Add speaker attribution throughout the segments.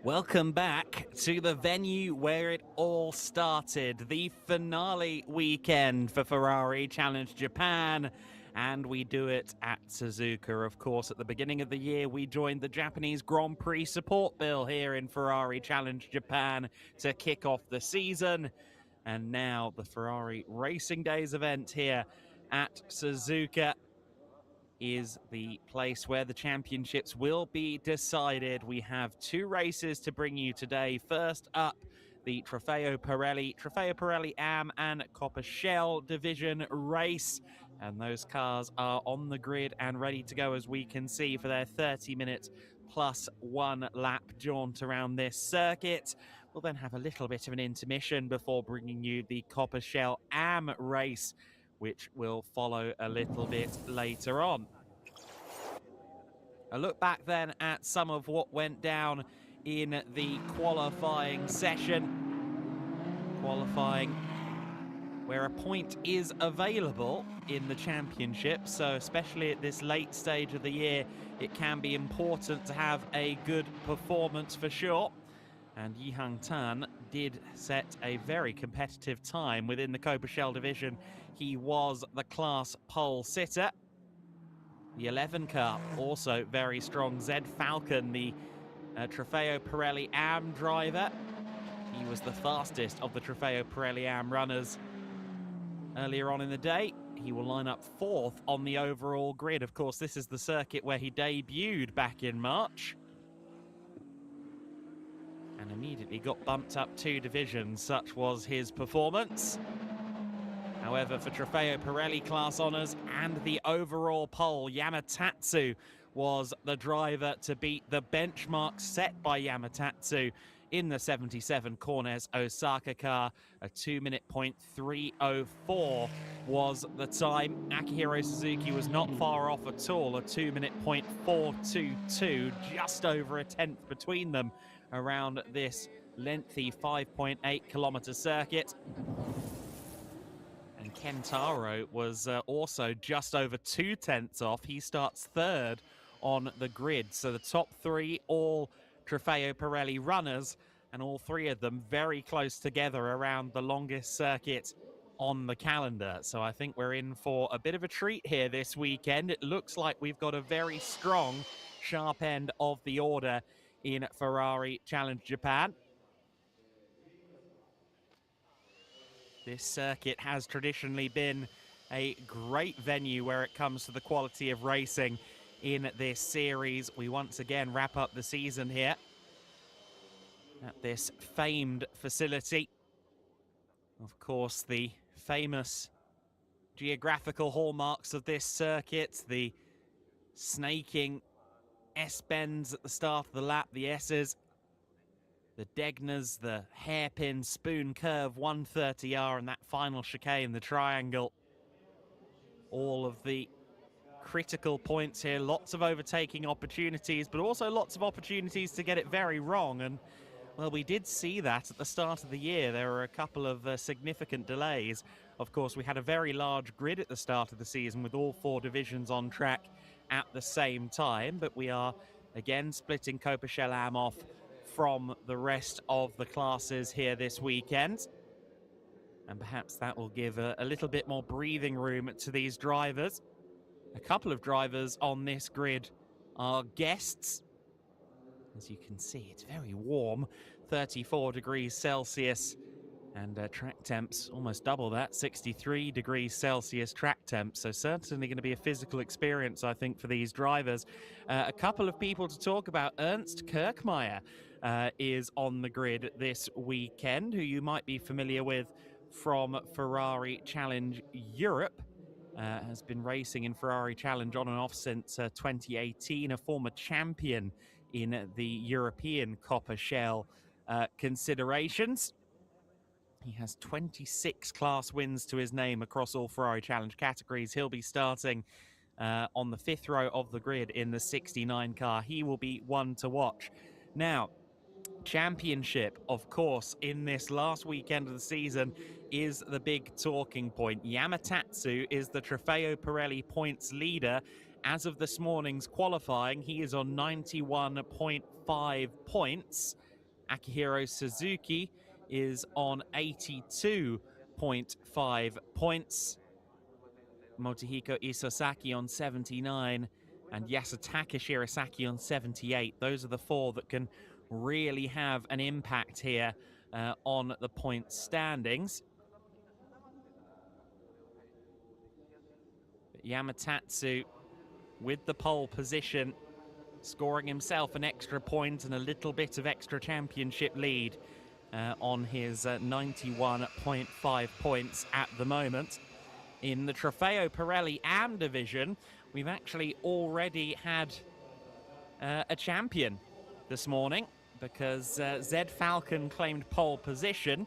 Speaker 1: Welcome back to the venue where it all started, the finale weekend for Ferrari Challenge Japan. And we do it at Suzuka, of course. At the beginning of the year, we joined the Japanese Grand Prix support bill here in Ferrari Challenge Japan to kick off the season. And now the Ferrari Racing Days event here at Suzuka is the place where the championships will be decided. We have two races to bring you today. First up, the Trofeo Pirelli AM and Copper Shell division race. And those cars are on the grid and ready to go, as we can see, for their 30-minute plus 1 lap jaunt around this circuit. We'll then have a little bit of an intermission before bringing you the Copper Shell AM race, which will follow a little bit later on. A look back then at some of what went down in the qualifying session. Qualifying where a point is available in the championship, so especially at this late stage of the year, it can be important to have a good performance for sure. And Yihang Tan did set a very competitive time within the Copper Shell division. He was the class pole sitter. The 11 car also very strong. Zed Falcon, the Trofeo Pirelli AM driver. He was the fastest of the Trofeo Pirelli AM runners earlier on in the day. He will line up 4th on the overall grid. Of course, this is the circuit where he debuted back in March and immediately got bumped up 2 divisions. Such was his performance. However, for Trofeo Pirelli class honours and the overall pole, Yamatatsu was the driver to beat the benchmark set by Yamatatsu in the 77 Cornes Osaka car. A 2-minute .304 was the time. Akihiro Suzuki was not far off at all, a 2-minute .422, just over a tenth between them around this lengthy 5.8 kilometre circuit. And Kentaro was also just over 2 tenths off. He starts 3rd on the grid. So the top 3 all Trofeo Pirelli runners, and all 3 of them very close together around the longest circuit on the calendar. So I think we're in for a bit of a treat here this weekend. It looks like we've got a very strong sharp end of the order in Ferrari Challenge Japan. This circuit has traditionally been a great venue where it comes to the quality of racing in this series. We once again wrap up the season here at this famed facility. Of course, the famous geographical hallmarks of this circuit, the snaking S-bends at the start of the lap, the S's, the Degners, the hairpin spoon curve 130R, and that final chicane, the triangle. All of the critical points here. Lots of overtaking opportunities, but also lots of opportunities to get it very wrong. And, well, we did see that at the start of the year. There were a couple of significant delays. Of course, we had a very large grid at the start of the season with all 4 divisions on track at the same time. But we are, again, splitting Copper Shell AM off from the rest of the classes here this weekend. And perhaps that will give a little bit more breathing room to these drivers. A couple of drivers on this grid are guests. As you can see, it's very warm, 34 degrees Celsius, and track temps almost double that, 63 degrees Celsius track temps. So certainly going to be a physical experience, I think, for these drivers. A couple of people to talk about. Ernst Kirkmeyer is on the grid this weekend, who you might be familiar with from Ferrari Challenge Europe. Has been racing in Ferrari Challenge on and off since 2018, a former champion in the European Copper Shell considerations. He has 26 class wins to his name across all Ferrari Challenge categories. He'll be starting on the 5th row of the grid in the 69 car. He will be one to watch. Now, championship, of course, in this last weekend of the season is the big talking point. Yamatatsu is the Trofeo Pirelli points leader. As of this morning's qualifying, he is on 91.5 points. Akihiro Suzuki is on 82.5 points. Motohiko Isosaki on 79 and Yasutaka Shirasaki on 78. Those are the four that can really have an impact here on the point standings. But Yamatatsu with the pole position, scoring himself an extra point and a little bit of extra championship lead on his 91.5 points at the moment. In the Trofeo Pirelli AM division, we've actually already had a champion this morning, because Zed Falcon claimed pole position,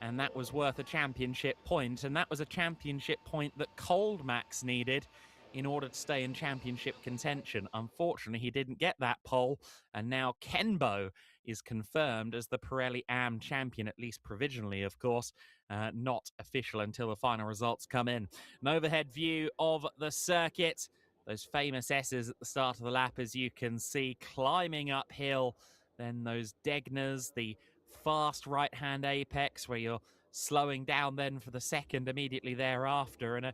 Speaker 1: and that was worth a championship point, and that was a championship point that Cold Max needed in order to stay in championship contention. Unfortunately, he didn't get that pole, and now Kenbo is confirmed as the Pirelli AM champion, at least provisionally, of course, not official until the final results come in. An overhead view of the circuit. Those famous S's at the start of the lap, as you can see, climbing uphill. Then those Degners, the fast right-hand apex, where you're slowing down then for the second immediately thereafter, and a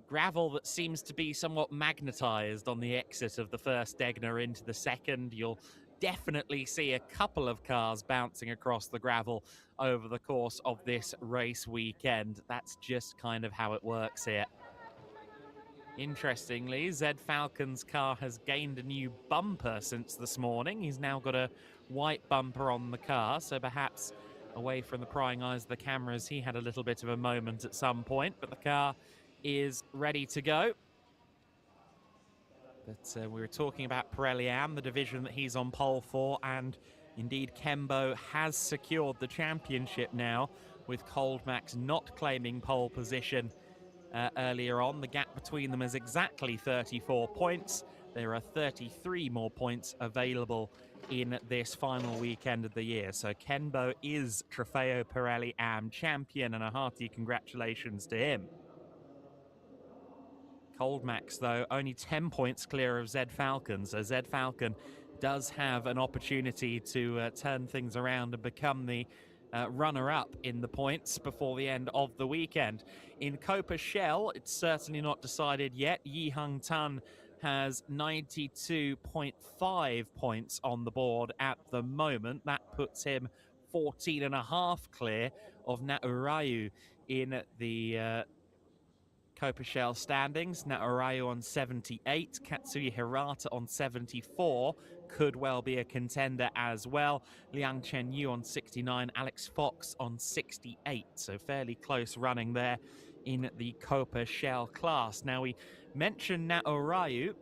Speaker 1: gravel that seems to be somewhat magnetized on the exit of the first Degner into the second. You'll definitely see a couple of cars bouncing across the gravel over the course of this race weekend. That's just kind of how it works here. Interestingly, Zed Falcon's car has gained a new bumper since this morning. He's now got a white bumper on the car, so perhaps away from the prying eyes of the cameras, he had a little bit of a moment at some point, but the car is ready to go. But we were talking about Pirelli AM, the division that he's on pole for, and indeed Kenbo has secured the championship now, with Cold Max not claiming pole position earlier on. The gap between them is exactly 34 points. There are 33 more points available in this final weekend of the year. So Kenbo is Trofeo Pirelli AM champion, and a hearty congratulations to him. Cold Max, though, only 10 points clear of Zed Falcon, so Zed Falcon does have an opportunity to turn things around and become the runner-up in the points before the end of the weekend. In Copa Shell, it's certainly not decided yet. Yi Hung Tan has 92.5 points on the board at the moment. That puts him 14.5 clear of Naorayu in the Copa Shell standings. Naorayu on 78, Katsuya Hirata on 74, could well be a contender as well. Liang Chenyu on 69, Alex Fox on 68, so fairly close running there in the Copa Shell class. Now, we mentioned Naorayu,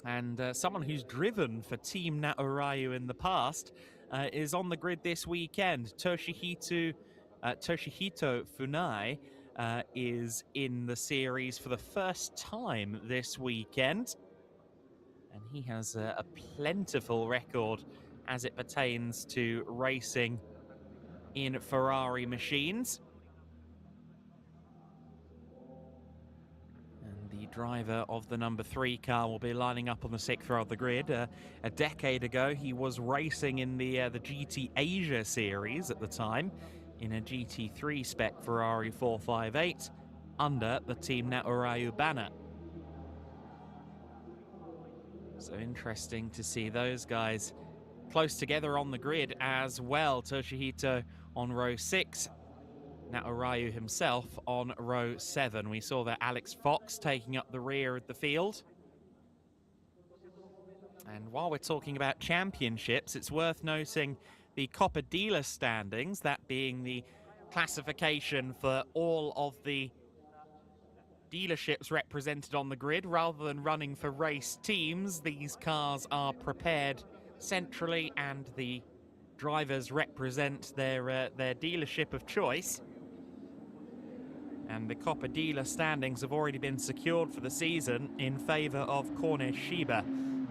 Speaker 1: and someone who's driven for Team Naorayu in the past is on the grid this weekend. Toshihito Funai is in the series for the first time this weekend, and he has a plentiful record as it pertains to racing in Ferrari machines. And the driver of the number 3 car will be lining up on the 6th row of the grid. A decade ago, he was racing in the GT Asia series at the time, in a GT3 spec Ferrari 458 under the Team Naorayu banner. So interesting to see those guys close together on the grid as well. Toshihito on row 6, Naorayu himself on row 7. We saw that Alex Fox taking up the rear of the field. And while we're talking about championships, it's worth noting the Copa Dealer standings, that being the classification for all of the dealerships represented on the grid. Rather than running for race teams, these cars are prepared centrally and the drivers represent their dealership of choice. And the Copa Dealer standings have already been secured for the season in favour of Cornish Shiba.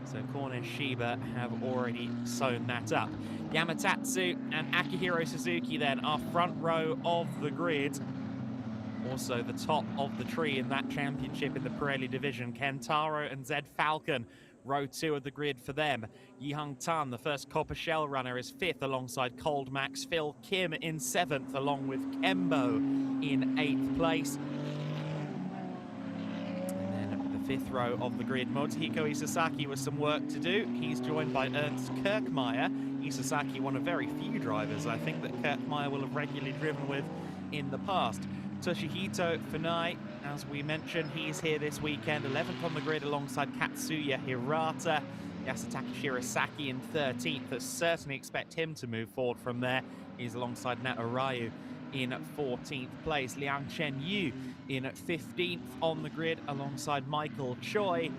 Speaker 1: So Cornish Shiba have already sewn that up. Yamatatsu and Akihiro Suzuki then are front row of the grid. Also the top of the tree in that championship in the Pirelli division. Kentaro and Zed Falcon row 2 of the grid for them. Yi-Hung Tan, the first Copper Shell runner, is 5th alongside Cold Max. Phil Kim in 7th along with Kembo in 8th place. And then the 5th row of the grid, Motohiko Isasaki with some work to do. He's joined by Ernst Kirkmeyer. Isasaki, one of very few drivers I think that Kirkmeyer will have regularly driven with in the past. Toshihito Funai, as we mentioned, he's here this weekend, 11th on the grid alongside Katsuya Hirata. Yasutaka Shirasaki in 13th. I certainly expect him to move forward from there. He's alongside Nato Ryu in 14th place. Liang Chen Yu in 15th on the grid alongside Michael Choi.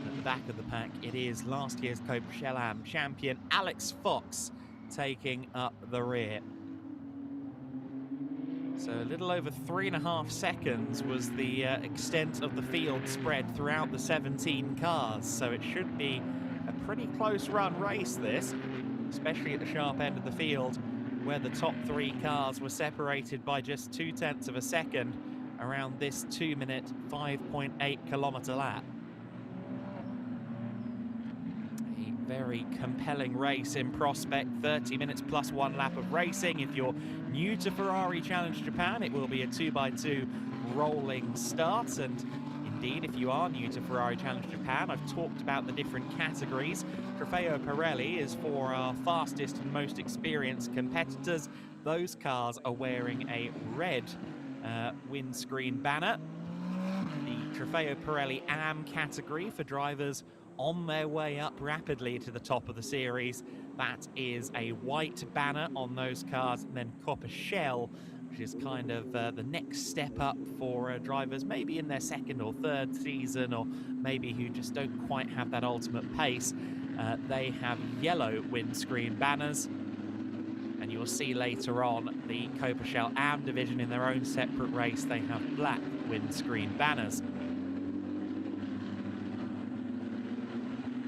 Speaker 1: At the back of the pack, it is last year's Coppa Shell Am champion Alex Fox taking up the rear. So a little over 3.5 seconds was the extent of the field spread throughout the 17 cars. So it should be a pretty close run race this, especially at the sharp end of the field where the top 3 cars were separated by just 0.2 of a second around this 2-minute, 5.8 kilometer lap. A very compelling race in prospect, 30 minutes plus 1 lap of racing. If you're new to Ferrari Challenge Japan, it will be a 2x2 rolling start. And indeed, if you are new to Ferrari Challenge Japan, I've talked about the different categories. Trofeo Pirelli is for our fastest and most experienced competitors. Those cars are wearing a red windscreen banner. The Trofeo Pirelli AM category for drivers on their way up rapidly to the top of the series, that is a white banner on those cars. And then Coppa Shell, which is kind of the next step up for drivers maybe in their 2nd or 3rd season, or maybe who just don't quite have that ultimate pace. They have yellow windscreen banners, and you'll see later on the Coppa Shell AM division in their own separate race, they have black windscreen banners.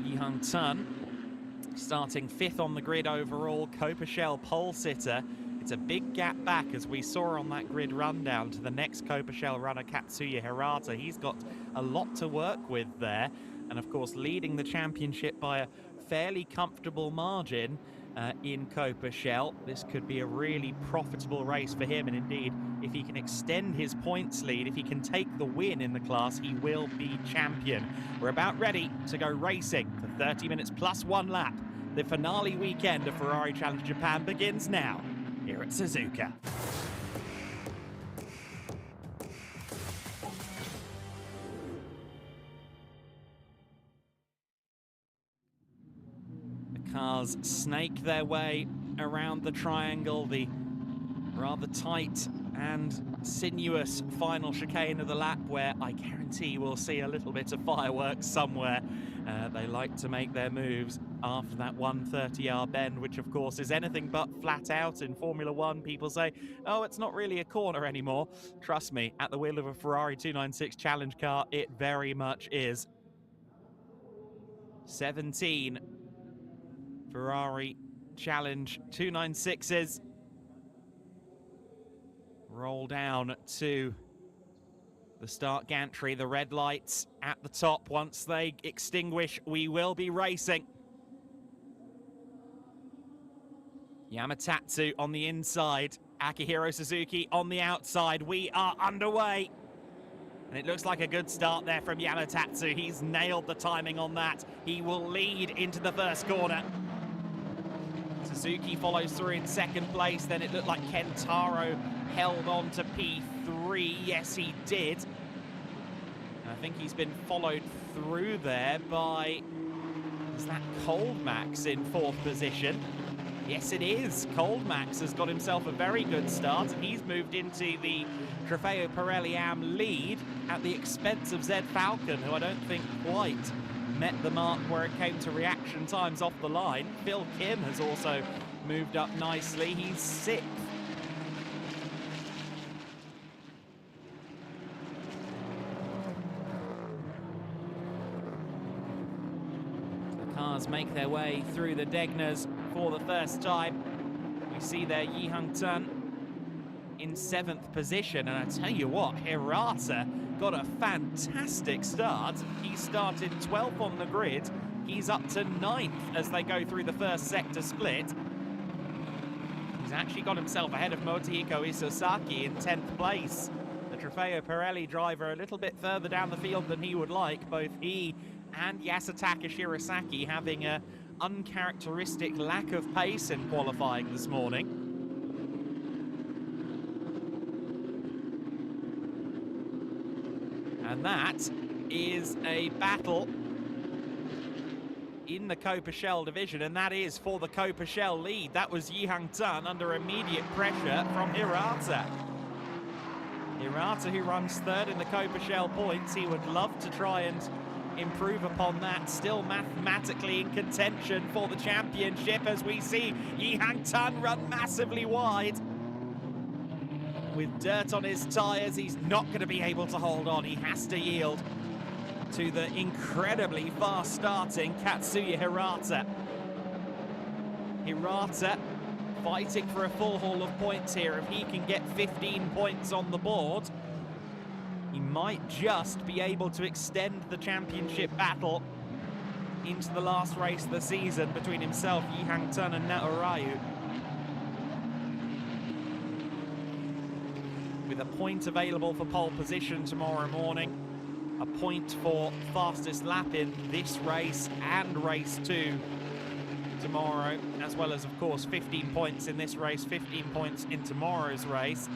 Speaker 1: Yi-Hung Tan starting 5th on the grid overall, Coppa Shell pole sitter. It's a big gap back, as we saw on that grid rundown, to the next Coppa Shell runner, Katsuya Hirata. He's got a lot to work with there, and of course leading the championship by a fairly comfortable margin in Coppa Shell. This could be a really profitable race for him, and indeed, if he can extend his points lead, if he can take the win in the class, he will be champion. We're about ready to go racing for 30 minutes plus 1 lap. The finale weekend of Ferrari Challenge Japan begins now here at Suzuka. The cars snake their way around the triangle, the rather tight and sinuous final chicane of the lap, where I guarantee we'll see a little bit of fireworks somewhere. They like to make their moves after that 130-yard bend, which of course is anything but flat out. In Formula One, people say, oh, it's not really a corner anymore. Trust me, at the wheel of a Ferrari 296 Challenge car, it very much is. 17 Ferrari Challenge 296s roll down to the start gantry. The red lights at the top. Once they extinguish, we will be racing. Yamatatsu on the inside, Akihiro Suzuki on the outside. We are underway. And it looks like a good start there from Yamatatsu. He's nailed the timing on that. He will lead into the first corner. Suzuki follows through in 2nd place. Then it looked like Kentaro held on to P3. Yes, he did. And I think he's been followed through there by, is that Cold Max in 4th position? Yes, it is. Cold Max has got himself a very good start, and he's moved into the Trofeo Pirelli AM lead at the expense of Zed Falcon, who I don't think quite met the mark where it came to reaction times off the line. Phil Kim has also moved up nicely. He's 6th. The cars make their way through the Degners for the first time. We see there Yi-Hung Tan in 7th position, and I tell you what, Hirata got a fantastic start. He started 12th on the grid, He's up to 9th as they go through the first sector split. He's actually got himself ahead of Motohiko Isosaki in 10th place. The Trofeo Pirelli driver a little bit further down the field than he would like. Both he and Yasutaka Shirasaki having a uncharacteristic lack of pace in qualifying this morning. And that is a battle in the Copa Shell division, and that is for the Copa Shell lead. That was Yi Hang-tan under immediate pressure from Hirata. Hirata, who runs 3rd in the Copa Shell points, he would love to try and improve upon that. Still mathematically in contention for the championship as we see Yi Hang-tan run massively wide. With dirt on his tyres, he's not going to be able to hold on. He has to yield to the incredibly fast-starting Katsuya Hirata. Hirata fighting for a full haul of points here. If he can get 15 points on the board, he might just be able to extend the championship battle into the last race of the season between himself, Yi Hang-tan and Naorayu. With a point available for pole position tomorrow morning, a point for fastest lap in this race and race 2 tomorrow, as well as, of course, 15 points in this race, 15 points in tomorrow's race.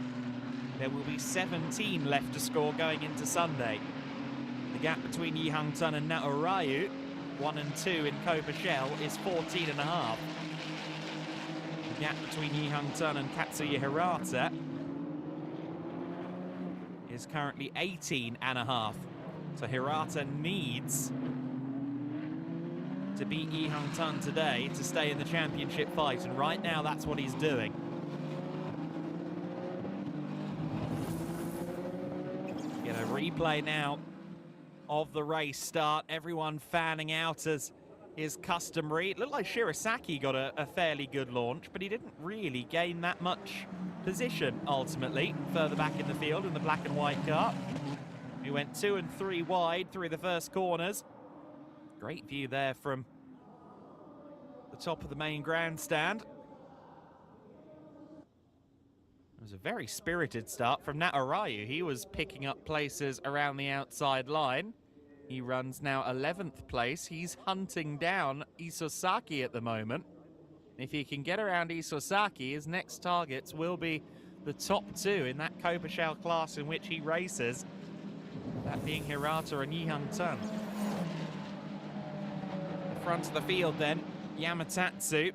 Speaker 1: There will be 17 left to score going into Sunday. The gap between Yi Hang-tan and Naorayu, 1 and 2 in Copa Shell, is 14.5. The gap between Yi Hang-tan and Katsuya Hirata is currently 18.5. So Hirata needs to beat Yi Hang-tan today to stay in the championship fight, and right now that's what he's doing. Get a replay now of the race start. Everyone fanning out as is customary. It looked like Shirasaki got a fairly good launch, but he didn't really gain that much position ultimately further back in the field in the black and white car. We went 2 and 3 wide through the first corners. Great view there from the top of the main grandstand. It was a very spirited start from Naorayu. He was picking up places around the outside line. He runs now 11th place. He's hunting down Isosaki at the moment. If he can get around Isosaki, his next targets will be the top 2 in that Copa Shell class in which he races. That being Hirata and Yi Hang-tan. The front of the field then, Yamatatsu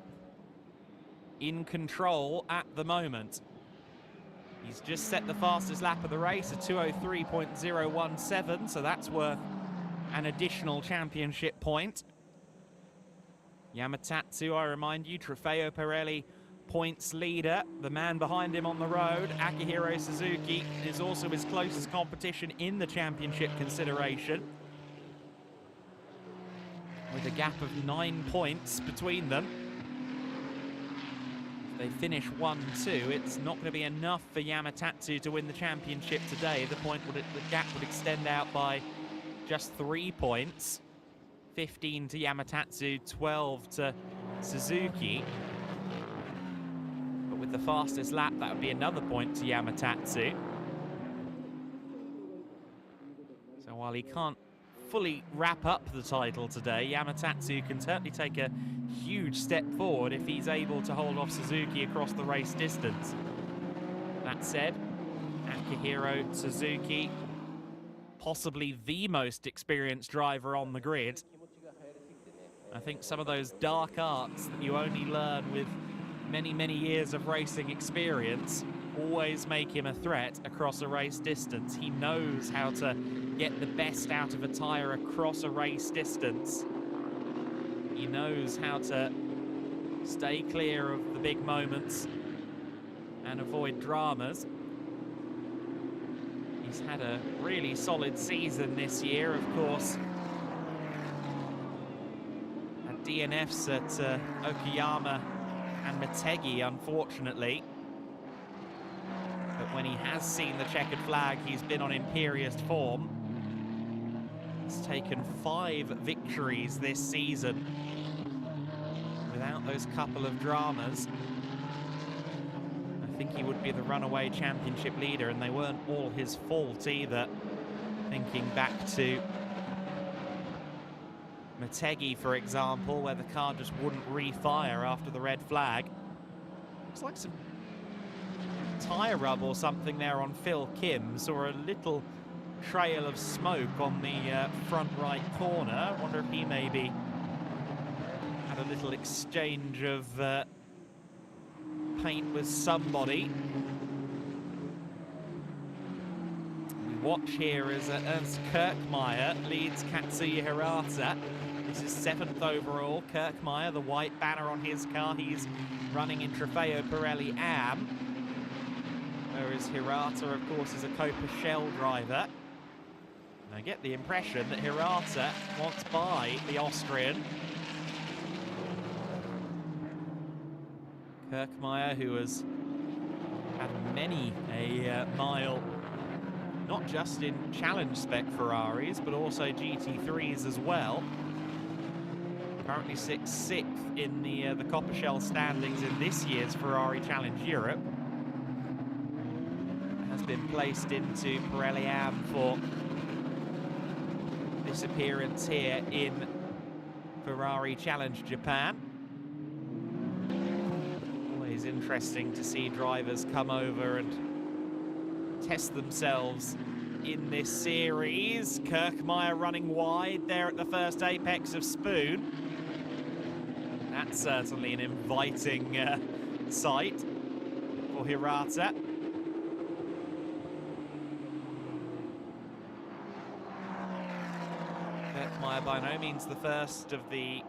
Speaker 1: in control at the moment. He's just set the fastest lap of the race, a 2:03.017, so that's worth an additional championship point. Yamatatsu, I remind you, Trofeo Pirelli points leader. The man behind him on the road, Akihiro Suzuki, is also his closest competition in the championship consideration, with a gap of 9 points between them. If they finish 1-2, it's not going to be enough for Yamatatsu to win the championship today. The gap would extend out by just 3 points. 15 to Yamatatsu, 12 to Suzuki. But with the fastest lap, that would be another point to Yamatatsu. So while he can't fully wrap up the title today, Yamatatsu can certainly take a huge step forward if he's able to hold off Suzuki across the race distance. That said, Akihiro Suzuki, possibly the most experienced driver on the grid. I think some of those dark arts that you only learn with many, many years of racing experience always make him a threat across a race distance. He knows how to get the best out of a tyre across a race distance. He knows how to stay clear of the big moments and avoid dramas. He's had a really solid season this year, of course. Had DNFs at Okayama and Motegi, unfortunately. But when he has seen the checkered flag, he's been on imperious form. He's taken 5 victories this season without those couple of dramas. I think he would be the runaway championship leader, and they weren't all his fault either. Thinking back to Motegi, for example, where the car just wouldn't refire after the red flag. Looks like some tyre rub or something there on Phil Kim's, or a little trail of smoke on the front right corner. I wonder if he maybe had a little exchange of paint with somebody. We watch here as Ernst Kirkmeyer leads Katsuya Hirata. This is 7th overall. Kirkmeyer, the white banner on his car, he's running in Trofeo Pirelli Am. Whereas Hirata, of course, is a Copa Shell driver. And I get the impression that Hirata wants by the Austrian. Kirkmeyer, who has had many a mile, not just in challenge spec Ferraris, but also GT3s as well. Currently sits 6th in the Copper Shell standings in this year's Ferrari Challenge Europe. Has been placed into Pirelli Am for this appearance here in Ferrari Challenge Japan. Always interesting to see drivers come over and test themselves in this series. Kirkmeyer running wide there at the first apex of Spoon. That's certainly an inviting sight for Hirata. Kirkmeyer by no means the first of the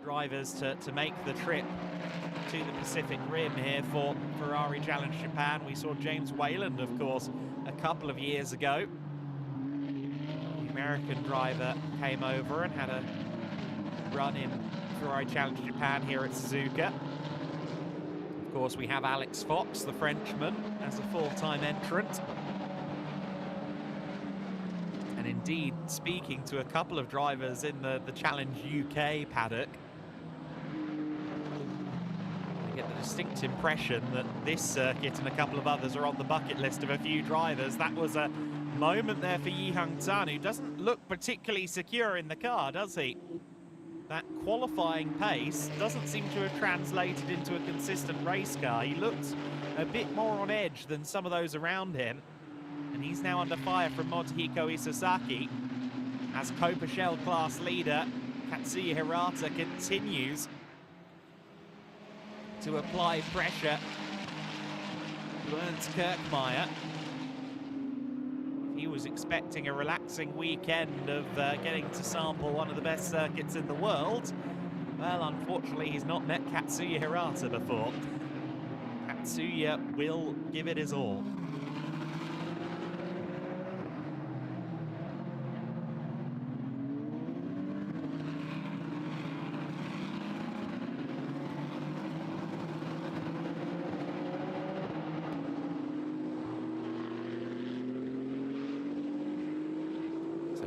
Speaker 1: drivers to make the trip to the Pacific Rim here for Ferrari Challenge Japan. We saw James Wayland, of course, a couple of years ago. The American driver came over and had a run in Ferrari Challenge Japan here at Suzuka. Of course, we have Alex Fox, the Frenchman, as a full-time entrant. And indeed, speaking to a couple of drivers in the Challenge UK paddock, I get the distinct impression that this circuit and a couple of others are on the bucket list of a few drivers. That was a moment there for Yi Hung Tan, who doesn't look particularly secure in the car, does he? That qualifying pace doesn't seem to have translated into a consistent race car. He looks a bit more on edge than some of those around him. And he's now under fire from Motohiko Isesaki. As Copa Shell class leader, Katsuya Hirata continues to apply pressure to Ernst Kirkmeyer. He was expecting a relaxing weekend of getting to sample one of the best circuits in the world. Well, unfortunately, he's not met Katsuya Hirata before. Katsuya will give it his all.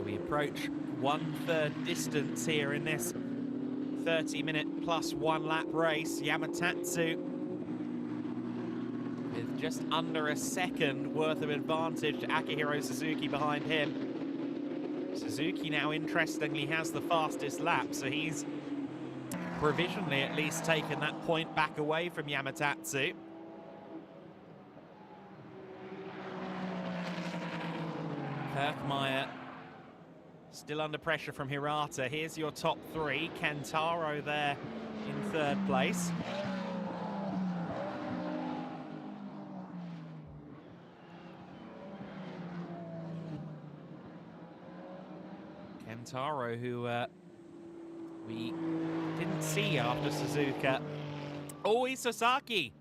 Speaker 1: We approach 1/3 distance here in this 30-minute plus 1 lap race. Yamatatsu with just under a second worth of advantage to Akihiro Suzuki behind him. Suzuki now interestingly has the fastest lap, so he's provisionally at least taken that point back away from Yamatatsu. Kirkmeyer still under pressure from Hirata. Here's your top 3. Kentaro there in 3rd place. Kentaro, who we didn't see after Suzuka. Oh, Isesaki!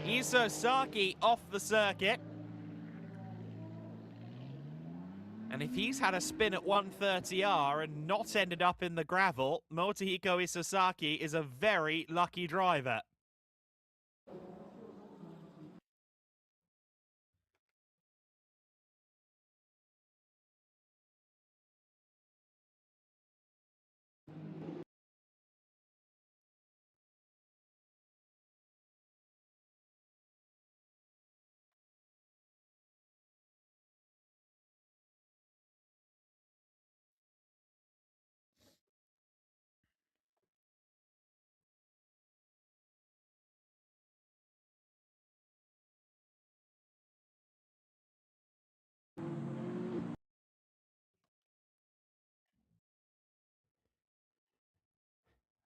Speaker 1: Isesaki off the circuit. And if he's had a spin at 130R and not ended up in the gravel, Motohiko Isesaki is a very lucky driver.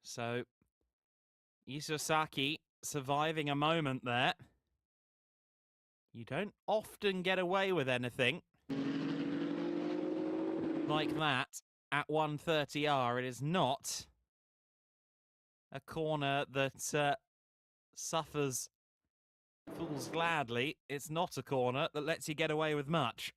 Speaker 1: So Isosaki surviving a moment there. You don't often get away with anything like that at 130R. It is not a corner that suffers fools gladly. It's not a corner that lets you get away with much.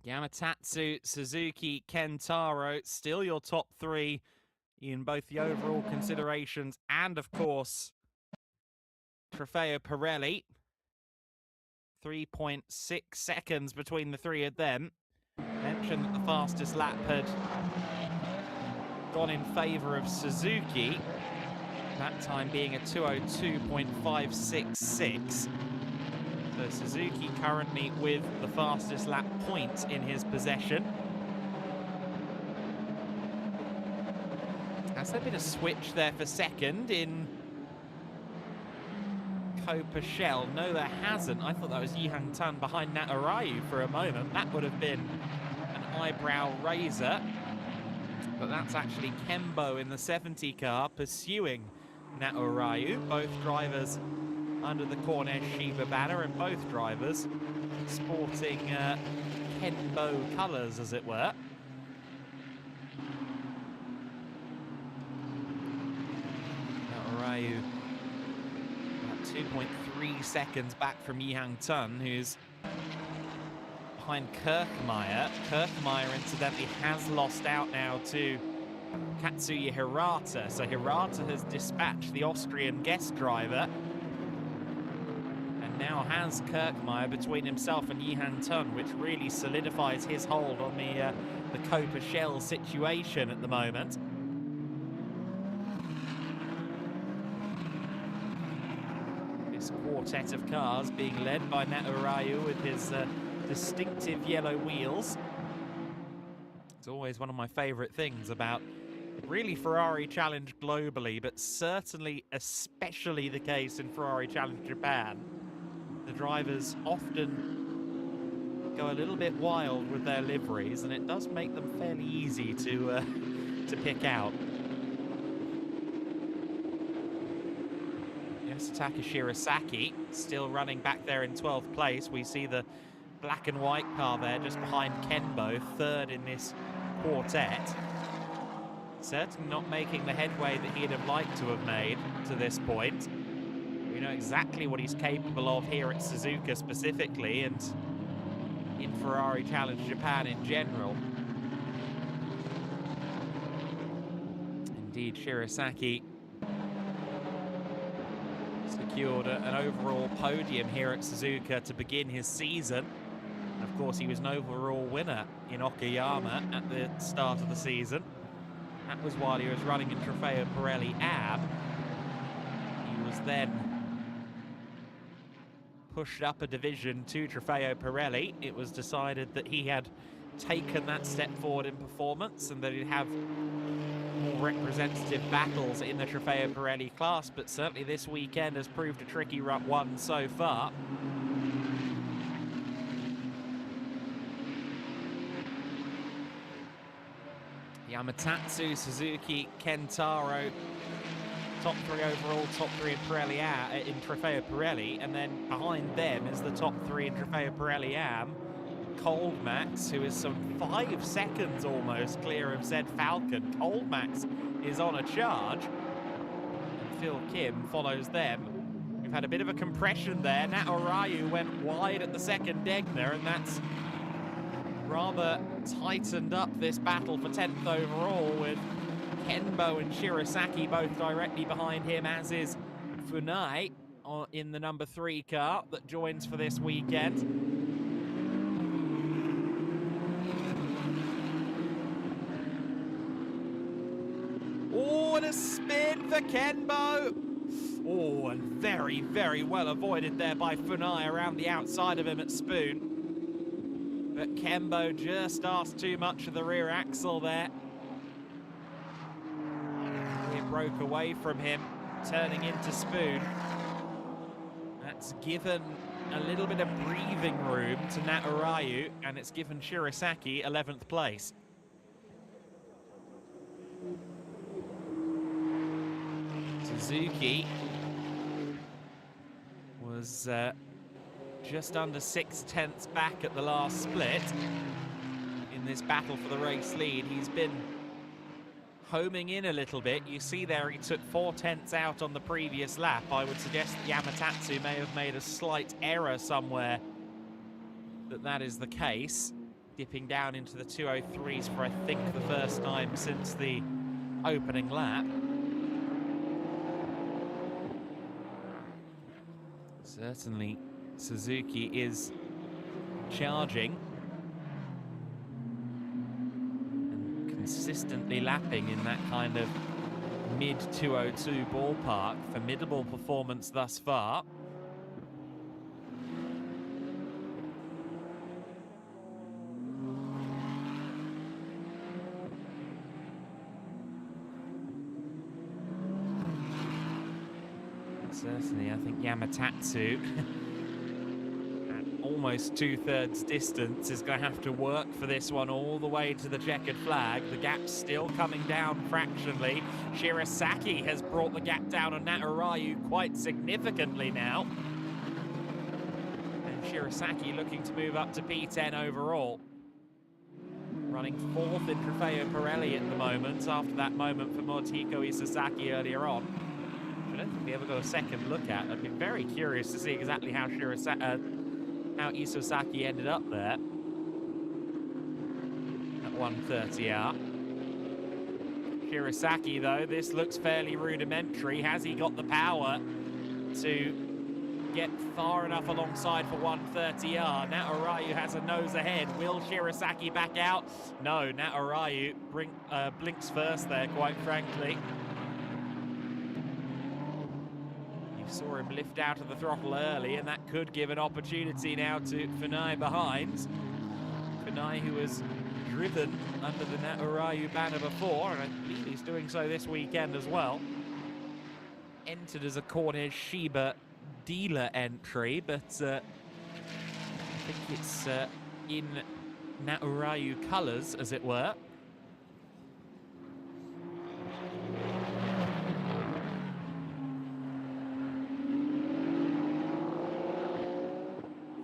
Speaker 1: Yamatatsu, Suzuki, Kentaro, still your top three in both the overall considerations and, of course, Trofeo Pirelli. 3.6 seconds between the three of them. Mentioned that the fastest lap had gone in favour of Suzuki, that time being a 2:02.566. So Suzuki currently with the fastest lap point in his possession. Has there been a switch there for second in Ko-Pashel? No, there hasn't. I thought that was Yihang Tun behind Natarayu for a moment. That would have been an eyebrow raiser. But that's actually Kembo in the 70 car pursuing Natarayu. Both drivers under the Cornish Shiba banner, and both drivers sporting Kembo colours, as it were. Natarayu about 2.3 seconds back from Yihang Tun, who's behind Kirkmeyer. Kirkmeyer, incidentally, has lost out now to Katsuya Hirata. So Hirata has dispatched the Austrian guest driver and now has Kirkmeyer between himself and Yihang Tun, which really solidifies his hold on the Ko-Pashel situation at the moment. This quartet of cars being led by Natarayu with his distinctive yellow wheels. It's always one of my favourite things about really Ferrari Challenge globally, but certainly especially the case in Ferrari Challenge Japan. The drivers often go a little bit wild with their liveries, and it does make them fairly easy to pick out. Yosutaka Shirasaki still running back there in 12th place. We see the black and white car there just behind Kenbo, third in this quartet. Certainly not making the headway that he'd have liked to have made to this point. We know exactly what he's capable of here at Suzuka specifically, and in Ferrari Challenge Japan in general. Indeed, Shirasaki secured an overall podium here at Suzuka to begin his season. Of course, he was an overall winner in Okayama at the start of the season. That was while he was running in Trofeo Pirelli AB. He was then pushed up a division to Trofeo Pirelli. It was decided that he had taken that step forward in performance and that he'd have more representative battles in the Trofeo Pirelli class, but certainly this weekend has proved a tricky one so far. Yamatatsu, Suzuki, Kentaro, top three overall, top three in Pirelli in Trofeo Pirelli, and then behind them is the top three in Trofeo Pirelli AM. Coldmax, who is some 5 seconds almost clear of Zed Falcon. Coldmax is on a charge, and Phil Kim follows them. We've had a bit of a compression there. Natarayu went wide at the second Degner, and that's rather tightened up this battle for 10th overall, with Kenbo and Shirasaki both directly behind him, as is Funai in the number 3 car that joins for this weekend. Oh, and a spin for Kenbo. Oh, and very, very well avoided there by Funai around the outside of him at Spoon. But Kenbo just asked too much of the rear axle there. It broke away from him, turning into Spoon. That It's given a little bit of breathing room to Natarayu, and it's given Shirasaki 11th place. Suzuki was just under 6/10 back at the last split in this battle for the race lead. He's been homing in a little bit. You see there he took 4/10 out on the previous lap. I would suggest that Yamatatsu may have made a slight error somewhere that is the case. Dipping down into the 203s for I think the first time since the opening lap. Certainly Suzuki is charging and consistently lapping in that kind of mid-202 ballpark. Formidable performance thus far. Certainly, I think Yamatatsu at almost 2/3 distance is going to have to work for this one all the way to the checkered flag. The gap's still coming down fractionally. Shirasaki has brought the gap down on Natarayu quite significantly now. And Shirasaki looking to move up to P10 overall. Running 4th in Trofeo Pirelli at the moment, after that moment for Motohiko Isozaki earlier on. I don't think we ever got a second look at. I'd be very curious to see exactly how Isozaki ended up there at 1:30R. Shirasaki, though, this looks fairly rudimentary. Has he got the power to get far enough alongside for 1:30R? Natarayu has a nose ahead. Will Shirasaki back out? No, Natarayu blinks first there, quite frankly. Saw him lift out of the throttle early, and that could give an opportunity now to Funai behind. Funai, who has driven under the Natarayu banner before, and I believe he's doing so this weekend as well. Entered as a Cornish Shiba dealer entry, but I think it's in Natarayu colours, as it were.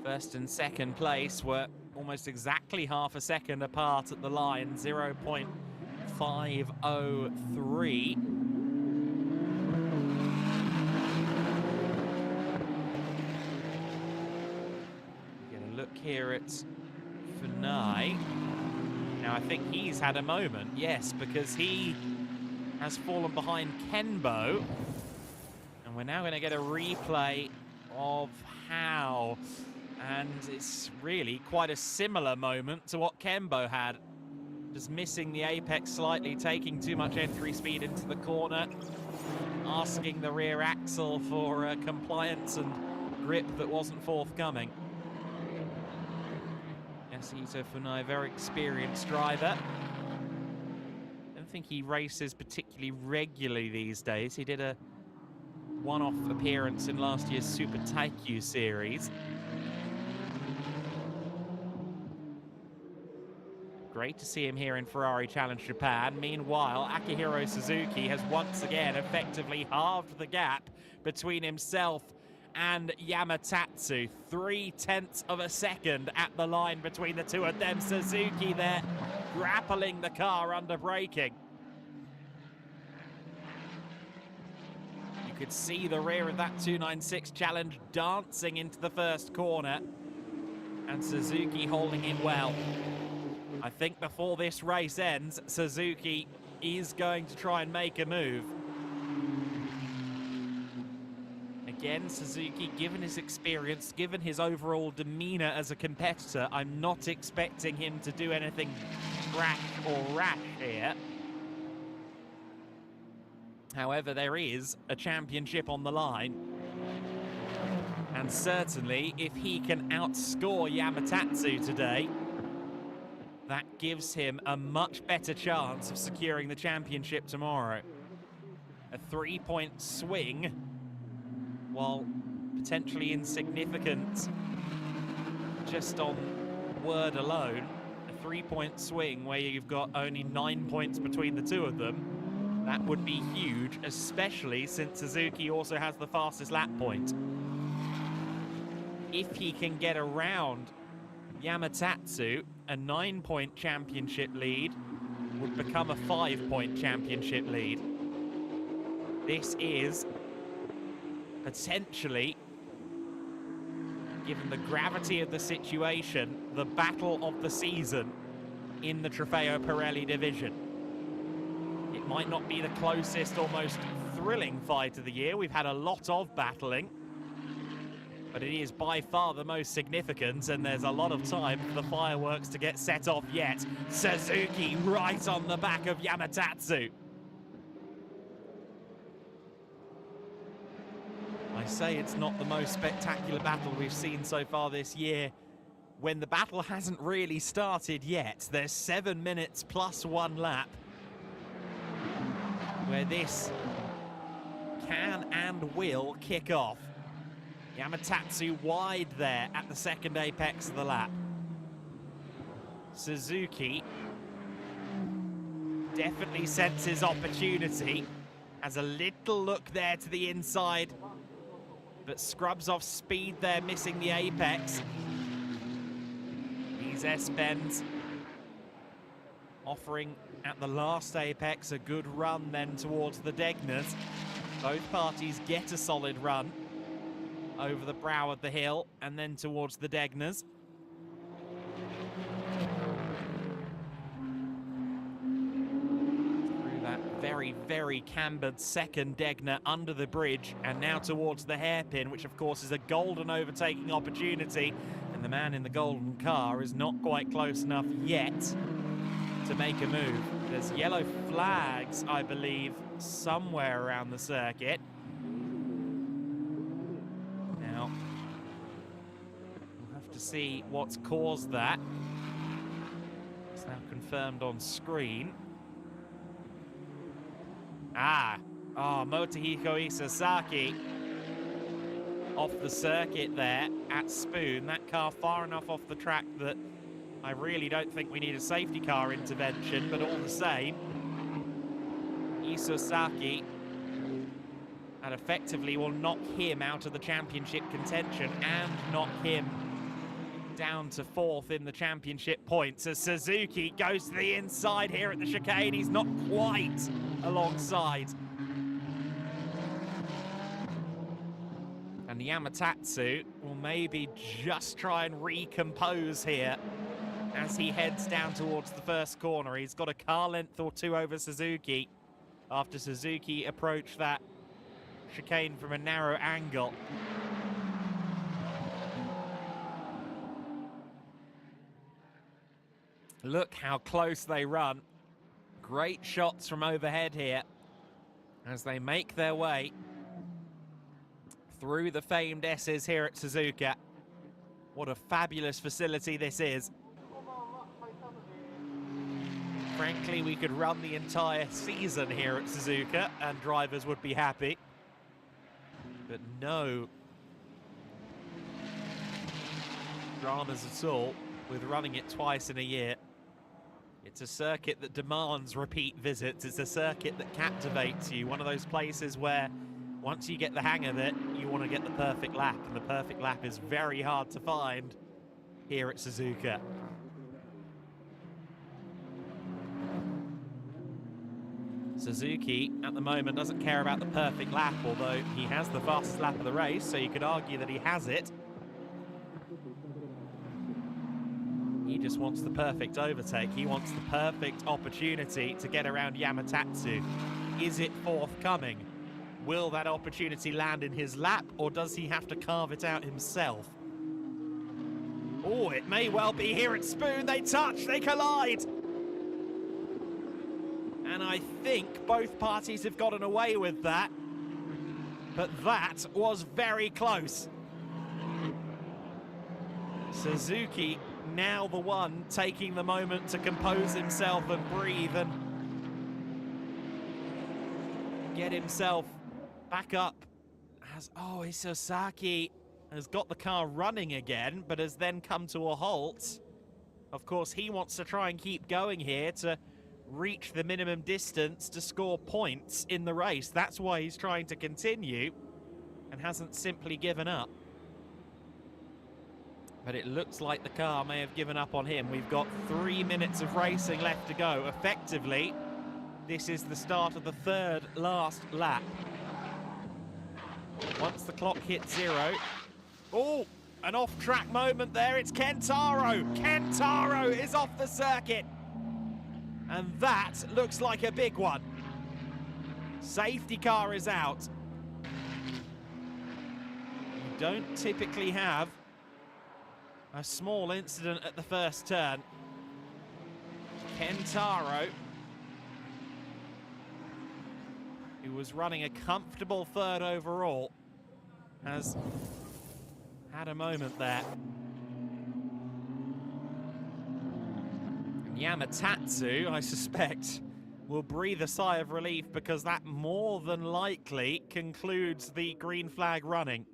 Speaker 1: First and second place were almost exactly half a second apart at the line, 0.503. Get a look here at Funai. Now I think he's had a moment, yes, because he has fallen behind Kenbo. And we're now going to get a replay of how. And it's really quite a similar moment to what Kenbo had. Just missing the apex slightly, taking too much entry speed into the corner, asking the rear axle for compliance and grip that wasn't forthcoming. Yasuhito Funai, very experienced driver. I don't think he races particularly regularly these days. He did a one-off appearance in last year's Super Taikyu series. Great to see him here in Ferrari Challenge Japan. Meanwhile, Akihiro Suzuki has once again effectively halved the gap between himself and Yamatatsu. 0.3 of a second at the line between the two of them. Suzuki there grappling the car under braking. You could see the rear of that 296 Challenge dancing into the first corner, and Suzuki holding it well. I think before this race ends, Suzuki is going to try and make a move. Again, Suzuki, given his experience, given his overall demeanour as a competitor, I'm not expecting him to do anything brash or rash here. However, there is a championship on the line. And certainly, if he can outscore Yamatatsu today, that gives him a much better chance of securing the championship tomorrow. A 3-point swing, while potentially insignificant just on word alone. A 3-point swing where you've got only 9 points between the two of them. That would be huge, especially since Suzuki also has the fastest lap point. If he can get around Yamatatsu, a 9-point championship lead would become a 5-point championship lead. This is potentially, given the gravity of the situation, the battle of the season in the Trofeo Pirelli division. It might not be the closest or most thrilling fight of the year. We've had a lot of battling, but it is by far the most significant, and there's a lot of time for the fireworks to get set off yet. Suzuki right on the back of Yamatatsu. I say it's not the most spectacular battle we've seen so far this year, when the battle hasn't really started yet. There's 7 minutes plus 1 lap where this can and will kick off. Yamatatsu wide there at the second apex of the lap. Suzuki definitely senses opportunity, has a little look there to the inside, but scrubs off speed there, missing the apex. These S-bends offering at the last apex a good run then towards the Degners. Both parties get a solid run over the brow of the hill and then towards the Degners. Through that very, very cambered second Degner under the bridge and now towards the hairpin, which of course is a golden overtaking opportunity. And the man in the golden car is not quite close enough yet to make a move. There's yellow flags, I believe, somewhere around the circuit. Now, we'll have to see what's caused that. It's now confirmed on screen. Motohiko Isasaki off the circuit there at Spoon. That car far enough off the track that I really don't think we need a safety car intervention, but all the same, Isasaki, and effectively will knock him out of the championship contention and knock him down to 4th in the championship points as Suzuki goes to the inside here at the chicane. He's not quite alongside. And Yamatatsu will maybe just try and recompose here as he heads down towards the first corner. He's got a car length or two over Suzuki after Suzuki approached that chicane from a narrow angle. Look how close they run. Great shots from overhead here as they make their way through the famed S's here at Suzuka. What a fabulous facility this is. Frankly, we could run the entire season here at Suzuka and drivers would be happy. But no dramas at all with running it twice in a year. It's a circuit that demands repeat visits. It's a circuit that captivates you. One of those places where once you get the hang of it, you want to get the perfect lap. And the perfect lap is very hard to find here at Suzuka. Suzuki, at the moment, doesn't care about the perfect lap, although he has the fastest lap of the race, so you could argue that he has it. He just wants the perfect overtake. He wants the perfect opportunity to get around Yamatatsu. Is it forthcoming? Will that opportunity land in his lap, or does he have to carve it out himself? Oh, it may well be here at Spoon. They touch, they collide. And I think both parties have gotten away with that. But that was very close. Suzuki now the one taking the moment to compose himself and breathe and get himself back up as Isosaki has got the car running again, but has then come to a halt. Of course, he wants to try and keep going here to reach the minimum distance to score points in the race. That's why he's trying to continue and hasn't simply given up. But it looks like the car may have given up on him. We've got 3 minutes of racing left to go. Effectively, this is the start of the third last lap. Once the clock hits 0. Oh, an off-track moment there. It's Kentaro. Kentaro is off the circuit. And that looks like a big one. Safety car is out. You don't typically have a small incident at the first turn. Kentaro, who was running a comfortable third overall, has had a moment there. And Yamatatsu, I suspect, will breathe a sigh of relief because that more than likely concludes the green flag running.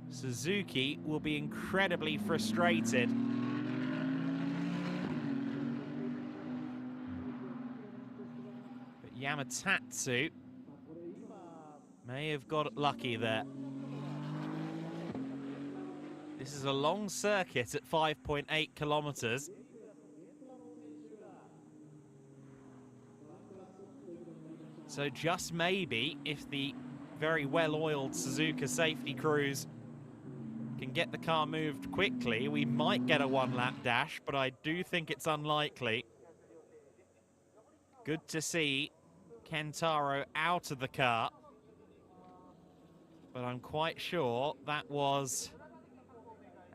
Speaker 1: Suzuki will be incredibly frustrated. But Yamatatsu may have got lucky there. This is a long circuit at 5.8 kilometers. So just maybe, if the very well-oiled Suzuka safety crews can get the car moved quickly, we might get a one-lap dash, but I do think it's unlikely. Good to see Kentaro out of the car, but I'm quite sure that was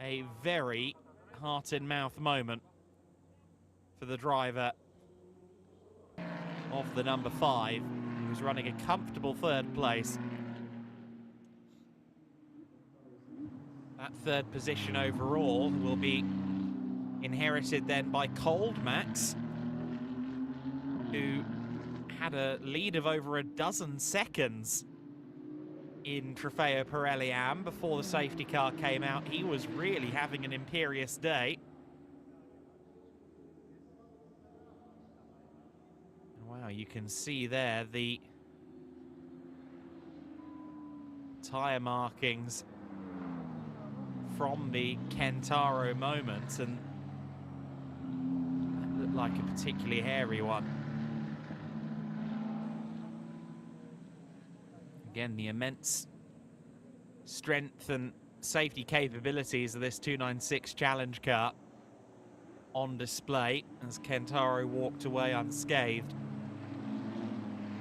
Speaker 1: a very heart-in-mouth moment for the driver of the number 5, who was running a comfortable third place. That third position overall will be inherited then by Coldmax, who had a lead of over a dozen seconds in Trofeo Pirelli Am before the safety car came out. He was really having an imperious day. Wow, you can see there the tyre markings from the Kentaro moment, and that looked like a particularly hairy one. Again, the immense strength and safety capabilities of this 296 Challenge car on display as Kentaro walked away unscathed.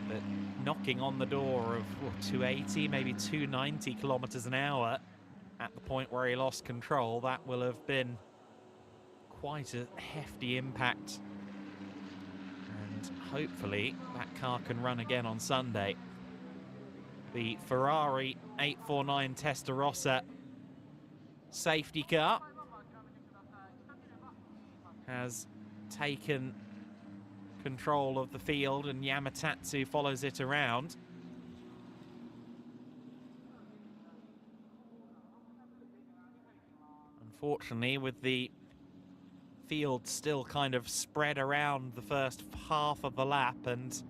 Speaker 1: But knocking on the door of 280, maybe 290 kilometers an hour at the point where he lost control, that will have been quite a hefty impact. And hopefully that car can run again on Sunday. The Ferrari 849 Testarossa safety car has taken control of the field, and Yamatatsu follows it around. Unfortunately, with the field still kind of spread around the first half of the lap and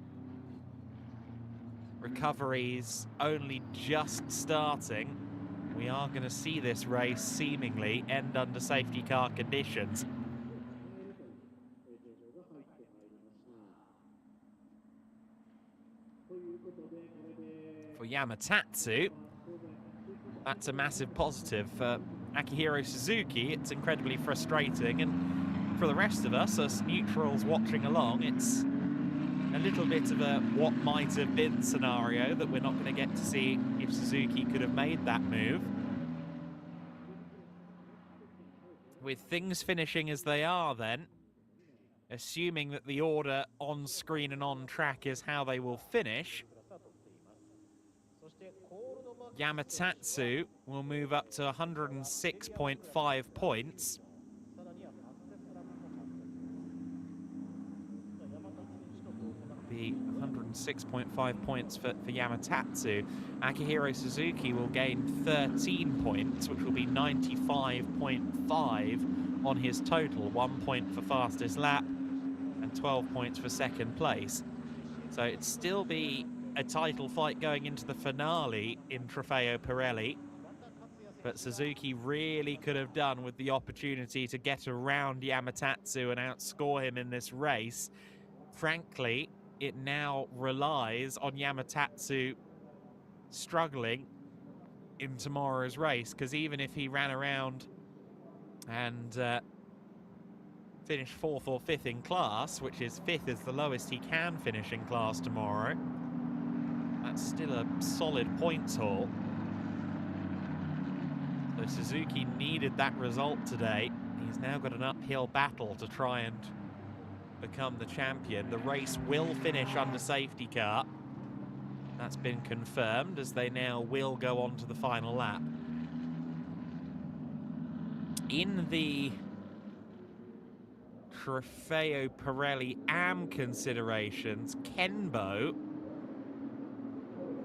Speaker 1: recoveries only just starting, we are going to see this race seemingly end under safety car conditions. For Yamatatsu, that's a massive positive. For Akihiro Suzuki, it's incredibly frustrating, and for the rest of us neutrals watching along, it's a little bit of a what might have been scenario that we're not going to get to see if Suzuki could have made that move. With things finishing as they are then, assuming that the order on screen and on track is how they will finish, Yamatatsu will move up to 106.5 points. be 106.5 points for Yamatatsu. Akihiro Suzuki will gain 13 points, which will be 95.5 on his total. 1 point for fastest lap and 12 points for second place. So it'd still be a title fight going into the finale in Trofeo Pirelli. But Suzuki really could have done with the opportunity to get around Yamatatsu and outscore him in this race. Frankly, it now relies on Yamatatsu struggling in tomorrow's race, because even if he ran around and finished 4th or 5th in class, which is 5th is the lowest he can finish in class tomorrow, that's still a solid points haul. So Suzuki needed that result today. He's now got an uphill battle to try and become the champion. The race will finish under safety car. That's been confirmed, as they now will go on to the final lap. In the Trofeo Pirelli AM considerations, Kenbo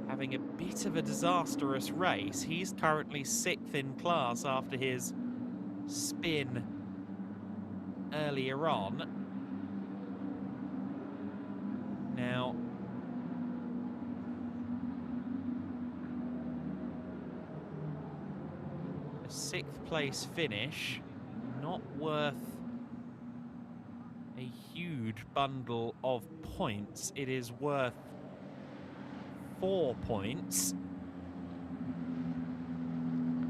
Speaker 1: having a bit of a disastrous race. He's currently 6th in class after his spin earlier on. Now, a 6th place finish, not worth a huge bundle of points. It is worth 4 points.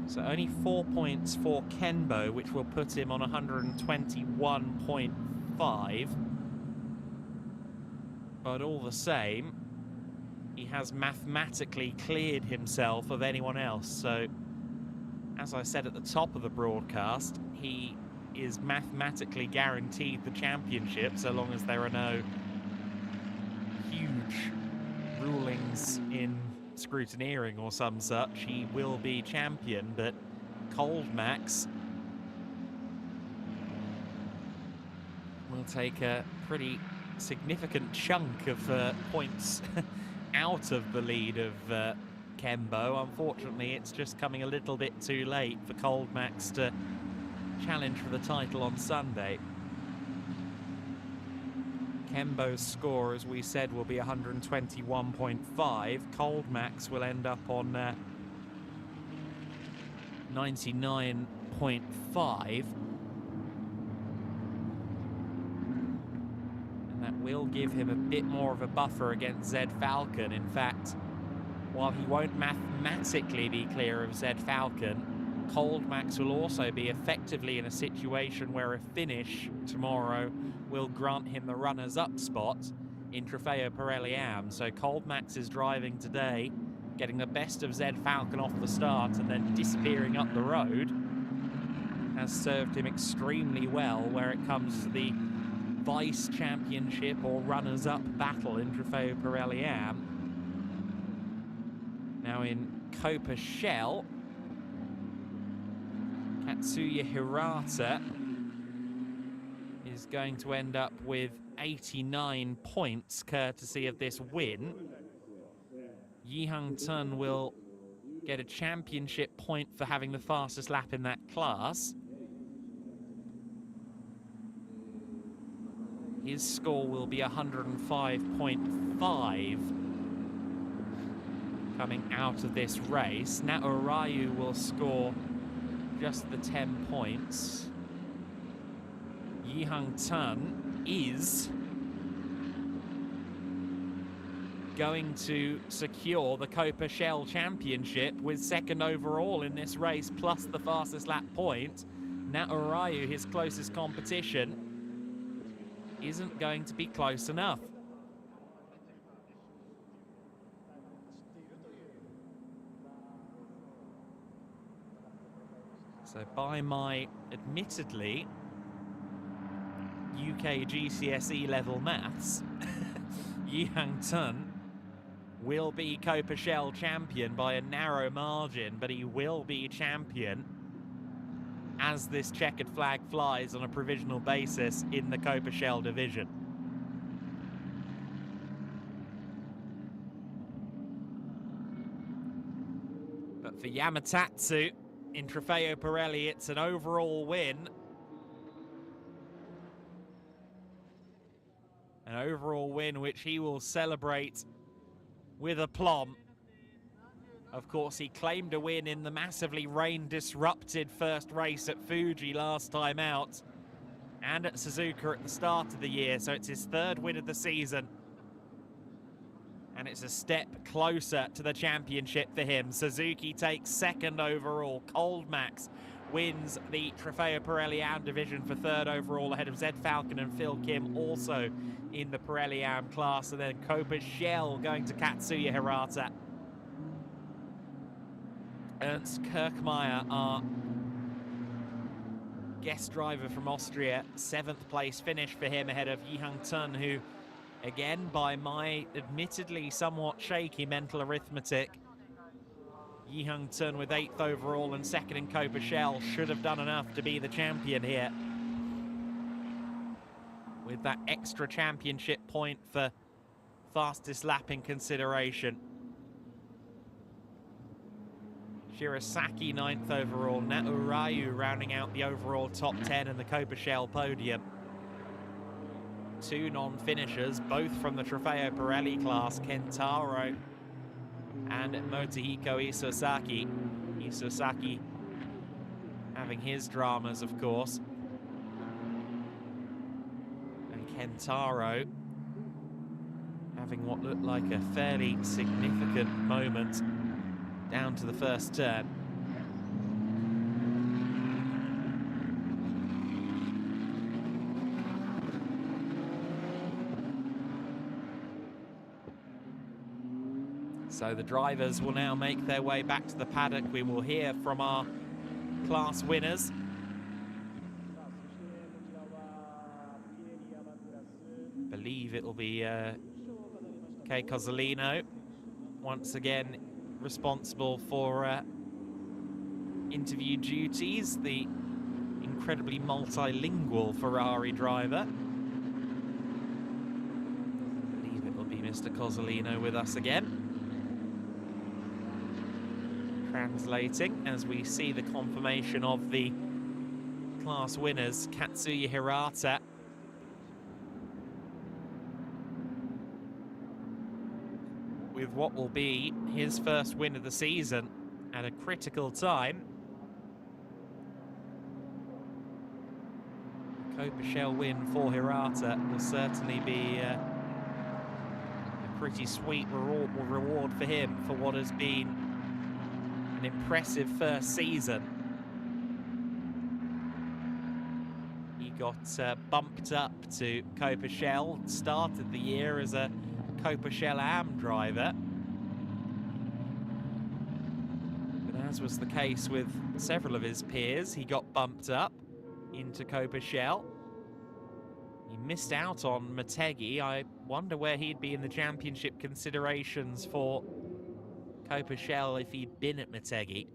Speaker 1: So only 4 points for Kenbo, which will put him on 121.5. But all the same, he has mathematically cleared himself of anyone else. So, as I said at the top of the broadcast, he is mathematically guaranteed the championship so long as there are no huge rulings in scrutineering or some such. He will be champion, but Cold Max will take a pretty significant chunk of points out of the lead of Kenbo. Unfortunately, it's just coming a little bit too late for Cold Max to challenge for the title on Sunday. Kenbo's score, as we said, will be 121.5. Cold Max will end up on 99.5. And that will give him a bit more of a buffer against Zed Falcon. In fact, while he won't mathematically be clear of Zed Falcon, Cold Max will also be effectively in a situation where a finish tomorrow will grant him the runners-up spot in Trofeo Pirelli AM. So Cold Max is driving today, getting the best of Zed Falcon off the start and then disappearing up the road, has served him extremely well where it comes to the vice championship or runners-up battle in Trofeo Pirelli AM. Now in Copa Shell, Katsuya Hirata is going to end up with 89 points courtesy of this win. Yi Hung Tun will get a championship point for having the fastest lap in that class. His score will be 105.5 coming out of this race. Naorayu will score just the 10 points. Yi Hung Tun is going to secure the Copa Shell Championship with 2nd overall in this race, plus the fastest lap point. Naorayu, his closest competition, isn't going to be close enough. So by my admittedly UK GCSE level maths, Yi Hung Tun will be Copa Shell champion by a narrow margin, but he will be champion as this checkered flag flies on a provisional basis in the Copa Shell division. For Yamatatsu in Trofeo Pirelli, it's an overall win. An overall win which he will celebrate with aplomb. Of course, he claimed a win in the massively rain-disrupted first race at Fuji last time out, and at Suzuka at the start of the year, so it's his third win of the season. And it's a step closer to the championship for him. Suzuki takes second overall. Cold Max wins the Trofeo Pirelli Am division for third overall, ahead of Zed Falcon and Phil Kim, also in the Pirelli Am class. And then Copa Shell going to Katsuya Hirata. Ernst Kirkmeyer, our guest driver from Austria, 7th place finish for him, ahead of Yihang Tun, who, again, by my admittedly somewhat shaky mental arithmetic, Yihang Tun with 8th overall and 2nd in Copa Shell should have done enough to be the champion here, with that extra championship point for fastest lap in consideration. Shirasaki 9th overall, Naurayu rounding out the overall top 10 in the Copa Shell podium. 2 non-finishers, both from the Trofeo Pirelli class, Kentaro and Motohiko Isosaki. Isosaki having his dramas, of course. And Kentaro having what looked like a fairly significant moment down to the first turn. So the drivers will now make their way back to the paddock. We will hear from our class winners. I believe it will be Kei Cozzolino, once again responsible for interview duties, the incredibly multilingual Ferrari driver. I believe it will be Mr. Cozzolino with us again, translating as we see the confirmation of the class winners. Katsuya Hirata with what will be his first win of the season at a critical time. Copa Shell win for Hirata will certainly be a pretty sweet reward for him for what has been an impressive first season. He got bumped up to Copa Shell, started the year as a Copa Shell Am driver, but as was the case with several of his peers, he got bumped up into Copa Shell. He missed out on Motegi. I wonder where he'd be in the championship considerations for Copa Shell if he'd been at Motegi.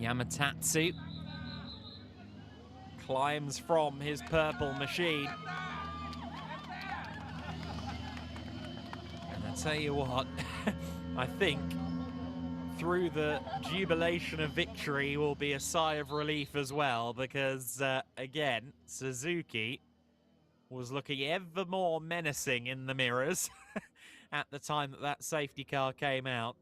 Speaker 1: Yamatatsu climbs from his purple machine. And I tell you what, I think through the jubilation of victory will be a sigh of relief as well, because again, Suzuki was looking ever more menacing in the mirrors at the time that that safety car came out.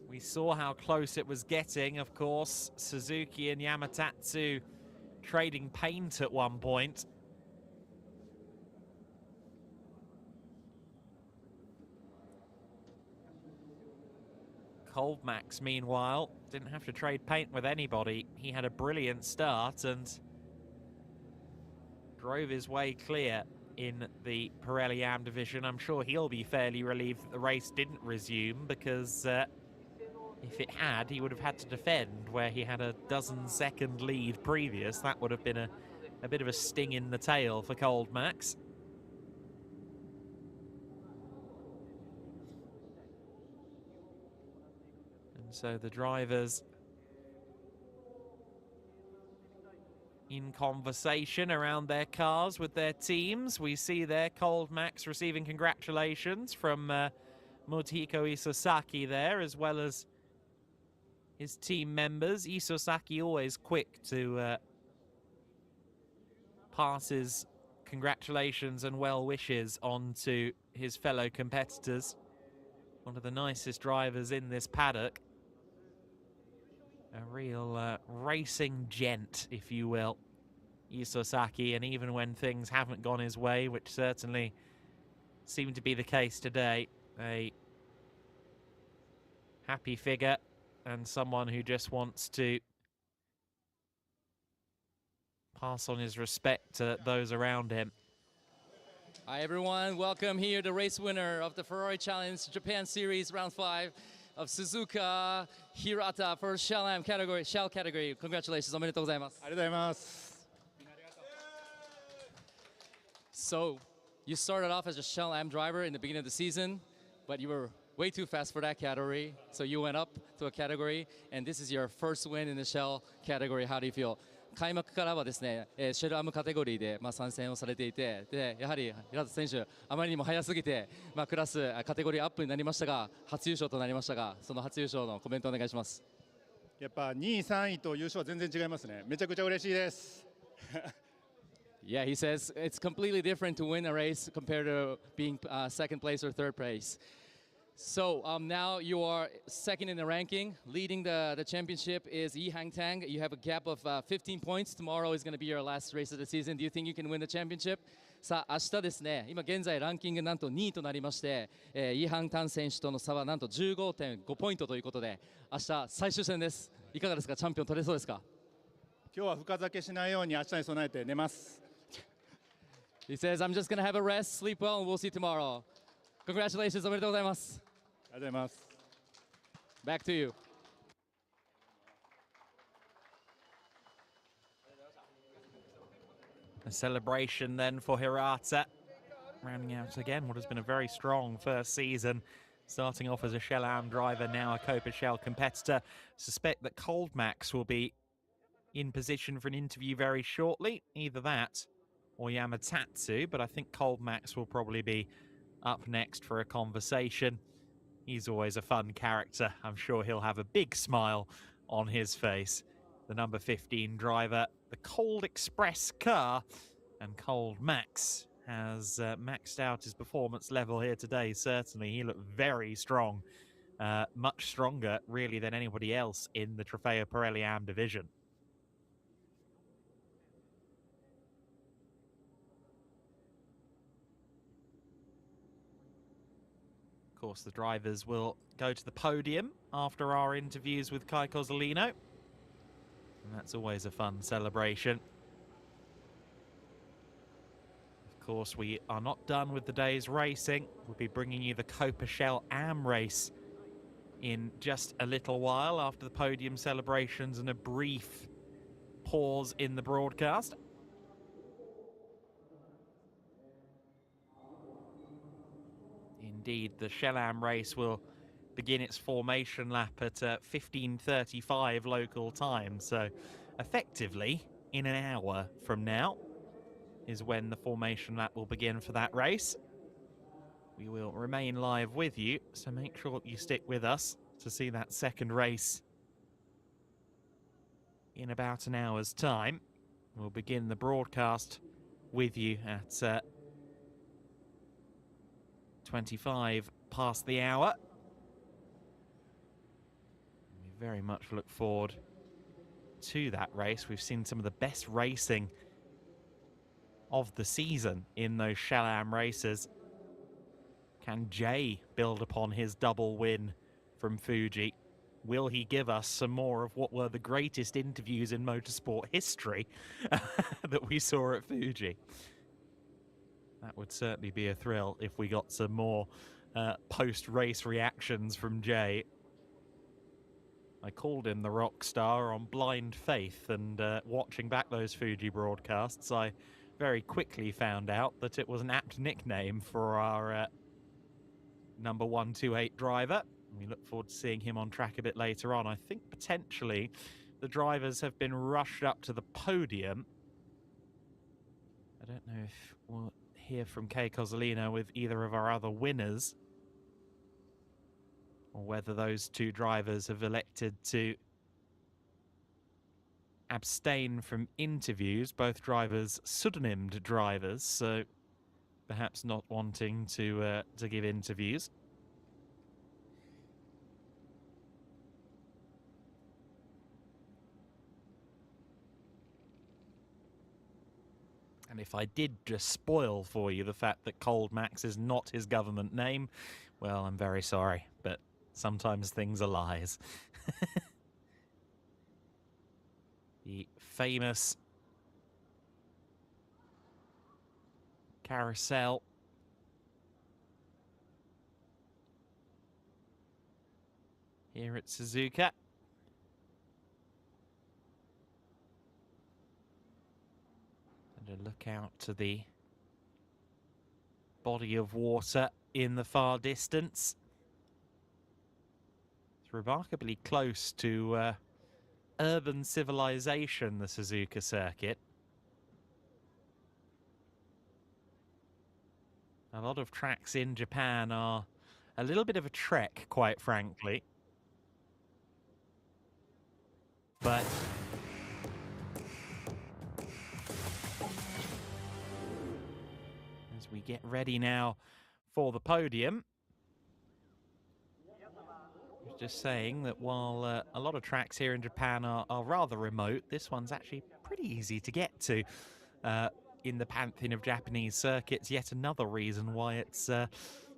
Speaker 1: We saw how close it was getting. Of course, Suzuki and Yamatatsu trading paint at one point. Cold Max, meanwhile, didn't have to trade paint with anybody. He had a brilliant start and drove his way clear in the Pirelli Am division. I'm sure he'll be fairly relieved that the race didn't resume, because If it had, he would have had to defend where he had a dozen-second lead previous. That would have been a bit of a sting in the tail for Cold Max. And so the drivers in conversation around their cars with their teams. We see there Cold Max receiving congratulations from Motohiko Isosaki there, as well as his team members. Isosaki always quick to pass his congratulations and well wishes on to his fellow competitors. One of the nicest drivers in this paddock. A real racing gent, if you will, Isosaki, and even when things haven't gone his way, which certainly seemed to be the case today, a happy figure and someone who just wants to pass on his respect to those around him.
Speaker 2: Hi everyone, welcome here, the race winner of the Ferrari Challenge Japan Series Round 5 of Suzuka Hirata for Shell category. Congratulations, おめでとうございます。ありがとうございます。So, you started off as a Shell Am driver in the beginning of the season, but you were way too fast for that category, so you went up to a category, and this is your first win in the Shell category. How do you feel? 開幕からはですね、シェルアムカテゴリーで、参戦をされていて、でやはり平田選手、あまりにも速すぎて、クラス、カテゴリーアップになりましたが、初優勝となりましたが、その初優勝のコメントをお願いします。
Speaker 3: やっぱ2位、3位と優勝は全然違いますね。めちゃくちゃ嬉しいです。
Speaker 2: Yeah, he says it's completely different to win a race compared to being second place or third place. So now you are second in the ranking. Leading the championship is Yi Hang Tang. You have a gap of 15 points. Tomorrow is going to be your last race of the season. Do you think you can win the championship? さあ、明日ですね、今現在ランキングなんと2位となりまして、イ・ハンタン選手との差はなんと 15.5 ポイントということで、明日最終戦です。いかがですか、チャンピオン取れそうですか？
Speaker 3: 今日は深酒しないように明日に備えて寝ます。
Speaker 2: He says, I'm just going to have a rest, sleep well, and we'll see tomorrow. Congratulations, おめでとうございます。
Speaker 3: ありがとうございます。
Speaker 2: Back to you.
Speaker 1: A celebration then for Hirata, rounding out again what has been a very strong first season. Starting off as a Shell Am driver, now a Copa Shell competitor. Suspect that Cold Max will be in position for an interview very shortly. Either that or Yamatatsu, but I think Cold Max will probably be up next for a conversation. He's always a fun character. I'm sure he'll have a big smile on his face. The number 15 driver, the Cold Express car, and Cold Max has maxed out his performance level here today. Certainly, he looked very strong, much stronger, really, than anybody else in the Trofeo Pirelli Am division. Of course, the drivers will go to the podium after our interviews with Kai Cozzolino. And that's always a fun celebration. Of course, we are not done with the day's racing. We'll be bringing you the Copa Shell Am race in just a little while after the podium celebrations and a brief pause in the broadcast. Indeed, the Shell Am race will begin its formation lap at 15:35 local time. So effectively, in an hour from now is when the formation lap will begin for that race. We will remain live with you, so make sure you stick with us to see that second race in about an hour's time. We'll begin the broadcast with you at 25 past the hour. We very much look forward to that race. We've seen some of the best racing of the season in those Shell Am races. Can Jay build upon his double win from Fuji? Will he give us some more of what were the greatest interviews in motorsport history that we saw at Fuji? That would certainly be a thrill if we got some more post-race reactions from Jay. I called him the rock star on blind faith, and watching back those Fuji broadcasts, I very quickly found out that it was an apt nickname for our number 128 driver. We look forward to seeing him on track a bit later on. I think potentially the drivers have been rushed up to the podium. I don't know if we'll hear from Kay Kozolina with either of our other winners, or whether those two drivers have elected to abstain from interviews. Both drivers pseudonymed drivers, so perhaps not wanting to give interviews. And if I did just spoil for you the fact that Cold Max is not his government name, well, I'm very sorry, but sometimes things are lies. The famous carousel here at Suzuka. And a look out to the body of water in the far distance. It's remarkably close to urban civilization, the Suzuka circuit. A lot of tracks in Japan are a little bit of a trek, quite frankly. But as we get ready now for the podium, I was just saying that while a lot of tracks here in Japan are rather remote, this one's actually pretty easy to get to in the pantheon of Japanese circuits. Yet another reason why it's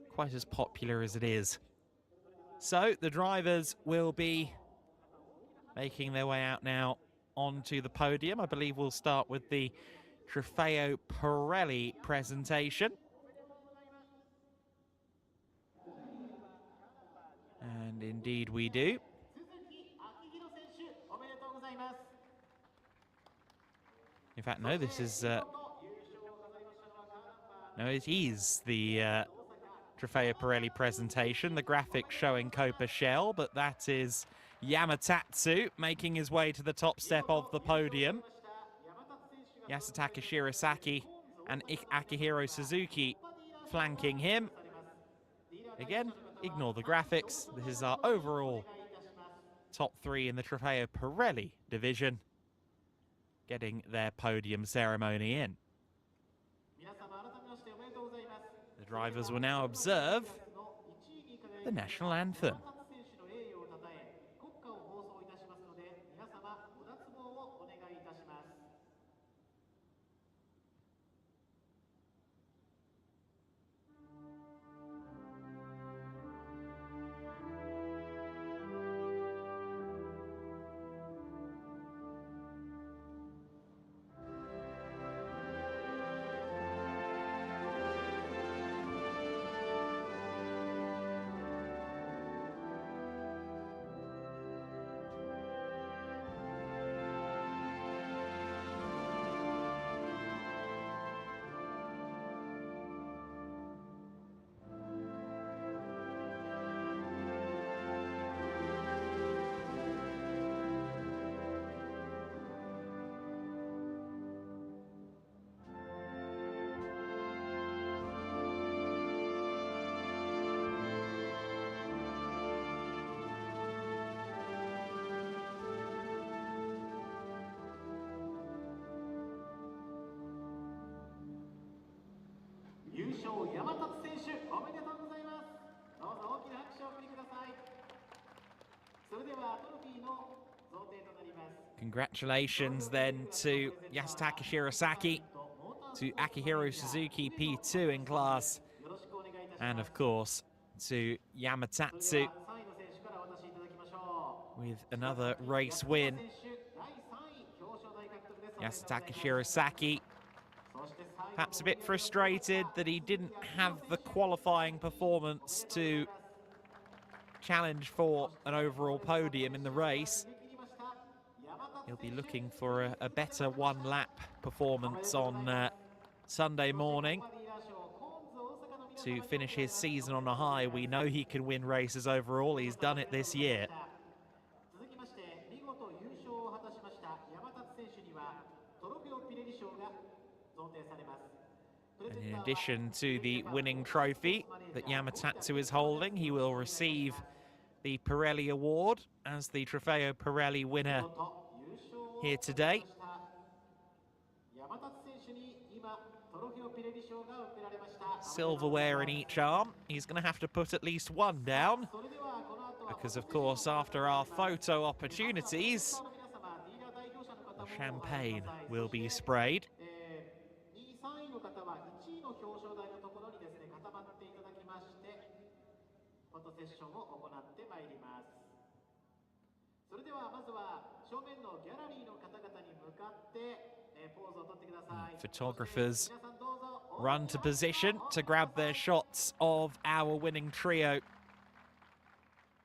Speaker 1: quite as popular as it is. So the drivers will be making their way out now onto the podium. I believe we'll start with the Trofeo Pirelli presentation. And indeed we do. In fact, no, this is... no, it is the Trofeo Pirelli presentation. The graphic showing Copa Shell, but that is Yamatatsu making his way to the top step of the podium. Yasutaka Shirasaki and Akihiro Suzuki flanking him. Again, ignore the graphics. This is our overall top three in the Trofeo Pirelli division, getting their podium ceremony in. The drivers will now observe the national anthem. Congratulations then to Yasutaka Shirasaki, to Akihiro Suzuki P2 in class, and of course to Yamatatsu with another race win. Yasutaka Shirasaki perhaps a bit frustrated that he didn't have the qualifying performance to challenge for an overall podium in the race. He'll be looking for a better one-lap performance on Sunday morning to finish his season on a high. We know he can win races overall. He's done it this year. And in addition to the winning trophy that Yamatatsu is holding, he will receive the Pirelli Award as the Trofeo Pirelli winner here today. Silverware in each arm. He's going to have to put at least one down because, of course, after our photo opportunities, the champagne will be sprayed. Photographers run to position to grab their shots of our winning trio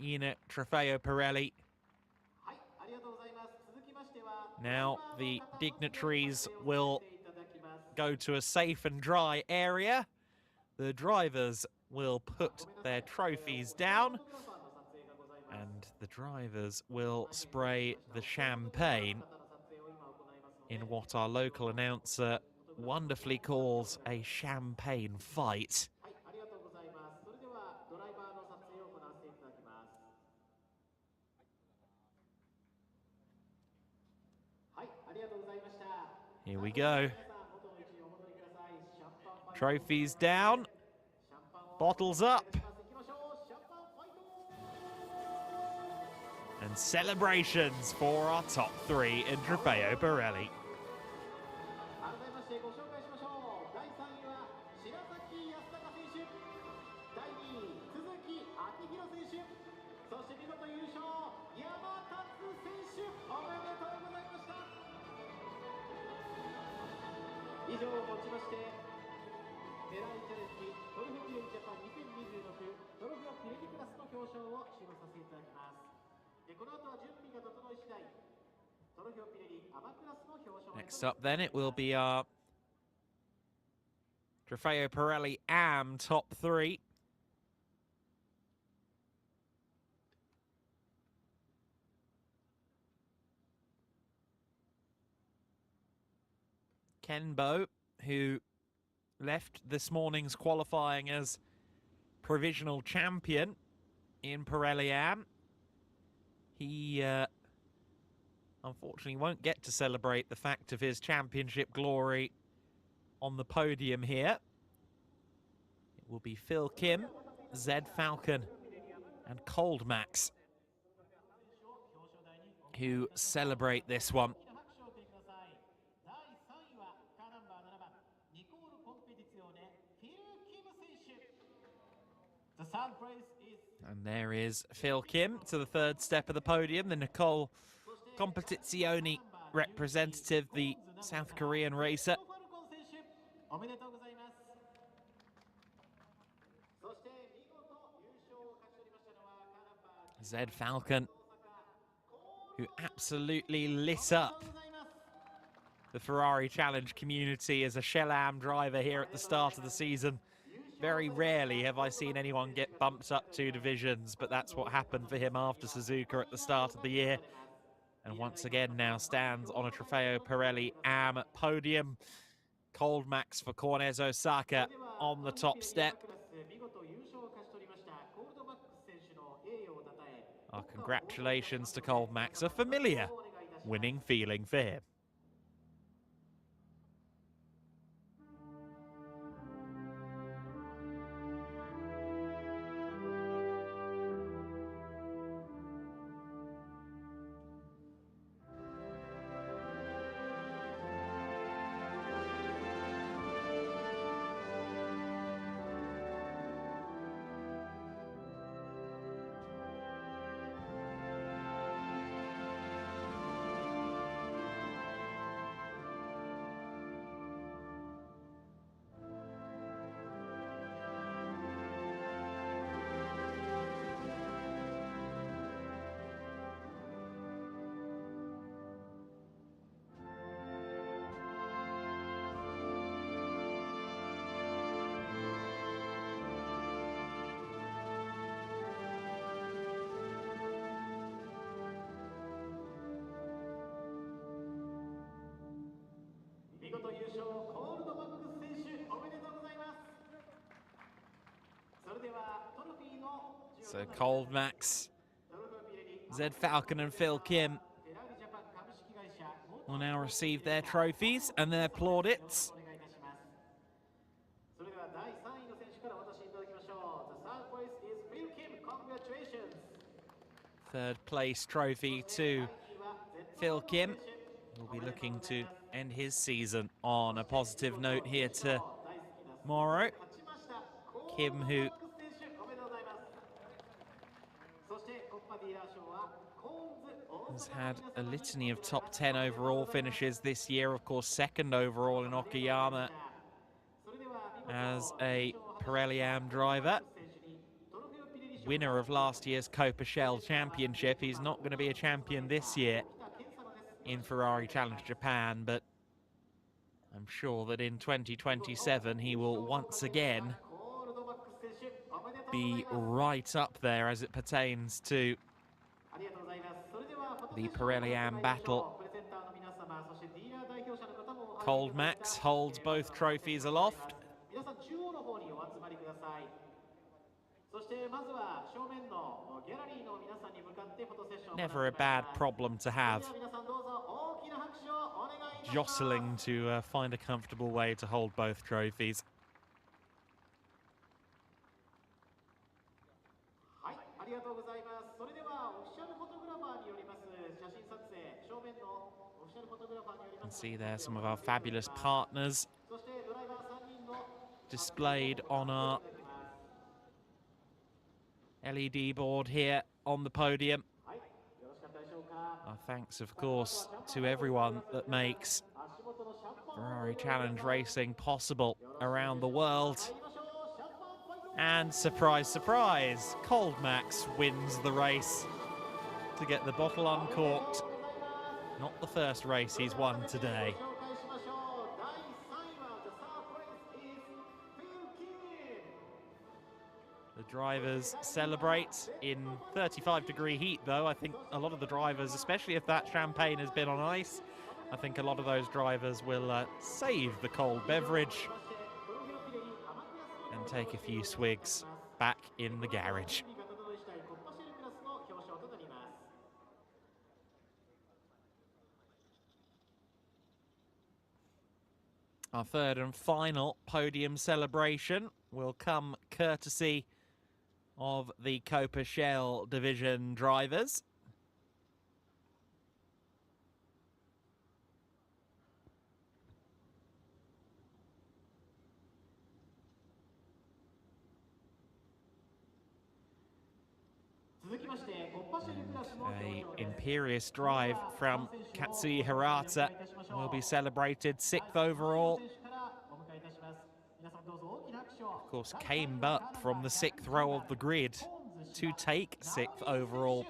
Speaker 1: in Trofeo Pirelli. Now the dignitaries will go to a safe and dry area. The drivers will put their trophies down, and the drivers will spray the champagne in what our local announcer wonderfully calls a champagne fight. Here we go. Trophies down, bottles up, and celebrations for our top three in Trofeo Pirelli. Next up then, it will be our Trofeo Pirelli AM top three. Kenbo, who left this morning's qualifying as provisional champion in Pirelli AM. He unfortunately won't get to celebrate the fact of his championship glory on the podium here. It will be Phil Kim, Zed Falcon, and Cold Max who celebrate this one. And there is Phil Kim to the third step of the podium, the Nicole Competizione representative, the South Korean racer. Zed Falcon, who absolutely lit up the Ferrari Challenge community as a Shell Am driver here at the start of the season. Very rarely have I seen anyone get bumped up 2 divisions, but that's what happened for him after Suzuka at the start of the year. And once again now stands on a Trofeo Pirelli AM podium. Cold Max for Cornez Osaka on the top step. Our congratulations to Cold Max, a familiar winning feeling for him. So Cold Max, Zed Falcon and Phil Kim will now receive their trophies and their plaudits. Third place trophy to Phil Kim. Will be looking to end his season on a positive note here tomorrow. Kim, who has had a litany of top 10 overall finishes this year, of course second overall in Okayama as a Pirelli Am driver. Winner of last year's Copa Shell Championship. He's not going to be a champion this year in Ferrari Challenge Japan, but I'm sure that in 2027 he will once again be right up there as it pertains to the Pirelli Am battle. Cold Max holds both trophies aloft. Never a bad problem to have. Jostling to find a comfortable way to hold both trophies. You can see there some of our fabulous partners displayed on our LED board here on the podium. Our thanks, of course, to everyone that makes Ferrari Challenge racing possible around the world. And surprise, surprise, Cold Max wins the race to get the bottle uncorked. Not the first race he's won today. The drivers celebrate in 35-degree heat, though. I think a lot of the drivers, especially if that champagne has been on ice, I think a lot of those drivers will save the cold beverage and take a few swigs back in the garage. Our third and final podium celebration will come courtesy of the Copa Shell division drivers. And an imperious drive from Katsuya Hirata will be celebrated, 6th overall. Of course, came up from the 6th row of the grid to take 6th overall,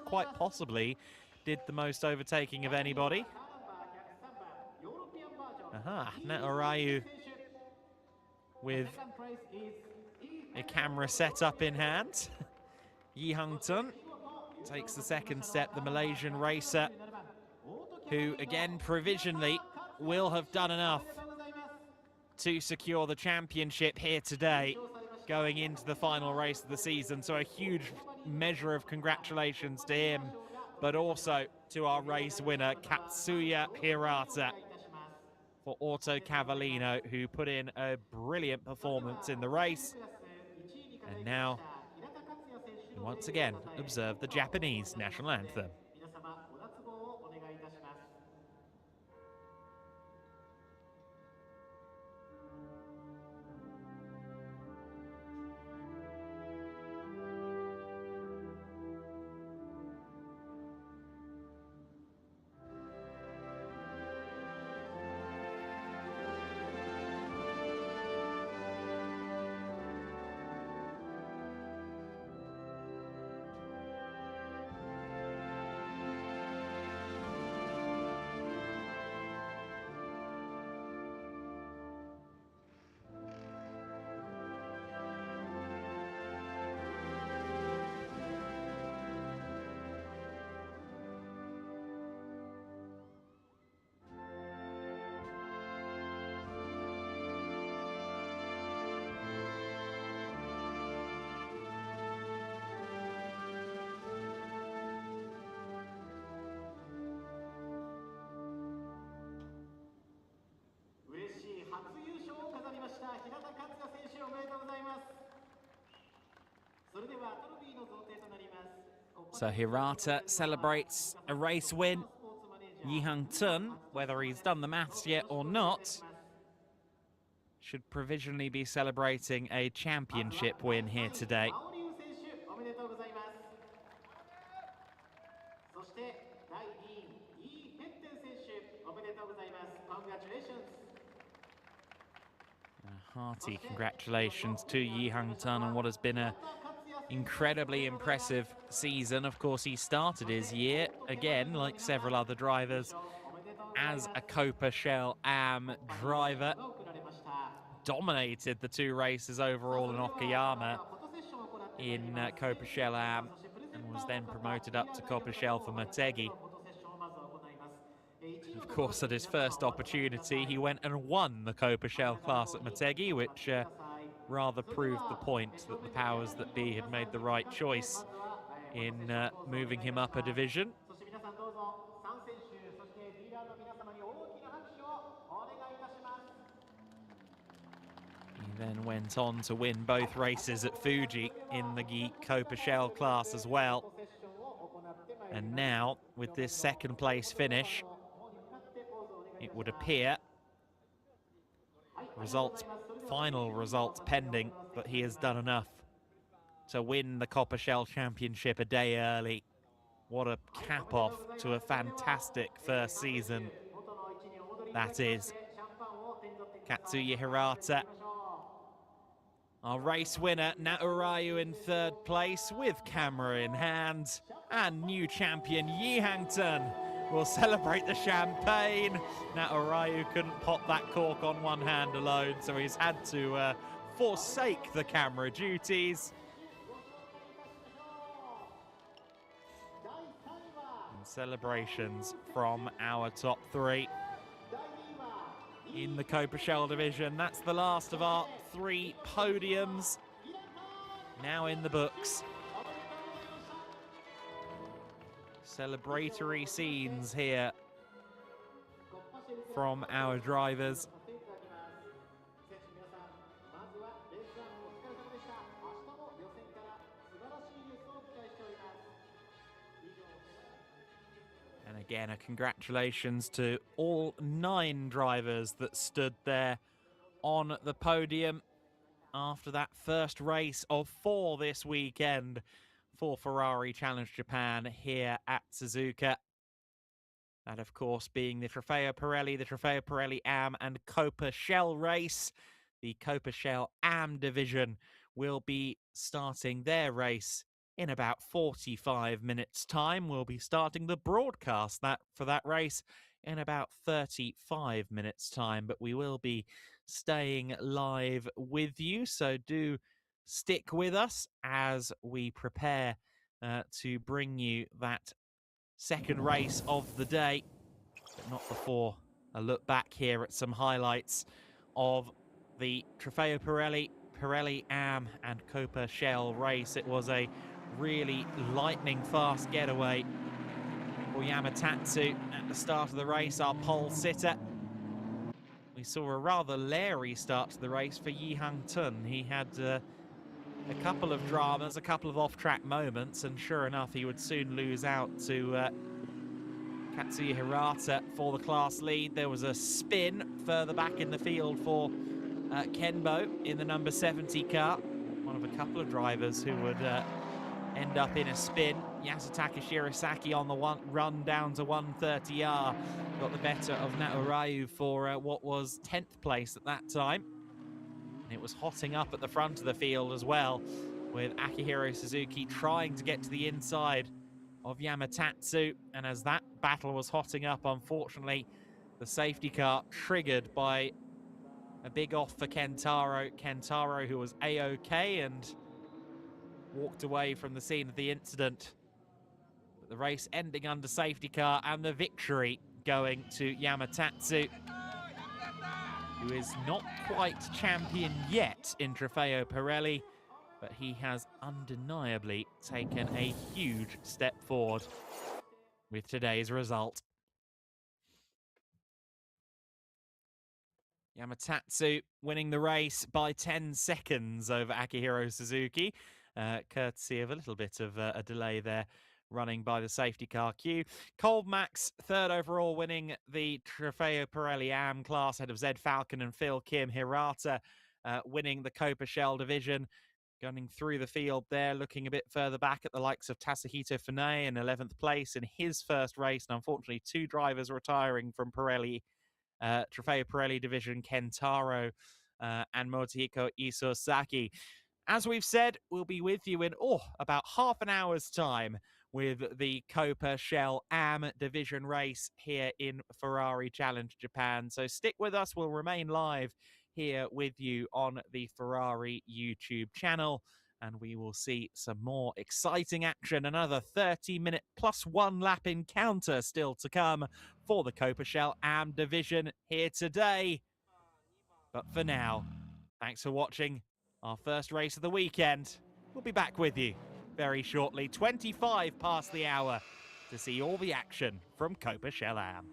Speaker 1: quite possibly did the most overtaking of anybody. Aha, Netorayu with a camera set up in hand. Yi Hung-tun takes the second step, the Malaysian racer, who again provisionally will have done enough to secure the championship here today, going into the final race of the season. So a huge measure of congratulations to him, but also to our race winner, Katsuya Hirata, for Auto Cavallino, who put in a brilliant performance in the race. And now, once again, observe the Japanese national anthem. So Hirata celebrates a race win. Yi Hang-tun, whether he's done the maths yet or not, should provisionally be celebrating a championship win here today. A hearty congratulations to Yi Hang-tun on what has been an incredibly impressive season. Of course, he started his year, again, like several other drivers, as a Copa Shell AM driver. Dominated the 2 races overall in Okayama in Copa Shell AM, and was then promoted up to Copa Shell for Motegi. Of course, at his first opportunity, he went and won the Copa Shell class at Motegi, which rather proved the point that the powers that be had made the right choice in moving him up a division. He then went on to win both races at Fuji in the Copa Shell class as well. And now, with this second place finish, it would appear, final results pending, but he has done enough to win the Copa Shell Championship a day early. What a cap-off to a fantastic first season that is. Katsuya Hirata, our race winner, Naorayu in 3rd place with camera in hand. And new champion Yi Hang-tun will celebrate the champagne. Naorayu couldn't pop that cork on one hand alone, so he's had to forsake the camera duties. And celebrations from our top 3 in the Copa Shell division. That's the last of our 3 podiums now in the books. Celebratory scenes here from our drivers. And again, a congratulations to all 9 drivers that stood there on the podium after that first race of 4 this weekend for Ferrari Challenge Japan here at Suzuka. That, of course, being the Trofeo Pirelli AM and Copa Shell race. The Copa Shell AM division will be starting their race in about 45 minutes' time. We'll be starting the broadcast for that race in about 35 minutes' time, but we will be staying live with you, so do stick with us as we prepare to bring you that second race of the day, but not before a look back here at some highlights of the Trofeo Pirelli AM and Copa Shell race. It was a really lightning fast getaway for Yamatatsu at the start of the race, our pole sitter. We saw a rather leery start to the race for Yi Hang-tun. He had a couple of dramas, a couple of off-track moments, and sure enough, he would soon lose out to Katsuya Hirata for the class lead. There was a spin further back in the field for Kenbo in the number 70 car. One of a couple of drivers who would end up in a spin. Yasutaka Shirasaki on the run down to 130R. Got the better of Naorayu for what was 10th place at that time. And it was hotting up at the front of the field as well, with Akihiro Suzuki trying to get to the inside of Yamatatsu. And as that battle was hotting up, unfortunately, the safety car triggered by a big off for Kentaro. Kentaro, who was A-OK and walked away from the scene of the incident. But the race ending under safety car and the victory going to Yamatatsu, who is not quite champion yet in Trofeo Pirelli, but he has undeniably taken a huge step forward with today's result. Yamatatsu winning the race by 10 seconds over Akihiro Suzuki. courtesy of a little bit of a delay there, running by the safety car queue. Max, third overall, winning the Trofeo Pirelli AM class, ahead of Zed Falcon and Phil Kim. Hirata winning the Copa Shell division. Gunning through the field there, looking a bit further back at the likes of Tasahito Fune in 11th place in his first race. And unfortunately, two drivers retiring from Pirelli, Trofeo Pirelli division, Kentaro and Motohiko Isozaki. As we've said, we'll be with you in about half an hour's time with the Copa Shell AM division race here in Ferrari Challenge Japan. So stick with us. We'll remain live here with you on the Ferrari YouTube channel, and we will see some more exciting action. Another 30-minute plus one lap encounter still to come for the Copa Shell AM division here today. But for now, thanks for watching our first race of the weekend. We'll be back with you very shortly, 25 past the hour, to see all the action from Copa Shell AM.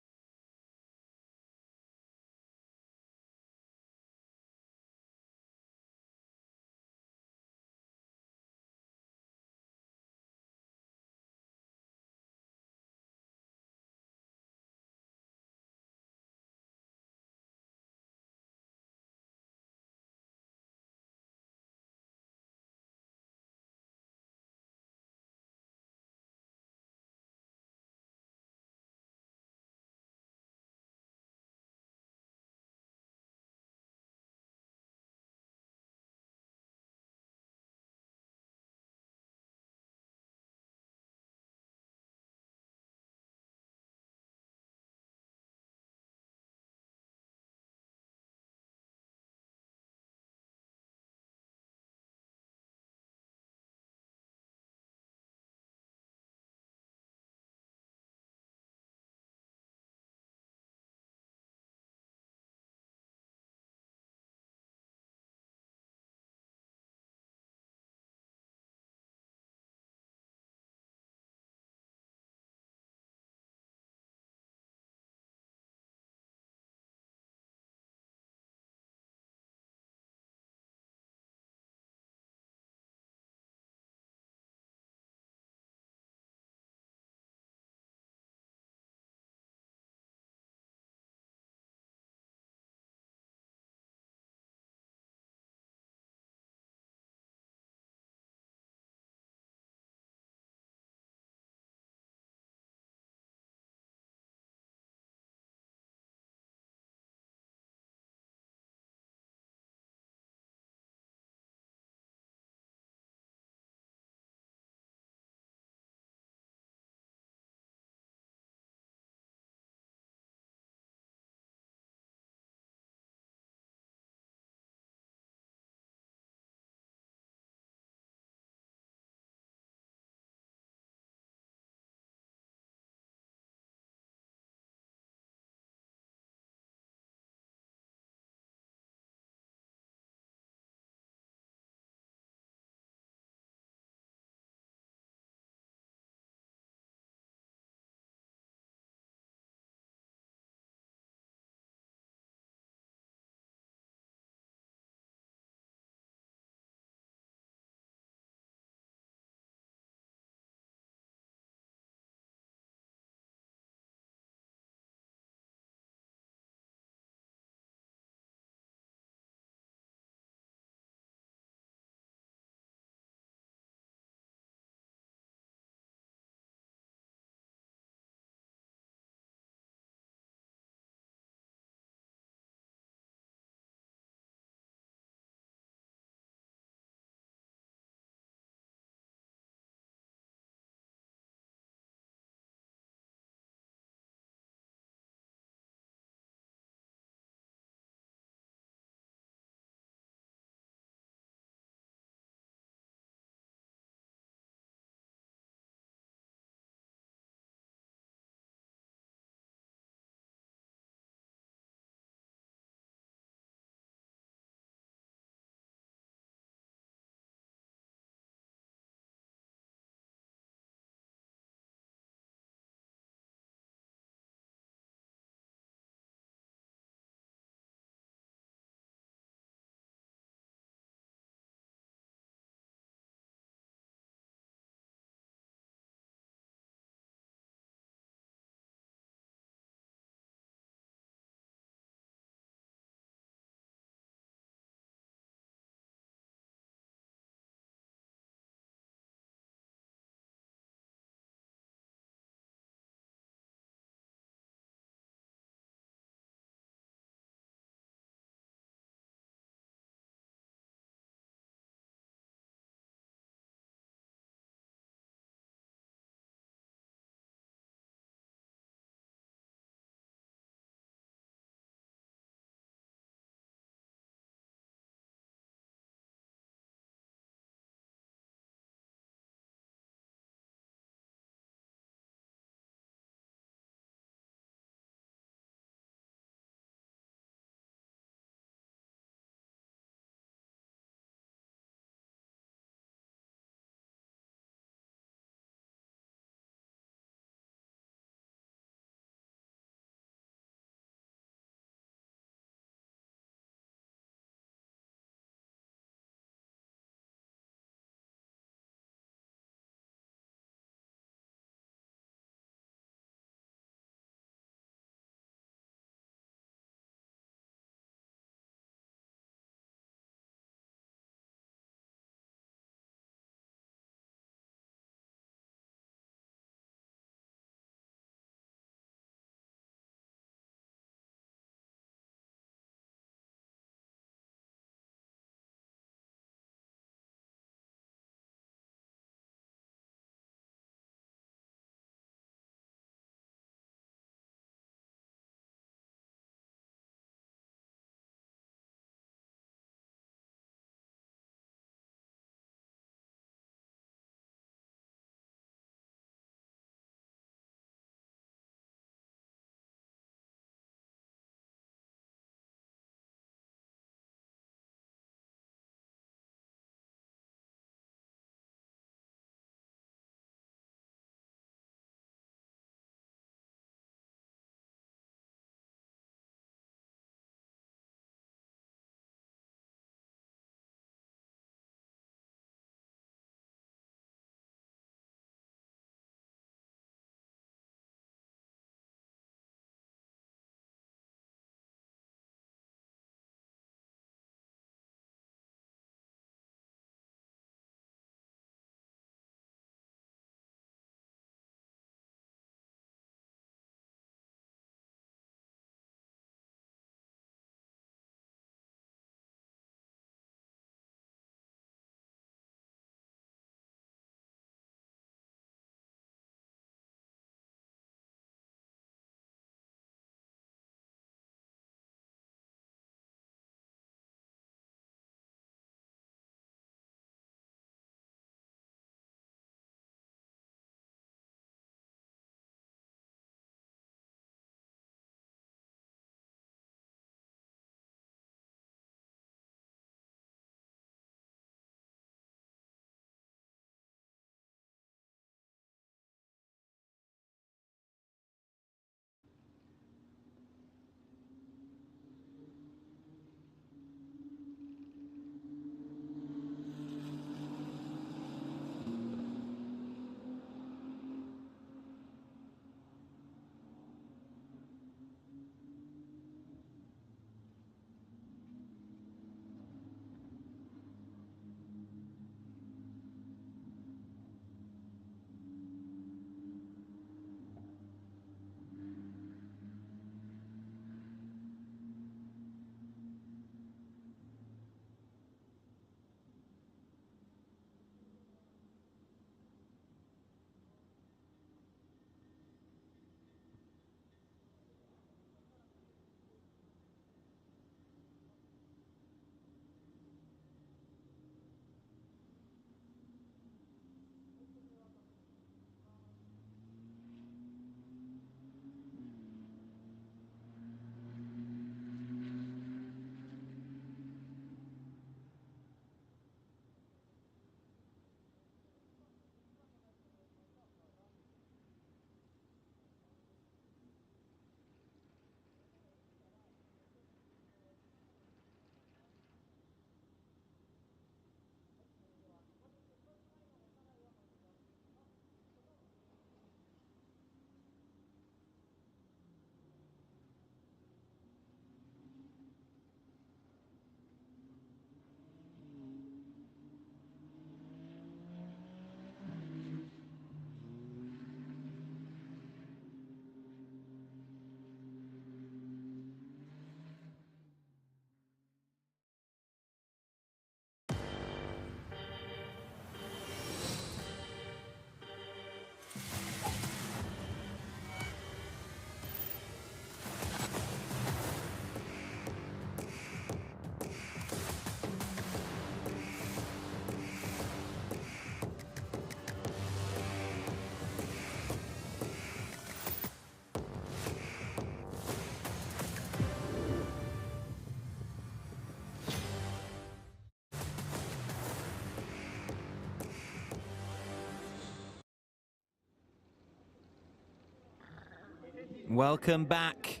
Speaker 1: Welcome back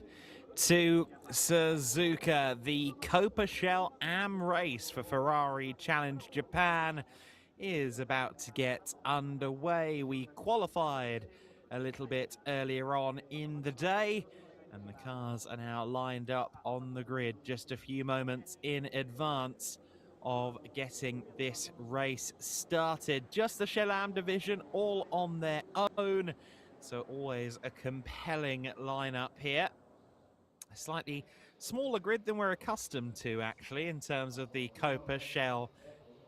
Speaker 1: to Suzuka. The Copa Shell Am race for Ferrari Challenge Japan is about to get underway. We qualified a little bit earlier on in the day, and the cars are now lined up on the grid just a few moments in advance of getting this race started. Just the Shell Am division all on their own. So always a compelling lineup here. A slightly smaller grid than we're accustomed to, actually, in terms of the Copa Shell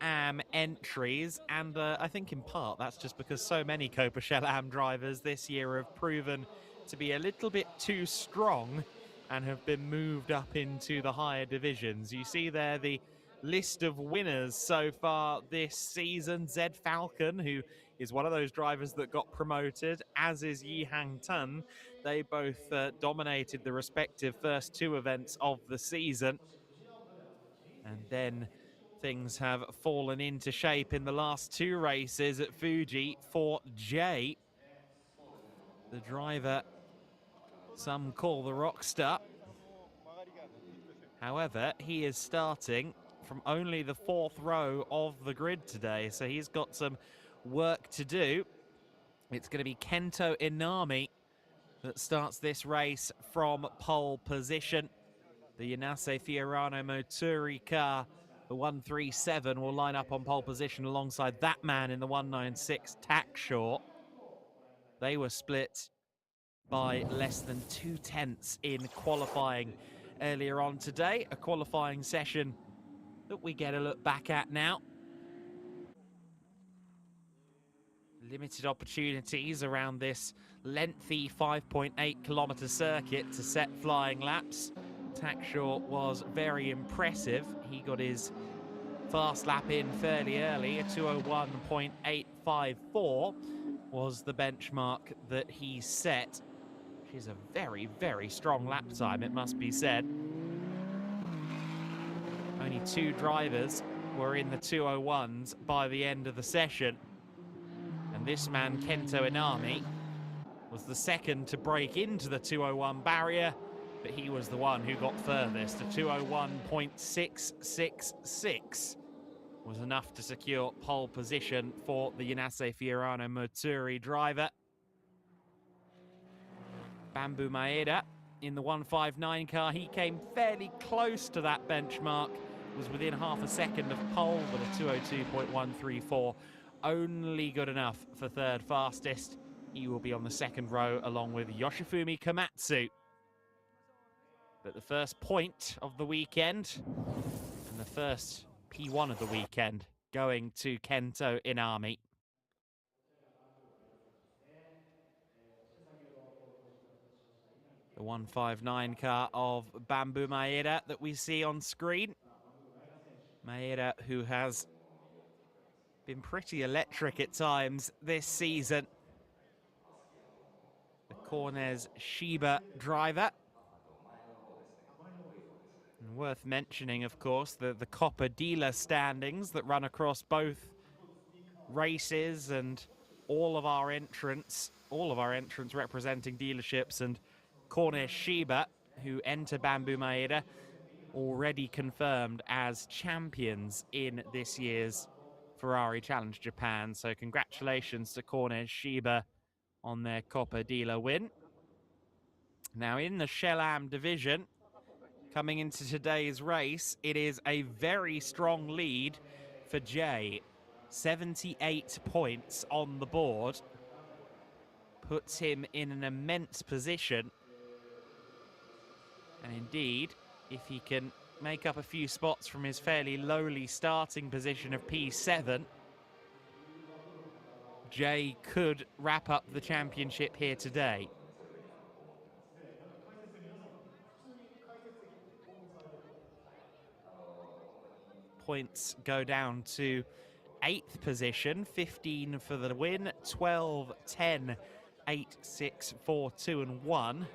Speaker 1: Am entries. And I think in part that's just because so many Copa Shell Am drivers this year have proven to be a little bit too strong and have been moved up into the higher divisions. You see there the list of winners so far this season. Zed Falcon, who is one of those drivers that got promoted, as is Yi Hang Tun. They both dominated the respective first two events of the season. And then things have fallen into shape in the last two races at Fuji for Jay, the driver some call the rock star. However, he is starting from only the fourth row of the grid today, so he's got some work to do. It's going to be Kento Inami that starts this race from pole position. The Yanase Fiorano Moturi car, the 137, will line up on pole position alongside that man in the 196 Tackshaw. They were split by less than 2/10 in qualifying earlier on today. A qualifying session that we get a look back at now. Limited opportunities around this lengthy 5.8 kilometer circuit to set flying laps. Tackshaw was very impressive. He got his fast lap in fairly early. A 201.854 was the benchmark that he set, which is a very, very strong lap time, it must be said. Only two drivers were in the 201s by the end of the session. And this man, Kento Inami, was the second to break into the 201 barrier, but he was the one who got furthest. A 201.666 was enough to secure pole position for the Yanase Fiorano Moturi driver. Bambu Maeda in the 159 car, he came fairly close to that benchmark, was within half a second of pole, but a 202.134 only good enough for third fastest. He will be on the second row along with Yoshifumi Komatsu. But the first point of the weekend and the first P1 of the weekend going to Kento Inami. The 159 car of Bambu Maeda that we see on screen. Maeda, who has been pretty electric at times this season. The Cornes Shiba driver. And worth mentioning, of course, the Coppa dealer standings that run across both races, and all of our entrants representing dealerships, and Cornes Shiba, who enter Bambu Maeda, already confirmed as champions in this year's Ferrari Challenge Japan. So congratulations to Cornes Shiba on their Coppa dealer win. Now in the Shell Am division, coming into today's race, it is a very strong lead for Jay. 78 points on the board puts him in an immense position. And indeed, if he can make up a few spots from his fairly lowly starting position of P7, Jay could wrap up the championship here today. Points go down to 8th position, 15 for the win, 12, 10, 8, 6, 4, 2 and 1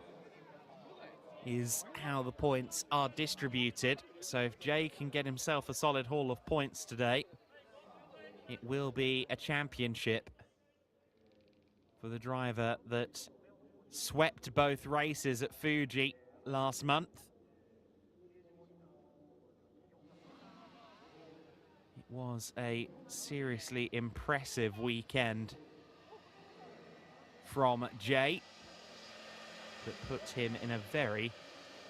Speaker 1: is how the points are distributed. So if Jay can get himself a solid haul of points today, it will be a championship for the driver that swept both races at Fuji last month. It was a seriously impressive weekend from Jay that puts him in a very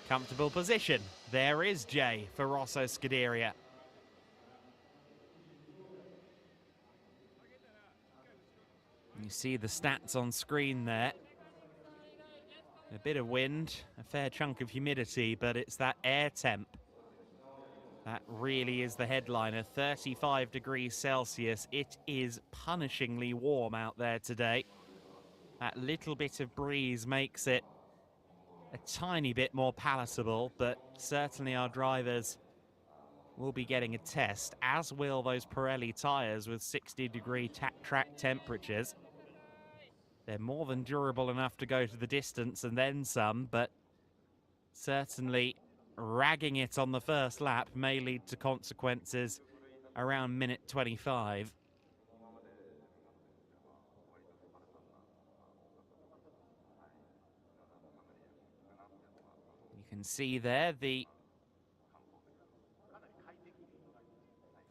Speaker 1: comfortable position. There is Jay for Rosso Scuderia. You see the stats on screen there. A bit of wind, a fair chunk of humidity, but it's that air temp that really is the headliner. 35 degrees Celsius. It is punishingly warm out there today. That little bit of breeze makes it a tiny bit more palatable, but certainly our drivers will be getting a test, as will those Pirelli tyres with 60-degree track temperatures. They're more than durable enough to go to the distance and then some, but certainly ragging it on the first lap may lead to consequences around minute 25. You can see there the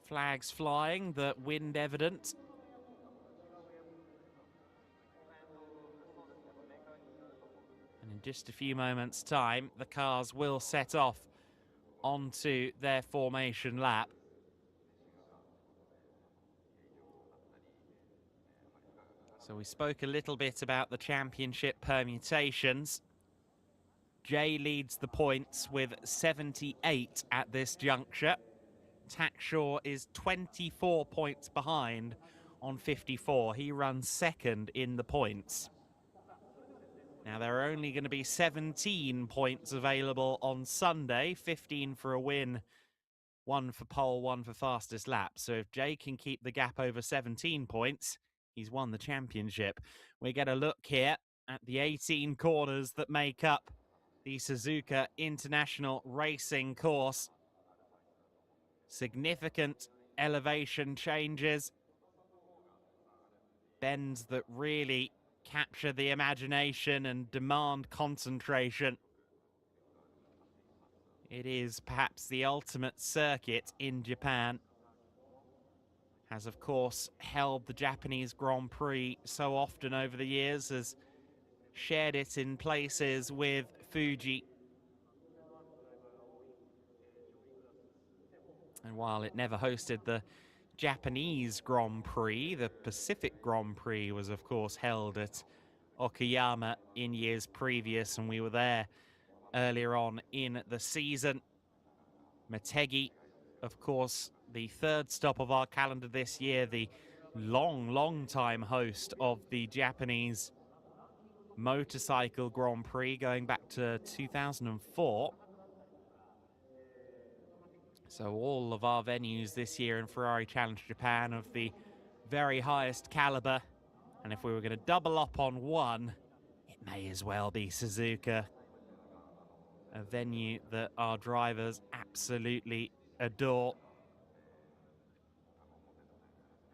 Speaker 1: flags flying, the wind evident. And in just a few moments' time, the cars will set off onto their formation lap. So we spoke a little bit about the championship permutations. Jay leads the points with 78 at this juncture. Tackshaw is 24 points behind on 54. He runs second in the points. Now, there are only going to be 17 points available on Sunday, 15 for a win, 1 for pole, 1 for fastest lap. So if Jay can keep the gap over 17 points, he's won the championship. We get a look here at the 18 corners that make up the Suzuka International Racing course. Significant elevation changes. Bends that really capture the imagination and demand concentration. It is perhaps the ultimate circuit in Japan. Has, of course, held the Japanese Grand Prix so often over the years, has shared it in places with Fuji. And while it never hosted the Japanese Grand Prix, the Pacific Grand Prix was, of course, held at Okayama in years previous, and we were there earlier on in the season. Motegi, of course, the third stop of our calendar this year, the long time host of the Japanese Motorcycle Grand Prix going back to 2004. So all of our venues this year in Ferrari Challenge Japan of the very highest caliber. And if we were going to double up on one, it may as well be Suzuka. A venue that our drivers absolutely adore.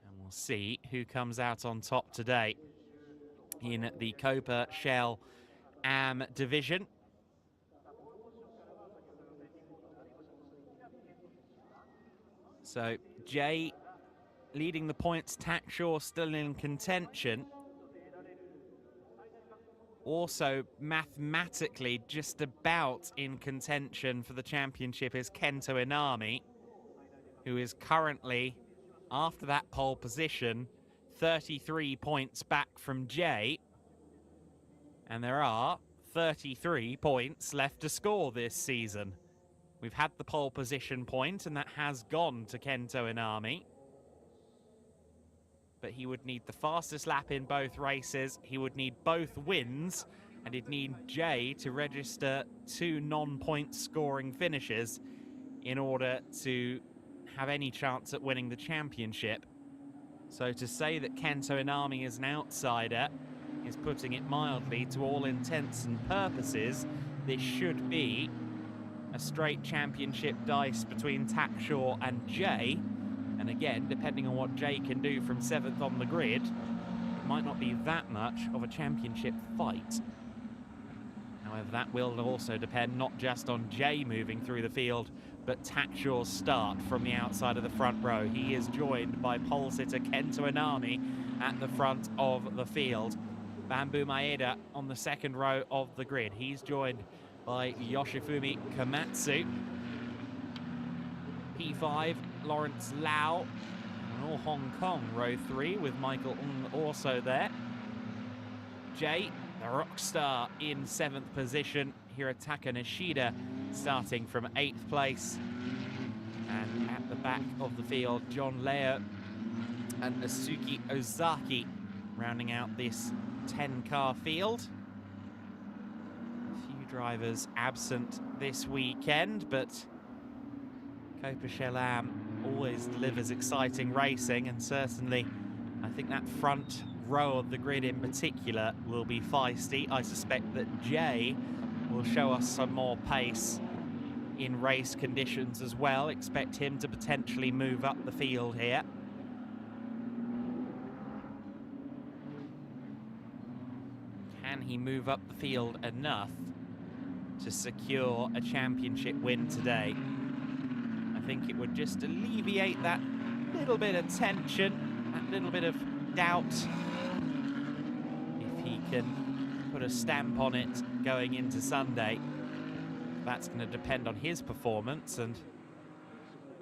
Speaker 1: And we'll see who comes out on top today in the Copa Shell AM division. So Jay leading the points, Tackshaw still in contention. Also mathematically just about in contention for the championship is Kento Inami, who is currently, after that pole position, 33 points back from Jay. And there are 33 points left to score this season. We've had the pole position point, and that has gone to Kento Inami. But he would need the fastest lap in both races. He would need both wins, and he'd need Jay to register 2 non-point scoring finishes in order to have any chance at winning the championship. So to say that Kento Inami is an outsider is putting it mildly. To all intents and purposes, this should be a straight championship dice between Tackshaw and Jay. And again, depending on what Jay can do from 7th on the grid, it might not be that much of a championship fight. However, that will also depend not just on Jay moving through the field, but Takshaw's start from the outside of the front row. He is joined by pole sitter Kento Inami at the front of the field. Bamboo Maeda on the second row of the grid. He's joined by Yoshifumi Komatsu. P5, Lawrence Lau. And all Hong Kong, row 3, with Michael Ng also there. Jay, the rock star, in 7th position. Hirotaka Nishida starting from 8th place. And at the back of the field, John Leo and Asuki Ozaki rounding out this 10-car field. A few drivers absent this weekend, but Copa Chelam always delivers exciting racing, and certainly I think that front row of the grid in particular will be feisty. I suspect that Jay will show us some more pace in race conditions as well. Expect him to potentially move up the field here. Can he move up the field enough to secure a championship win today? I think it would just alleviate that little bit of tension, that little bit of doubt, if he can put a stamp on it going into Sunday. That's going to depend on his performance, and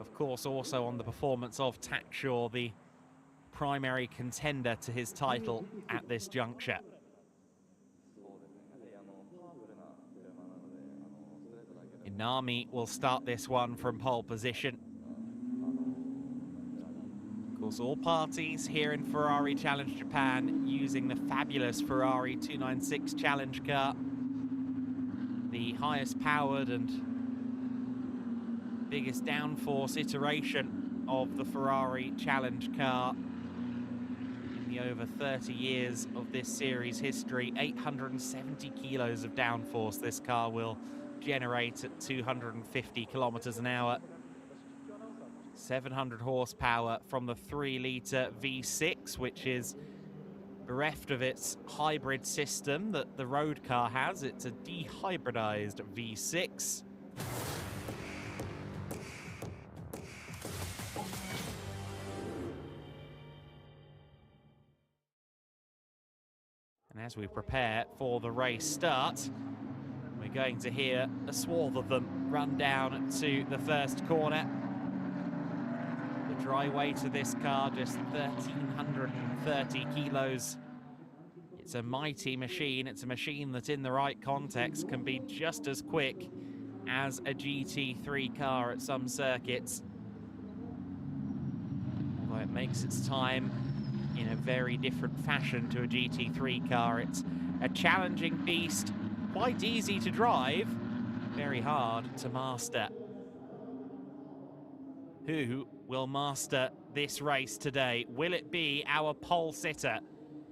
Speaker 1: of course also on the performance of Takshaw, the primary contender to his title at this juncture. Inami will start this one from pole position. Of course, all parties here in Ferrari Challenge Japan using the fabulous Ferrari 296 Challenge car, the highest powered and biggest downforce iteration of the Ferrari Challenge car in the over 30 years of this series history. 870 kilos of downforce this car will generate at 250 kilometers an hour. 700 horsepower from the 3-litre V6, which is bereft of its hybrid system that the road car has. It's a dehybridized V6. And as we prepare for the race start, we're going to hear a swath of them run down to the first corner. The dry weight of this car, just 1,330 kilos. It's a mighty machine. It's a machine that in the right context can be just as quick as a GT3 car at some circuits. Although it makes its time in a very different fashion to a GT3 car. It's a challenging beast, quite easy to drive, very hard to master. Who will master this race today? Will it be our pole sitter,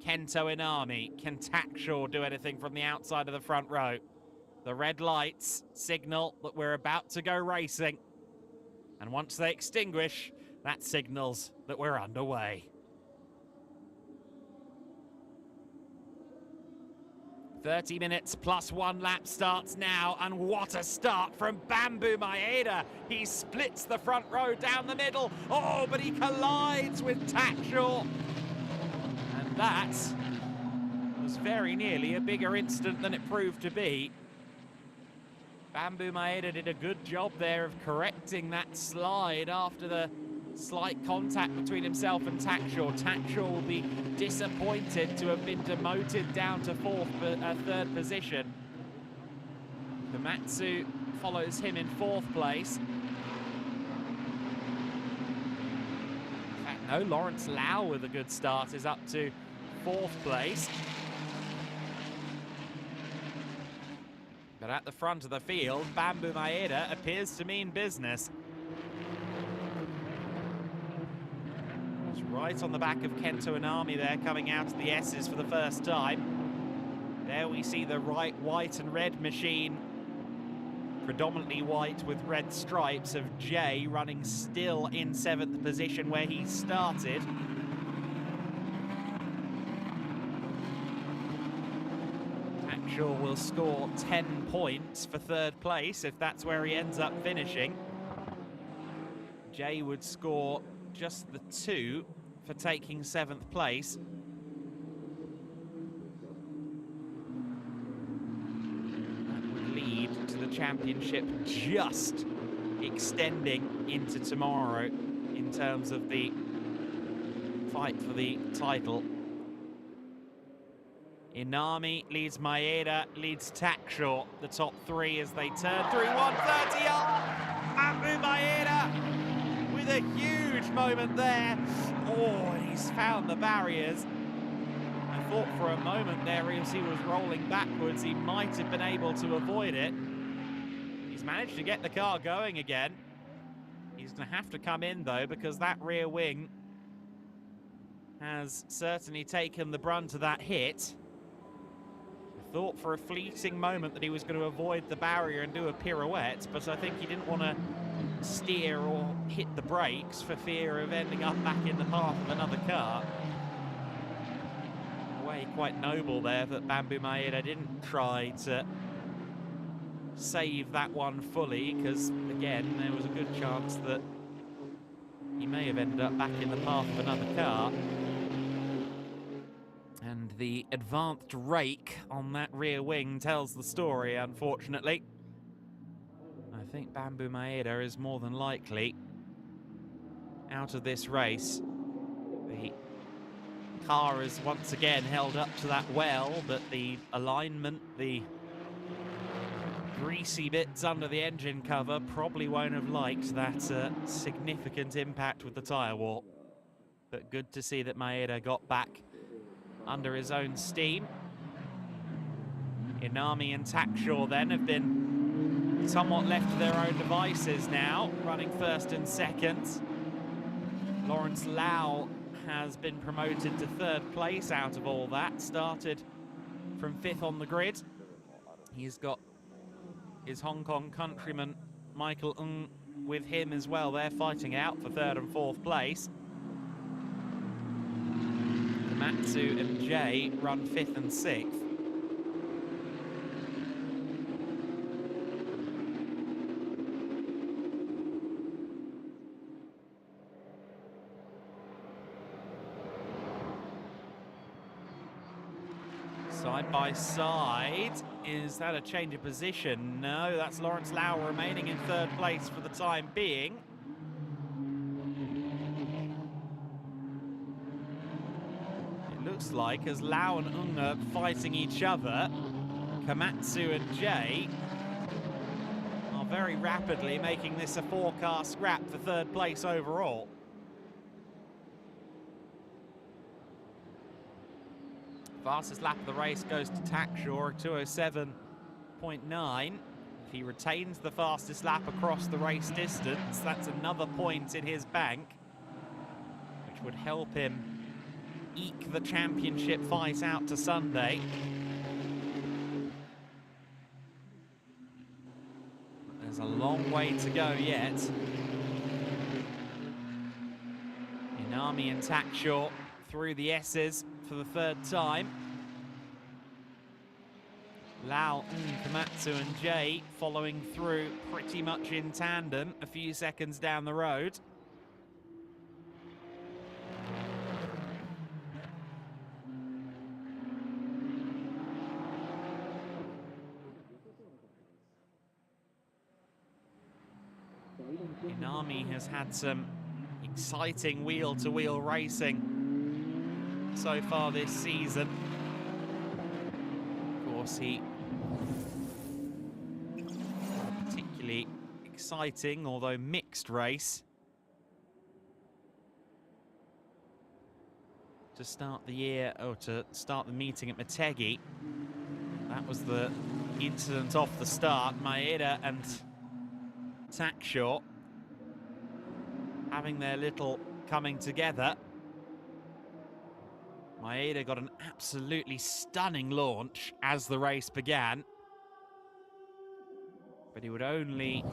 Speaker 1: Kento Inami? Can Takshaw do anything from the outside of the front row? The red lights signal that we're about to go racing. And once they extinguish, that signals that we're underway. 30 minutes plus 1 lap starts now, and what a start from Bamboo Maeda. He splits the front row down the middle. Oh, but he collides with Takshaw. And that was very nearly a bigger incident than it proved to be. Bamboo Maeda did a good job there of correcting that slide after the slight contact between himself and Takshaw. Takshaw will be disappointed to have been demoted down to third position. Komatsu follows him in 4th place. In fact, no, Lawrence Lau with a good start is up to 4th place. But at the front of the field, Bamboo Maeda appears to mean business. Right on the back of Kento Inami there, coming out of the S's for the first time. There we see the white and red machine, predominantly white with red stripes, of Jay running still in 7th position where he started. Tackshaw will score 10 points for third place if that's where he ends up finishing. Jay would score just the 2 for taking 7th place. That would lead to the championship just extending into tomorrow in terms of the fight for the title. Inami leads Maeda, leads Tackshaw, the top 3 as they turn through 130. Bamboo Maeda with a huge moment there. Oh, and he's found the barriers. I thought for a moment there as he was rolling backwards, he might have been able to avoid it. He's managed to get the car going again. He's going to have to come in though, because that rear wing has certainly taken the brunt of that hit. Thought for a fleeting moment that he was going to avoid the barrier and do a pirouette, but I think he didn't want to steer or hit the brakes for fear of ending up back in the path of another car. In a way, quite noble there that Bamboo Maeda didn't try to save that one fully, because again there was a good chance that he may have ended up back in the path of another car. And the advanced rake on that rear wing tells the story, unfortunately. I think Bamboo Maeda is more than likely out of this race. The car is once again held up to that well, but the alignment, the greasy bits under the engine cover probably won't have liked that significant impact with the tyre wall. But good to see that Maeda got back under his own steam. Inami and Tackshaw then have been somewhat left to their own devices now, running first and second. Lawrence Lau has been promoted to 3rd place out of all that, started from 5th on the grid. He's got his Hong Kong countryman Michael Ng with him as well. They're fighting out for 3rd and 4th place. Matsu and Jay run 5th and 6th. Side by side, is that a change of position? No, that's Lawrence Lau remaining in 3rd place for the time being. Looks like as Lau and Ng are fighting each other, Komatsu and Jay are very rapidly making this a 4-car scrap for 3rd place overall. Fastest lap of the race goes to Tackshaw, 2:07.9. If he retains the fastest lap across the race distance, that's another point in his bank, which would help him eke the championship fight out to Sunday. There's a long way to go yet. Inami and Tackshaw through the S's for the 3rd time. Lau, Komatsu and Jay following through pretty much in tandem a few seconds down the road. Inami has had some exciting wheel-to-wheel racing so far this season. Of course, he particularly exciting, although mixed race to start the year, or to start the meeting at Motegi. That was the incident off the start. Maeda and Tackshaw having their little coming together. Maeda got an absolutely stunning launch as the race began, but he would only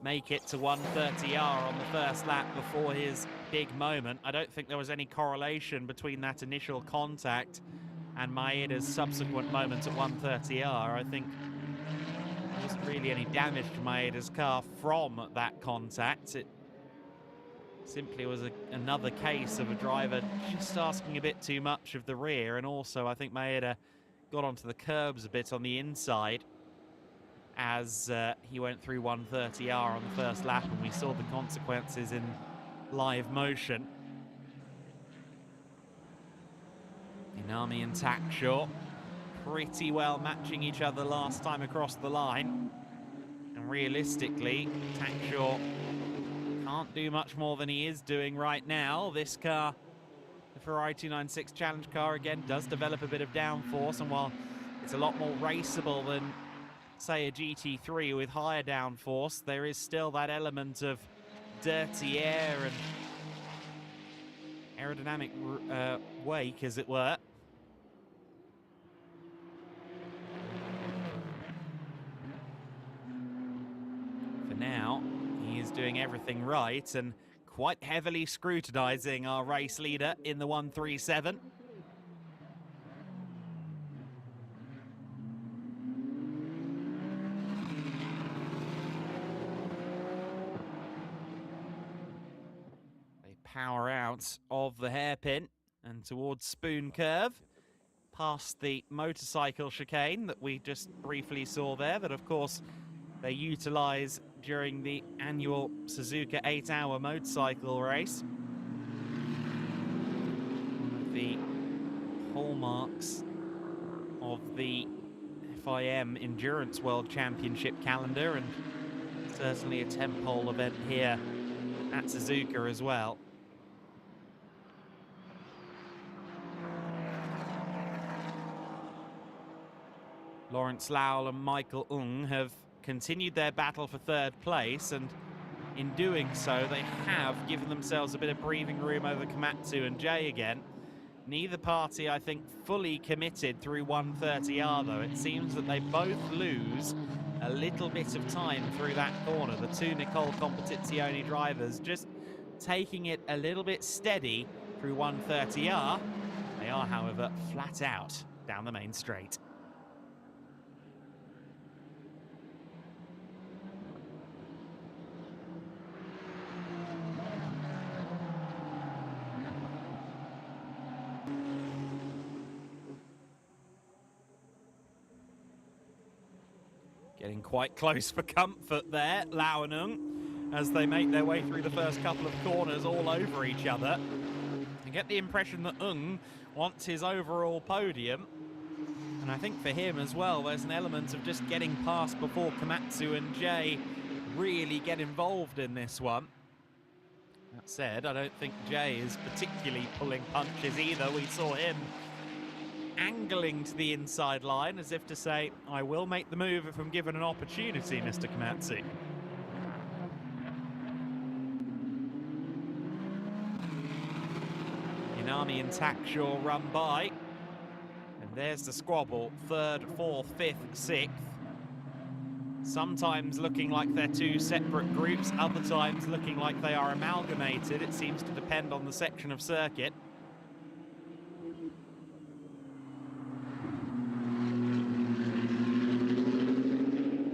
Speaker 1: make it to 130R on the first lap before his big moment. I don't think there was any correlation between that initial contact and Maeda's subsequent moment at 130R, I think there wasn't really any damage to Maeda's car from that contact. It simply was another case of a driver just asking a bit too much of the rear, and also I think Maeda got onto the curbs a bit on the inside as he went through 130R on the first lap, and we saw the consequences in live motion. Inami and Takshaw pretty well matching each other last time across the line, and realistically Takshaw can't do much more than he is doing right now. This car, the Ferrari 296 Challenge car, again does develop a bit of downforce, and while it's a lot more raceable than say a GT3 with higher downforce, there is still that element of dirty air and aerodynamic wake, as it were. For now, he is doing everything right and quite heavily scrutinizing our race leader in the 137. Power out of the hairpin and towards Spoon Curve, past the motorcycle chicane that we just briefly saw there, that of course they utilize during the annual Suzuka 8-hour motorcycle race. One of the hallmarks of the FIM Endurance World Championship calendar, and certainly a tentpole event here at Suzuka as well. Lawrence Lowell and Michael Ung have continued their battle for third place, and in doing so they have given themselves a bit of breathing room over Komatsu and Jay again. Neither party, I think, fully committed through 130R though. It seems that they both lose a little bit of time through that corner. The two Nicole Competizione drivers just taking it a little bit steady through 130R. They are, however, flat out down the main straight. Getting quite close for comfort there, Lau and Ung, as they make their way through the first couple of corners all over each other. I get the impression that Ung wants his overall podium, and I think for him as well, there's an element of just getting past before Komatsu and Jay really get involved in this one. That said, I don't think Jay is particularly pulling punches either. We saw him angling to the inside line as if to say, I will make the move if I'm given an opportunity, Mr. Komatsu. Inami and Takshaw run by, and there's the squabble, third, fourth, fifth, sixth. Sometimes looking like they're two separate groups, other times looking like they are amalgamated. It seems to depend on the section of circuit.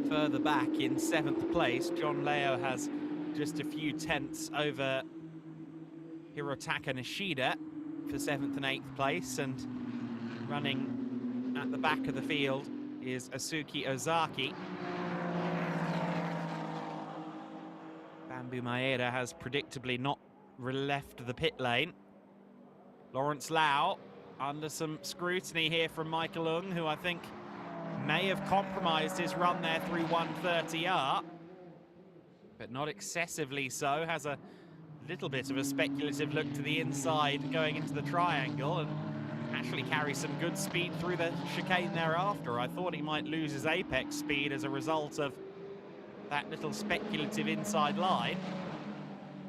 Speaker 1: Further back in 7th place, John Leo has just a few tenths over Hirotaka Nishida for 7th and 8th place, and running at the back of the field is Asuki Ozaki. Bambu Maeda has predictably not left the pit lane. Lawrence Lau under some scrutiny here from Michael Ung, who I think may have compromised his run there through 130R, but not excessively so. Has a little bit of a speculative look to the inside going into the triangle, and actually carries some good speed through the chicane thereafter. I thought he might lose his apex speed as a result of that little speculative inside line,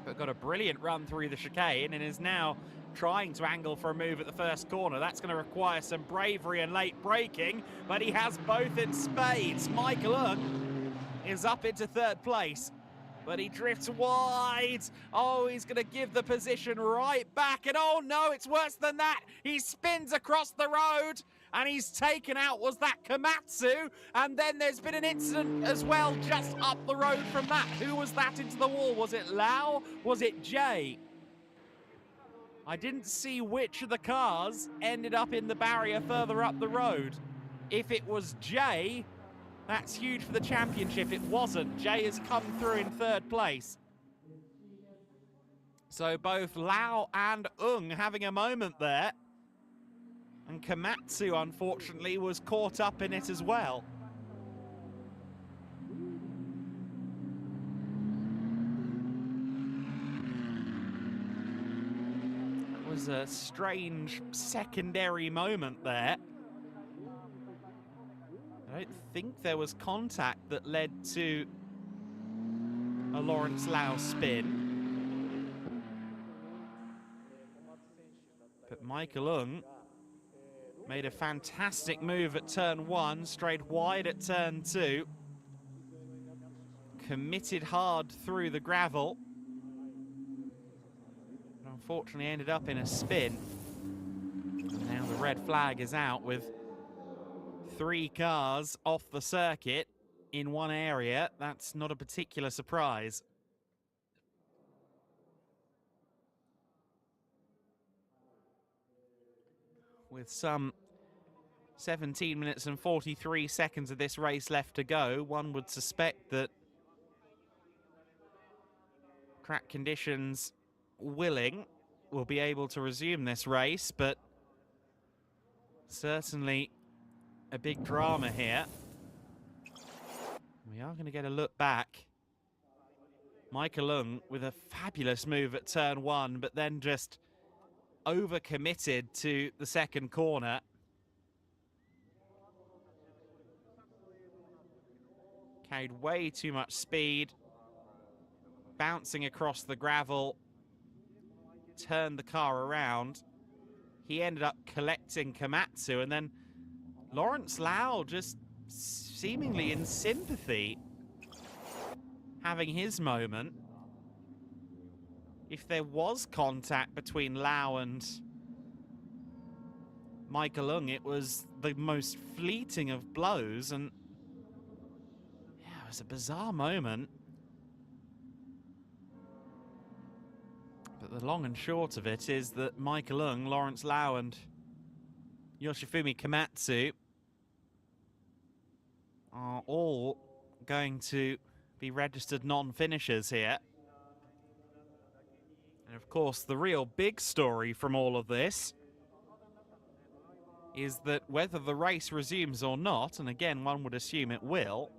Speaker 1: but got a brilliant run through the chicane and is now trying to angle for a move at the first corner. That's going to require some bravery and late braking, but he has both in spades. Michael Ung is up into third place but he drifts wide. Oh, he's going to give the position right back. And oh no, it's worse than that. He spins across the road and he's taken out. Was that Komatsu? And then there's been an incident as well just up the road from that. Who was that into the wall? Was it Lau? Was it Jay? I didn't see which of the cars ended up in the barrier further up the road. If it was Jay, that's huge for the championship. It wasn't. Jay has come through in third place. So both Lau and Ung having a moment there. And Komatsu, unfortunately, was caught up in it as well. It was a strange secondary moment there. I don't think there was contact that led to a Lawrence Lau spin. But Michael Ung made a fantastic move at turn 1, strayed wide at turn 2. Committed hard through the gravel. But unfortunately ended up in a spin. And now the red flag is out with 3 cars off the circuit in one area. That's not a particular surprise. With some 17 minutes and 43 seconds of this race left to go, one would suspect that track conditions willing, we'll be able to resume this race, but certainly a big drama here. We are going to get a look back. Michael Ung with a fabulous move at turn 1, but then just overcommitted to the second corner. Carried way too much speed. Bouncing across the gravel. Turned the car around. He ended up collecting Komatsu, and then Lawrence Lau just seemingly in sympathy, having his moment. If there was contact between Lau and Michael Ung, it was the most fleeting of blows, and yeah, it was a bizarre moment. But the long and short of it is that Michael Ung, Lawrence Lau and Yoshifumi Komatsu are all going to be registered non-finishers here. And of course, the real big story from all of this is that whether the race resumes or not, and again, one would assume it will,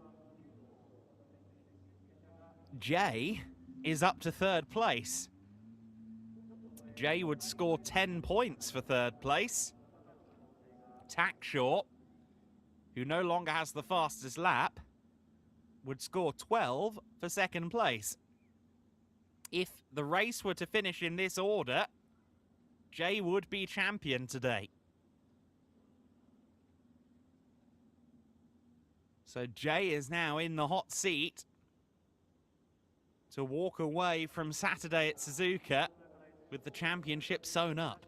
Speaker 1: Jay is up to third place. Jay would score 10 points for third place. Tackshaw, who no longer has the fastest lap, would score 12 for second place. If the race were to finish in this order, Jay would be champion today. So Jay is now in the hot seat to walk away from Saturday at Suzuka with the championship sewn up.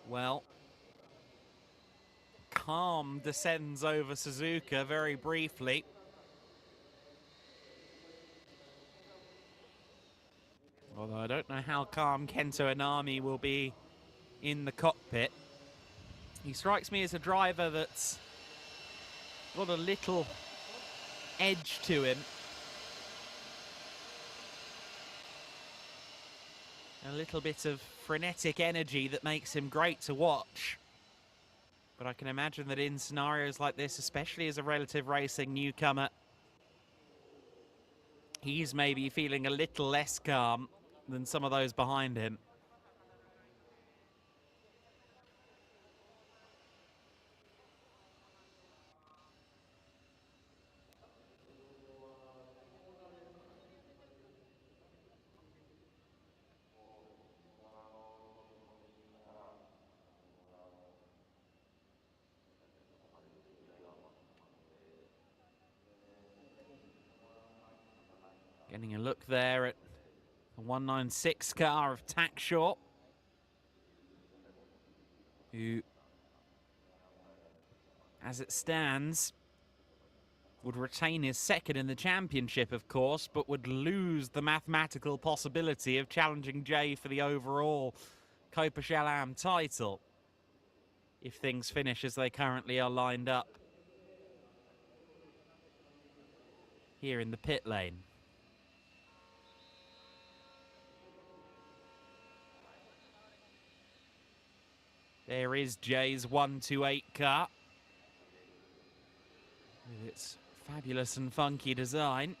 Speaker 1: Well, calm descends over Suzuka very briefly. Although I don't know how calm Kento Inami will be in the cockpit. He strikes me as a driver that's got a little edge to him. A little bit of frenetic energy that makes him great to watch. But I can imagine that in scenarios like this, especially as a relative racing newcomer, he's maybe feeling a little less calm than some of those behind him. Getting a look there at the 196 car of Tackshaw, who, as it stands, would retain his second in the championship, of course, but would lose the mathematical possibility of challenging Jay for the overall Copa Shalam title if things finish as they currently are lined up here in the pit lane. There is Jay's 128 car with its fabulous and funky design.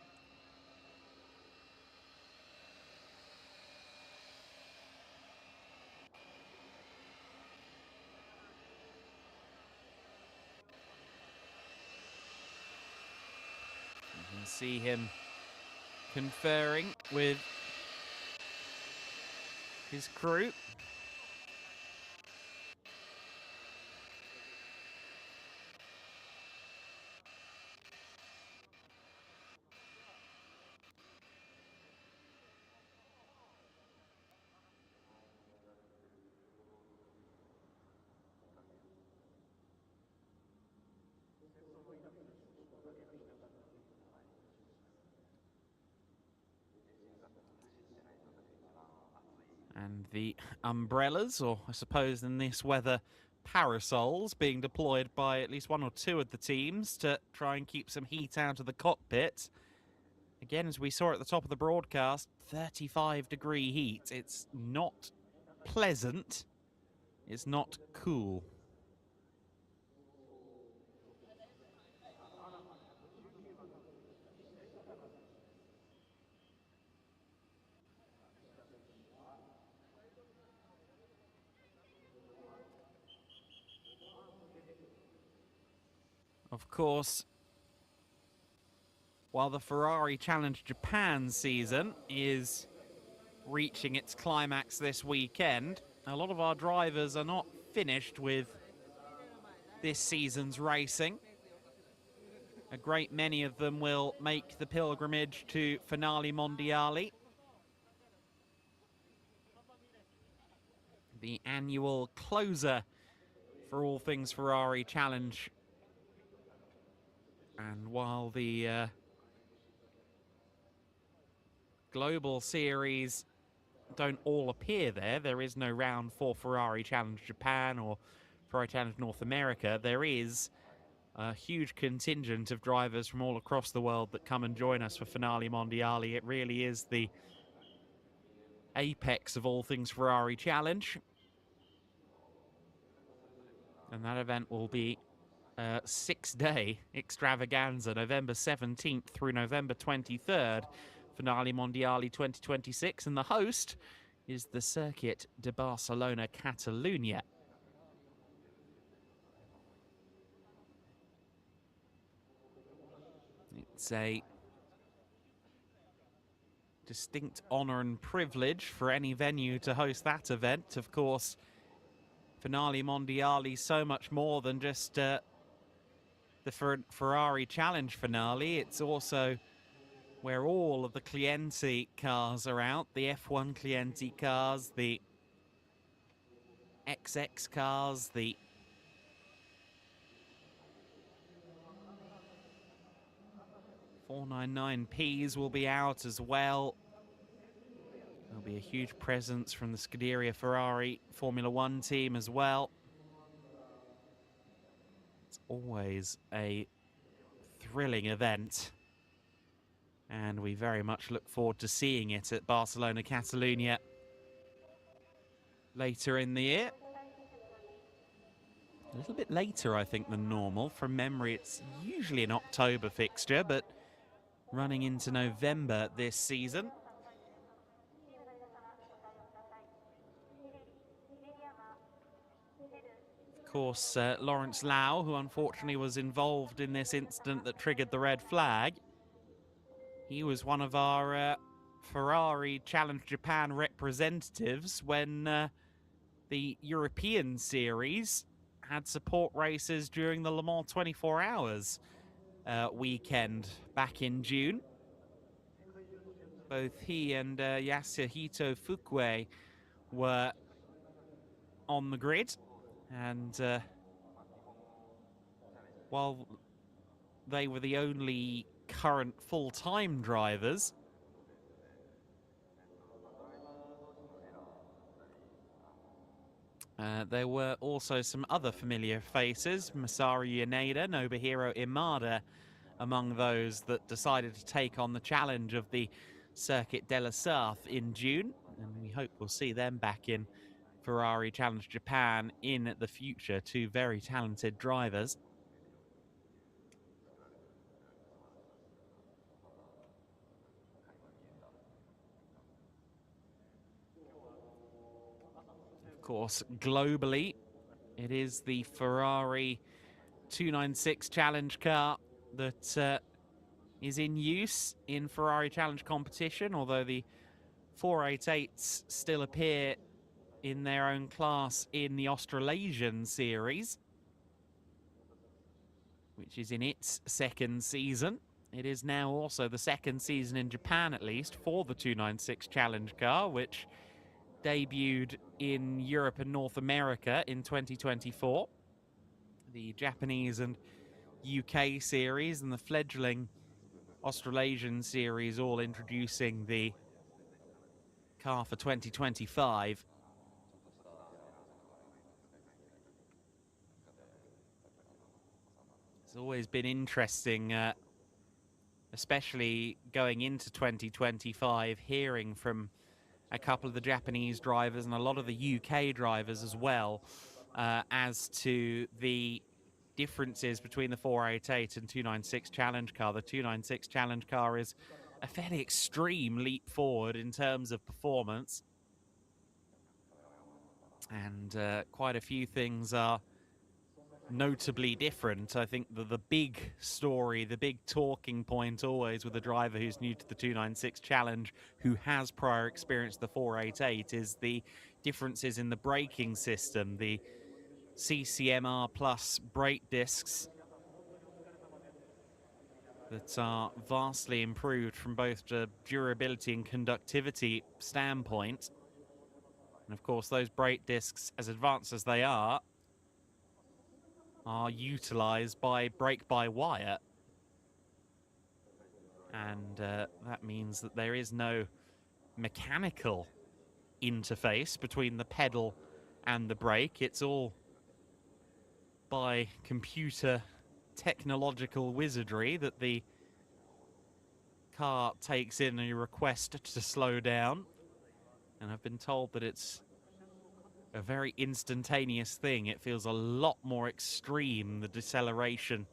Speaker 1: You can see him conferring with his crew. And the umbrellas, or I suppose in this weather, parasols, being deployed by at least one or two of the teams to try and keep some heat out of the cockpit. Again, as we saw at the top of the broadcast, 35-degree heat. It's not pleasant. It's not cool. Of course, while the Ferrari Challenge Japan season is reaching its climax this weekend, a lot of our drivers are not finished with this season's racing. A great many of them will make the pilgrimage to Finale Mondiali, the annual closer for all things Ferrari Challenge. And while the global series don't all appear there, there is no round for Ferrari Challenge Japan or Ferrari Challenge North America, there is a huge contingent of drivers from all across the world that come and join us for Finale Mondiali. It really is the apex of all things Ferrari Challenge. And that event will be a 6-day extravaganza, November 17th through November 23rd, Finale Mondiali 2026. And the host is the Circuit de Barcelona, Catalunya. It's a distinct honor and privilege for any venue to host that event. Of course, Finale Mondiali so much more than just the Ferrari Challenge finale. It's also where all of the Clienti cars are out, the F1 Clienti cars, the XX cars, the .499Ps will be out as well. There'll be a huge presence from the Scuderia Ferrari Formula One team as well. It's always a thrilling event, and we very much look forward to seeing it at Barcelona, Catalunya later in the year. A little bit later, I think, than normal. From memory, it's usually an October fixture, but running into November this season. Of course, Lawrence Lau, who unfortunately was involved in this incident that triggered the red flag, he was one of our Ferrari Challenge Japan representatives when the European Series had support races during the Le Mans 24 Hours weekend back in June. Both he and Yasuhito Fukue were on the grid, and while they were the only current full-time drivers, there were also some other familiar faces, Masaru Yaneda, Nobuhiro Imada, among those that decided to take on the challenge of the Circuit de la Sarthe in June, and we hope we'll see them back in Ferrari Challenge Japan in the future. Two very talented drivers. Of course, globally, it is the Ferrari 296 Challenge car that is in use in Ferrari Challenge competition, although the 488s still appear in their own class in the Australasian series, which is in its second season. It is now also the second season in Japan, at least, for the 296 Challenge car, which debuted in Europe and North America in 2024. The Japanese and UK series and the fledgling Australasian series all introducing the car for 2025. It's always been interesting, especially going into 2025, hearing from a couple of the Japanese drivers and a lot of the UK drivers as well, as to the differences between the 488 and 296 Challenge car. The 296 Challenge car is a fairly extreme leap forward in terms of performance, and quite a few things are notably different. I think the big story, the big talking point always with a driver who's new to the 296 Challenge, who has prior experience with the 488, is the differences in the braking system. The CCMR Plus brake discs that are vastly improved from both the durability and conductivity standpoint. And of course, those brake discs, as advanced as they are utilized by brake-by-wire. And that means that there is no mechanical interface between the pedal and the brake. It's all by computer technological wizardry that the car takes in a request to slow down. And I've been told that it's a very instantaneous thing. It feels a lot more extreme, the deceleration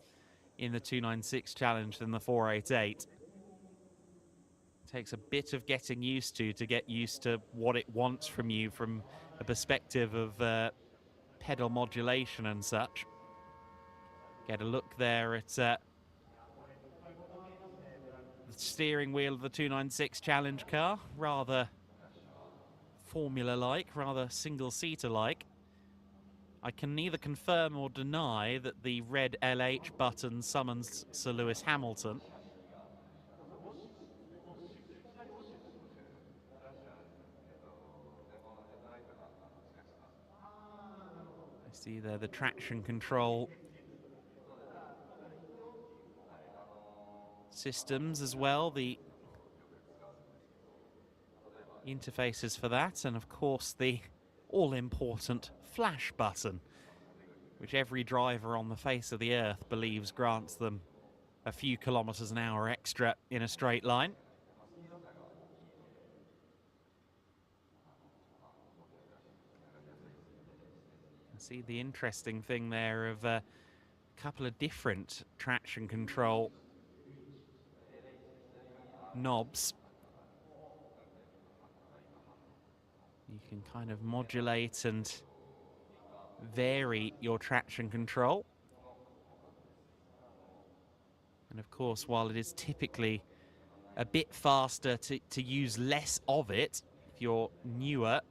Speaker 1: in the 296 Challenge, than the 488. It takes a bit of getting used to get used to what it wants from you from a perspective of pedal modulation and such. Get a look there at the steering wheel of the 296 Challenge car. Rather Formula-like, rather single-seater-like. I can neither confirm or deny that the red LH button summons Sir Lewis Hamilton. I see there the traction control systems as well, the interfaces for that, and of course the all-important flash button, which every driver on the face of the earth believes grants them a few kilometers an hour extra in a straight line. See the interesting thing there of a couple of different traction control knobs. You can kind of modulate and vary your traction control. And of course, while it is typically a bit faster to use less of it, if you're newer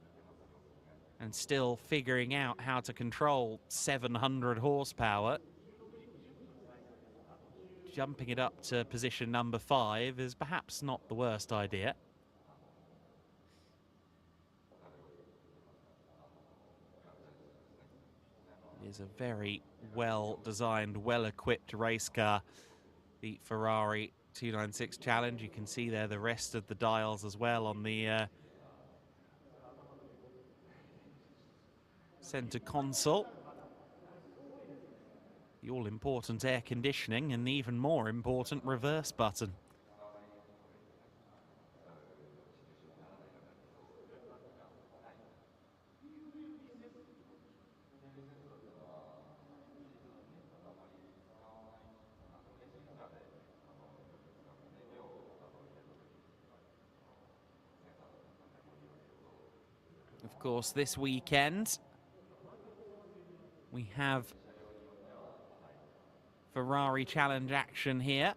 Speaker 1: and still figuring out how to control 700 horsepower, jumping it up to position number 5 is perhaps not the worst idea. It is a very well-designed, well-equipped race car, the Ferrari 296 Challenge. You can see there the rest of the dials as well on the center console. The all-important air conditioning and the even more important reverse button. Of course, this weekend we have Ferrari Challenge action here.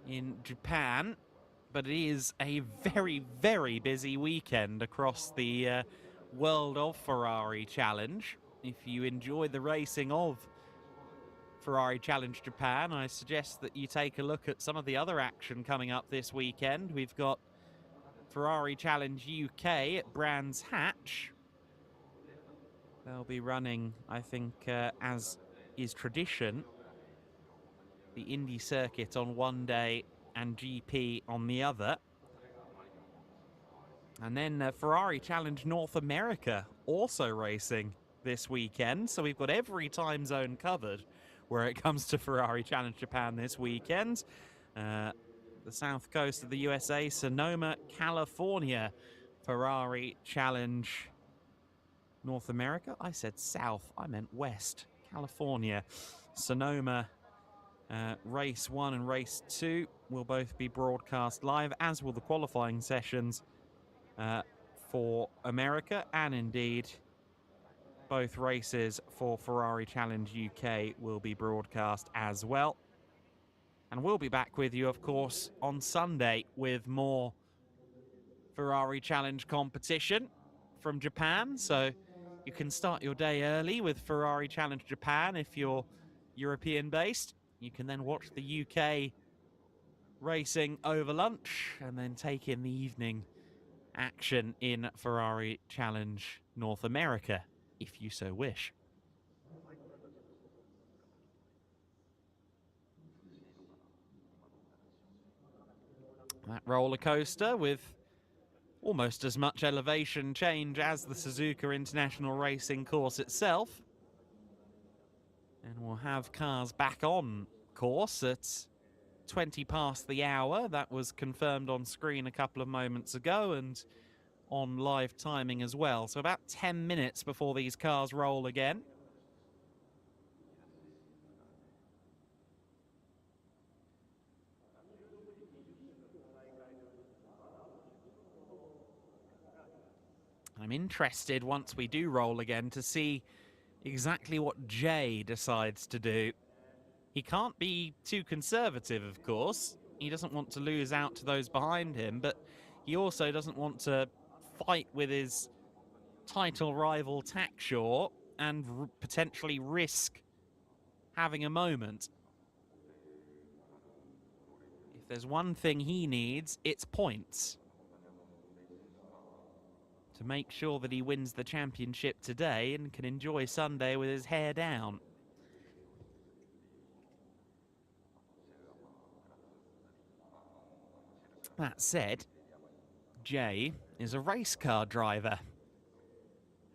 Speaker 1: In Japan, but it is a very, very busy weekend across the world of Ferrari Challenge. If you enjoy the racing of Ferrari Challenge Japan, I suggest that you take a look at some of the other action coming up this weekend. We've got Ferrari Challenge UK at Brands Hatch. They'll be running, I think, as is tradition, the Indy circuit on one day and GP on the other. And then Ferrari Challenge North America also racing this weekend. So we've got every time zone covered where it comes to Ferrari Challenge Japan this weekend. The south coast of the USA, Sonoma, California, Ferrari Challenge North America. I said south, I meant west, California. Sonoma race 1 and race 2 will both be broadcast live, as will the qualifying sessions for America, and indeed both races for Ferrari Challenge UK will be broadcast as well. And we'll be back with you, of course, on Sunday with more Ferrari Challenge competition from Japan. So you can start your day early with Ferrari Challenge Japan if you're European based. You can then watch the UK racing over lunch and then take in the evening action in Ferrari Challenge North America, if you so wish. That roller coaster with almost as much elevation change as the Suzuka International Racing course itself. And we'll have cars back on course at 20 past the hour. That was confirmed on screen a couple of moments ago and on live timing as well. So about 10 minutes before these cars roll again. I'm interested, once we do roll again, to see exactly what Jay decides to do. He can't be too conservative, of course. He doesn't want to lose out to those behind him, but he also doesn't want to fight with his title rival Tackshaw and potentially risk having a moment. If there's one thing he needs, it's points. To make sure that he wins the championship today and can enjoy Sunday with his hair down. That said, Jay is a race car driver.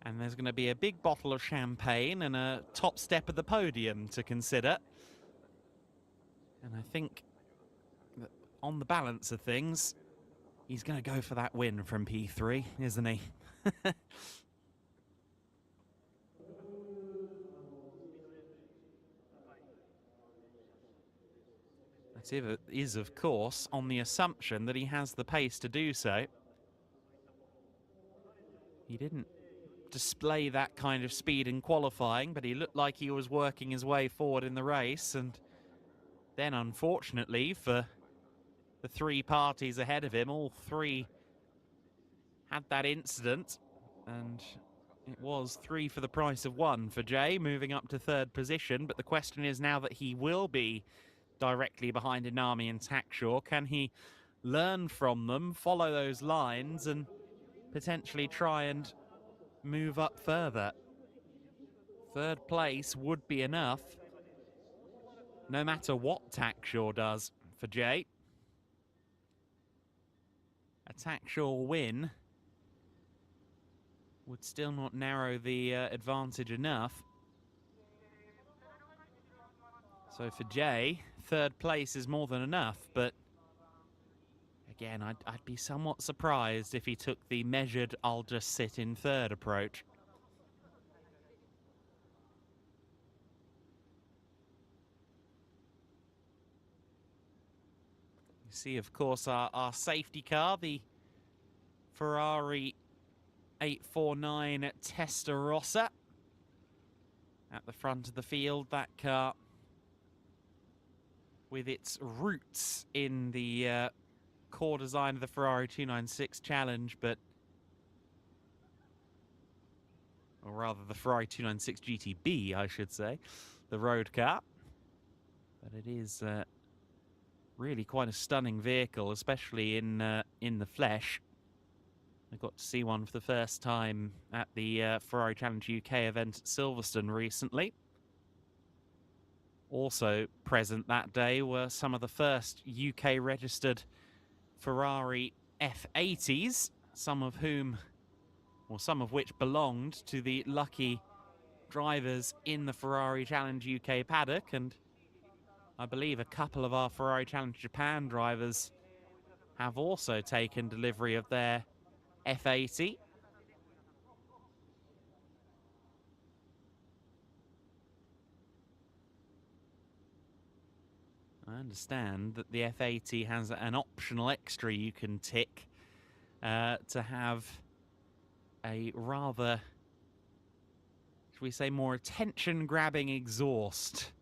Speaker 1: And there's going to be a big bottle of champagne and a top step of the podium to consider. And I think that on the balance of things, he's going to go for that win from P3, isn't he? That is, of course, on the assumption that he has the pace to do so. He didn't display that kind of speed in qualifying, but he looked like he was working his way forward in the race. And then, unfortunately, for the three parties ahead of him, all three had that incident. And it was 3 for the price of 1 for Jay, moving up to third position. But the question is, now that he will be directly behind Inami and Tackshaw, can he learn from them, follow those lines, and potentially try and move up further? Third place would be enough, no matter what Tackshaw does for Jay. A Tackshaw win would still not narrow the advantage enough. So for Jay, third place is more than enough, but again, I'd be somewhat surprised if he took the measured, I'll just sit in third approach. You see, of course, our safety car, the Ferrari 849 Testarossa, at the front of the field. That car with its roots in the core design of the Ferrari 296 Challenge, or rather the Ferrari 296 GTB, I should say, the road car. But it is really quite a stunning vehicle, especially in the flesh. I got to see one for the first time at the Ferrari Challenge UK event at Silverstone recently. Also present that day were some of the first UK-registered Ferrari F80s, some of which belonged to the lucky drivers in the Ferrari Challenge UK paddock, and I believe a couple of our Ferrari Challenge Japan drivers have also taken delivery of their F80. I understand that the F80 has an optional extra you can tick to have a rather, should we say, more attention-grabbing exhaust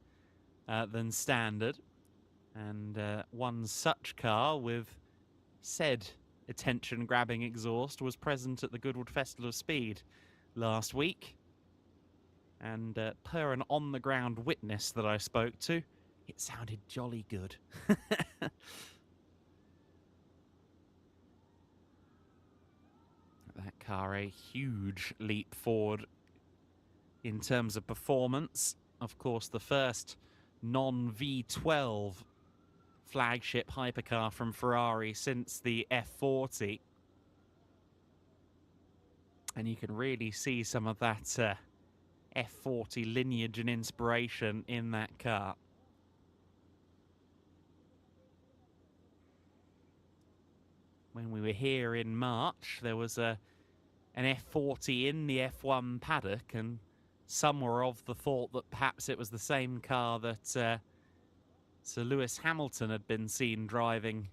Speaker 1: than standard. And one such car with said attention-grabbing exhaust was present at the Goodwood Festival of Speed last week. And per an on-the-ground witness that I spoke to, it sounded jolly good. That car, a huge leap forward in terms of performance. Of course, the first non-V12 flagship hypercar from Ferrari since the F40. And you can really see some of that F40 lineage and inspiration in that car. When we were here in March, there was an F40 in the F1 paddock, and some were of the thought that perhaps it was the same car that Sir Lewis Hamilton had been seen driving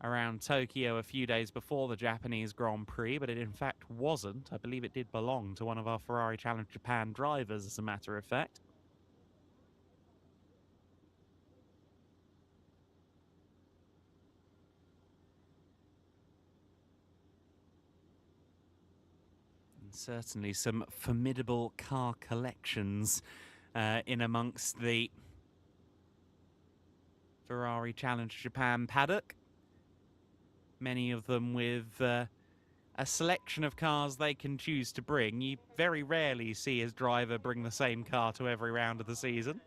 Speaker 1: around Tokyo a few days before the Japanese Grand Prix, but it in fact wasn't. I believe it did belong to one of our Ferrari Challenge Japan drivers, as a matter of fact. And certainly some formidable car collections in amongst the Ferrari Challenge Japan paddock. Many of them with a selection of cars they can choose to bring. You very rarely see his driver bring the same car to every round of the season.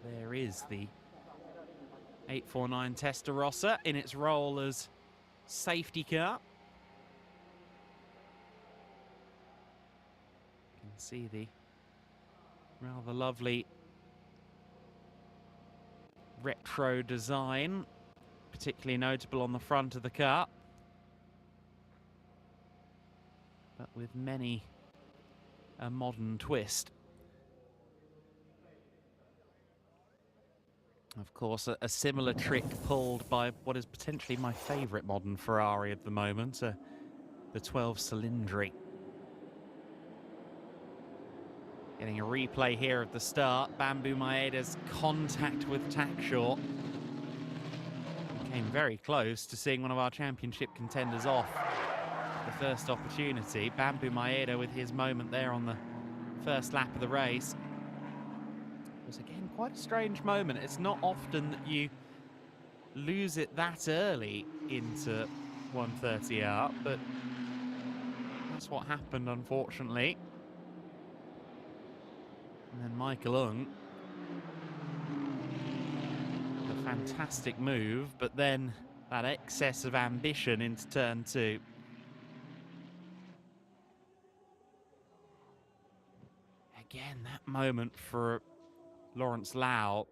Speaker 1: There is the 849 Testarossa in its role as safety car. You can see the rather lovely retro design, particularly notable on the front of the car, but with many a modern twist. Of course, a similar trick pulled by what is potentially my favourite modern Ferrari at the moment, the 12 Cylindri. Getting a replay here at the start. Bamboo Maeda's contact with Tackshaw came very close to seeing one of our championship contenders off the first opportunity. Bamboo Maeda with his moment there on the first lap of the race. It was again quite a strange moment. It's not often that you lose it that early into 130R, but that's what happened, unfortunately. And then Michael Ung, a fantastic move, but then that excess of ambition into turn 2. Again, that moment for Lawrence Lau,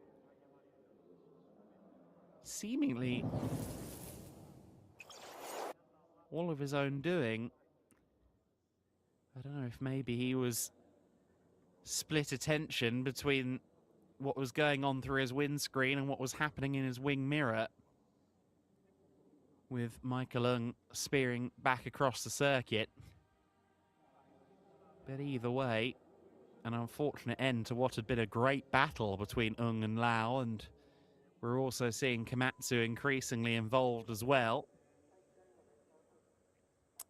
Speaker 1: seemingly all of his own doing. I don't know if maybe he was split attention between what was going on through his windscreen and what was happening in his wing mirror, with Michael Ung spearing back across the circuit. But either way, an unfortunate end to what had been a great battle between Ung and Lau, and we're also seeing Komatsu increasingly involved as well.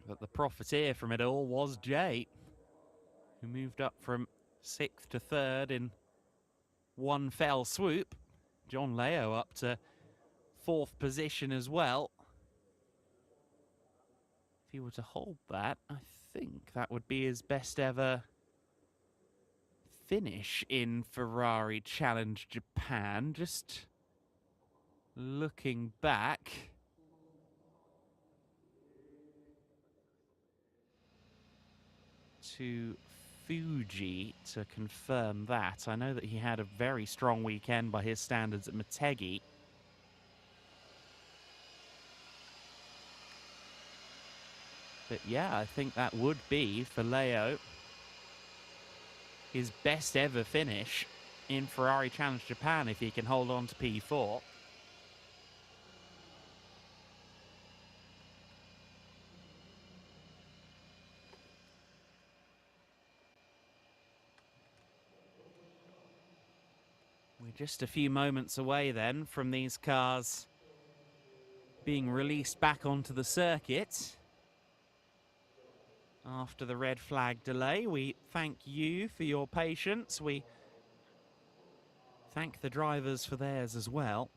Speaker 1: But the profiteer from it all was Jay, who moved up from 6th to 3rd in one fell swoop. John Leo up to 4th position as well. If he were to hold that, I think that would be his best ever finish in Ferrari Challenge Japan. Just looking back, to Fuji to confirm that. I know that he had a very strong weekend by his standards at Motegi. But yeah, I think that would be, for Leo, his best ever finish in Ferrari Challenge Japan if he can hold on to P4. We're just a few moments away then from these cars being released back onto the circuit. After the red flag delay, we thank you for your patience. We thank the drivers for theirs as well.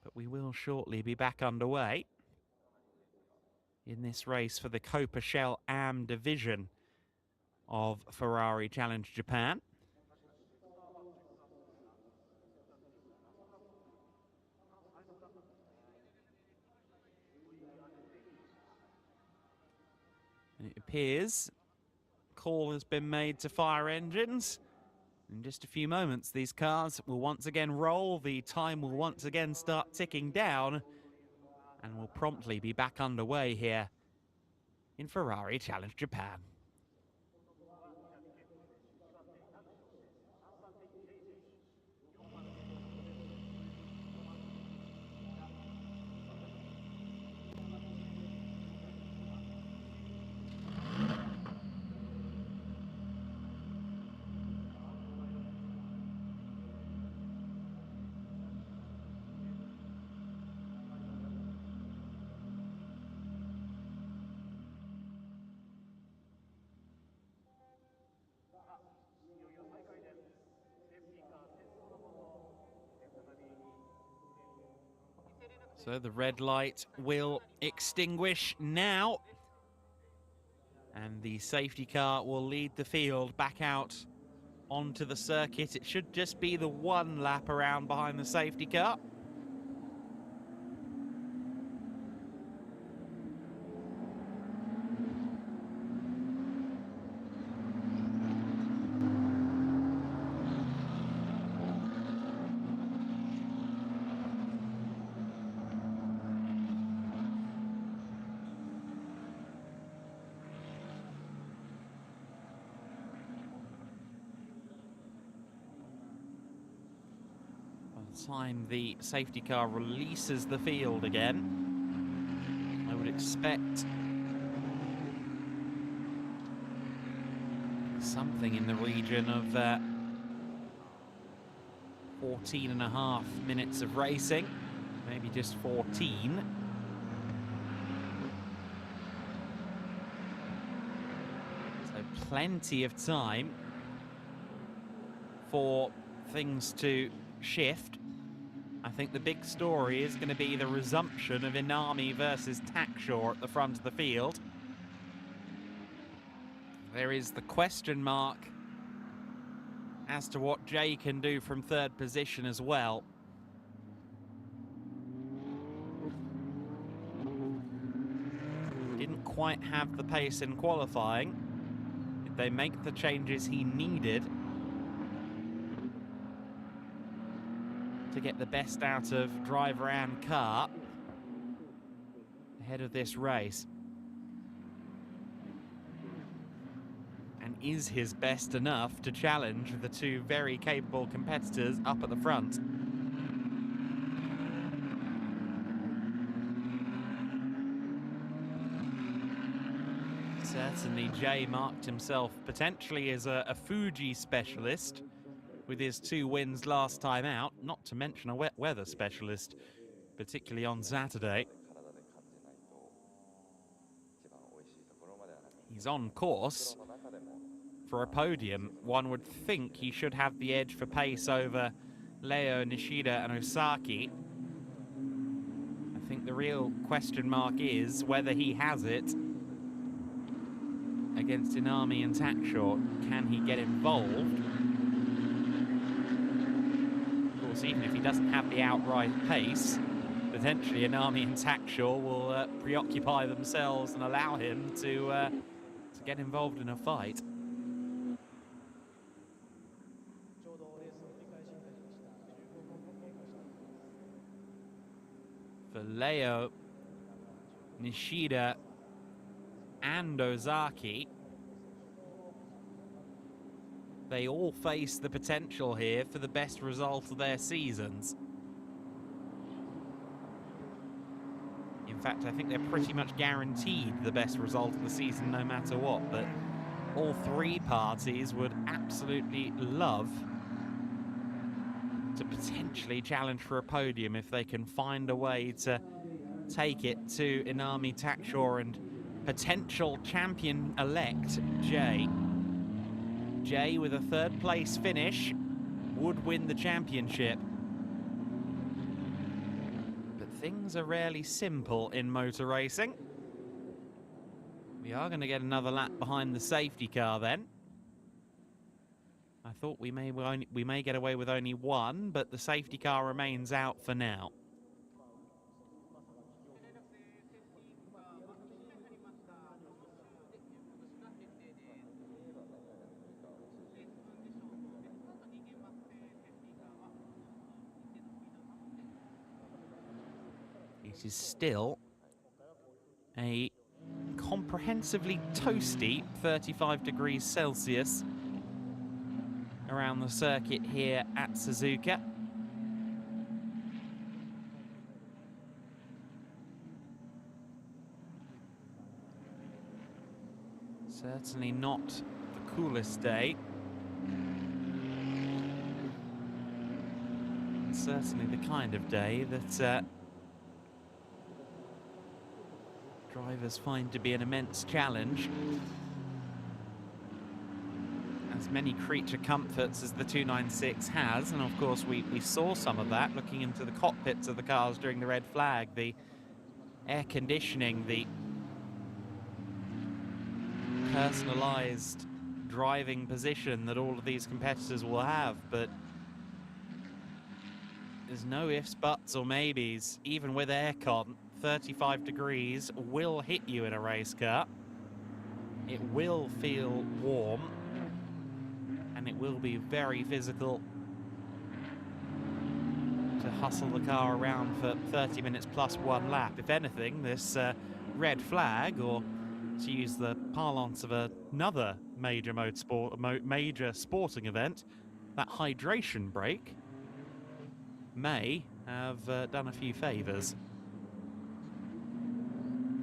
Speaker 1: But we will shortly be back underway in this race for the Copa Shell AM division of Ferrari Challenge Japan. And it appears call has been made to fire engines. In just a few moments, these cars will once again roll. The time will once again start ticking down, and we'll promptly be back underway here in Ferrari Challenge Japan. So the red light will extinguish now, and the safety car will lead the field back out onto the circuit. It should just be the one lap around behind the safety car. time the safety car releases the field again, I would expect something in the region of 14.5 minutes of racing, maybe just 14. So plenty of time for things to shift. I think the big story is going to be the resumption of Inami versus Tackshaw at the front of the field. There is the question mark as to what Jay can do from third position as well. Didn't quite have the pace in qualifying. Did they make the changes he needed to get the best out of driver and car ahead of this race? And is his best enough to challenge the two very capable competitors up at the front? Certainly Jay marked himself potentially as a Fuji specialist with his 2 wins last time out, not to mention a wet weather specialist, particularly on Saturday. He's on course for a podium. One would think he should have the edge for pace over Leo, Nishida and Osaki. I think the real question mark is whether he has it against Inami and Tackshaw. Can he get involved? Of course, even if he doesn't have the outright pace, potentially Inami and Tackshaw will preoccupy themselves and allow him to get involved in a fight. For Leo, Nishida and Ozaki, they all face the potential here for the best result of their seasons. In fact, I think they're pretty much guaranteed the best result of the season no matter what, but all 3 parties would absolutely love to potentially challenge for a podium if they can find a way to take it to Inami, Tackshaw and potential champion-elect Jay. Jay, with a 3rd place finish, would win the championship. But things are rarely simple in motor racing. We are going to get another lap behind the safety car then. I thought we may get away with only 1, but the safety car remains out for now. It is still a comprehensively toasty 35 degrees Celsius around the circuit here at Suzuka. Certainly not the coolest day. And certainly the kind of day that drivers find to be an immense challenge. As many creature comforts as the 296 has, and of course we saw some of that looking into the cockpits of the cars during the red flag, the air conditioning, the personalized driving position that all of these competitors will have, but there's no ifs, buts or maybes. Even with aircon, 35 degrees will hit you in a race car. It will feel warm, and it will be very physical to hustle the car around for 30 minutes plus 1 lap. If anything, this red flag, or to use the parlance of another major major sporting event, that hydration break may have done a few favours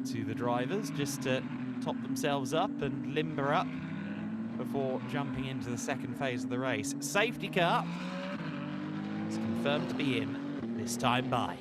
Speaker 1: to the drivers just to top themselves up and limber up before jumping into the second phase of the race. Safety car is confirmed to be in this time by.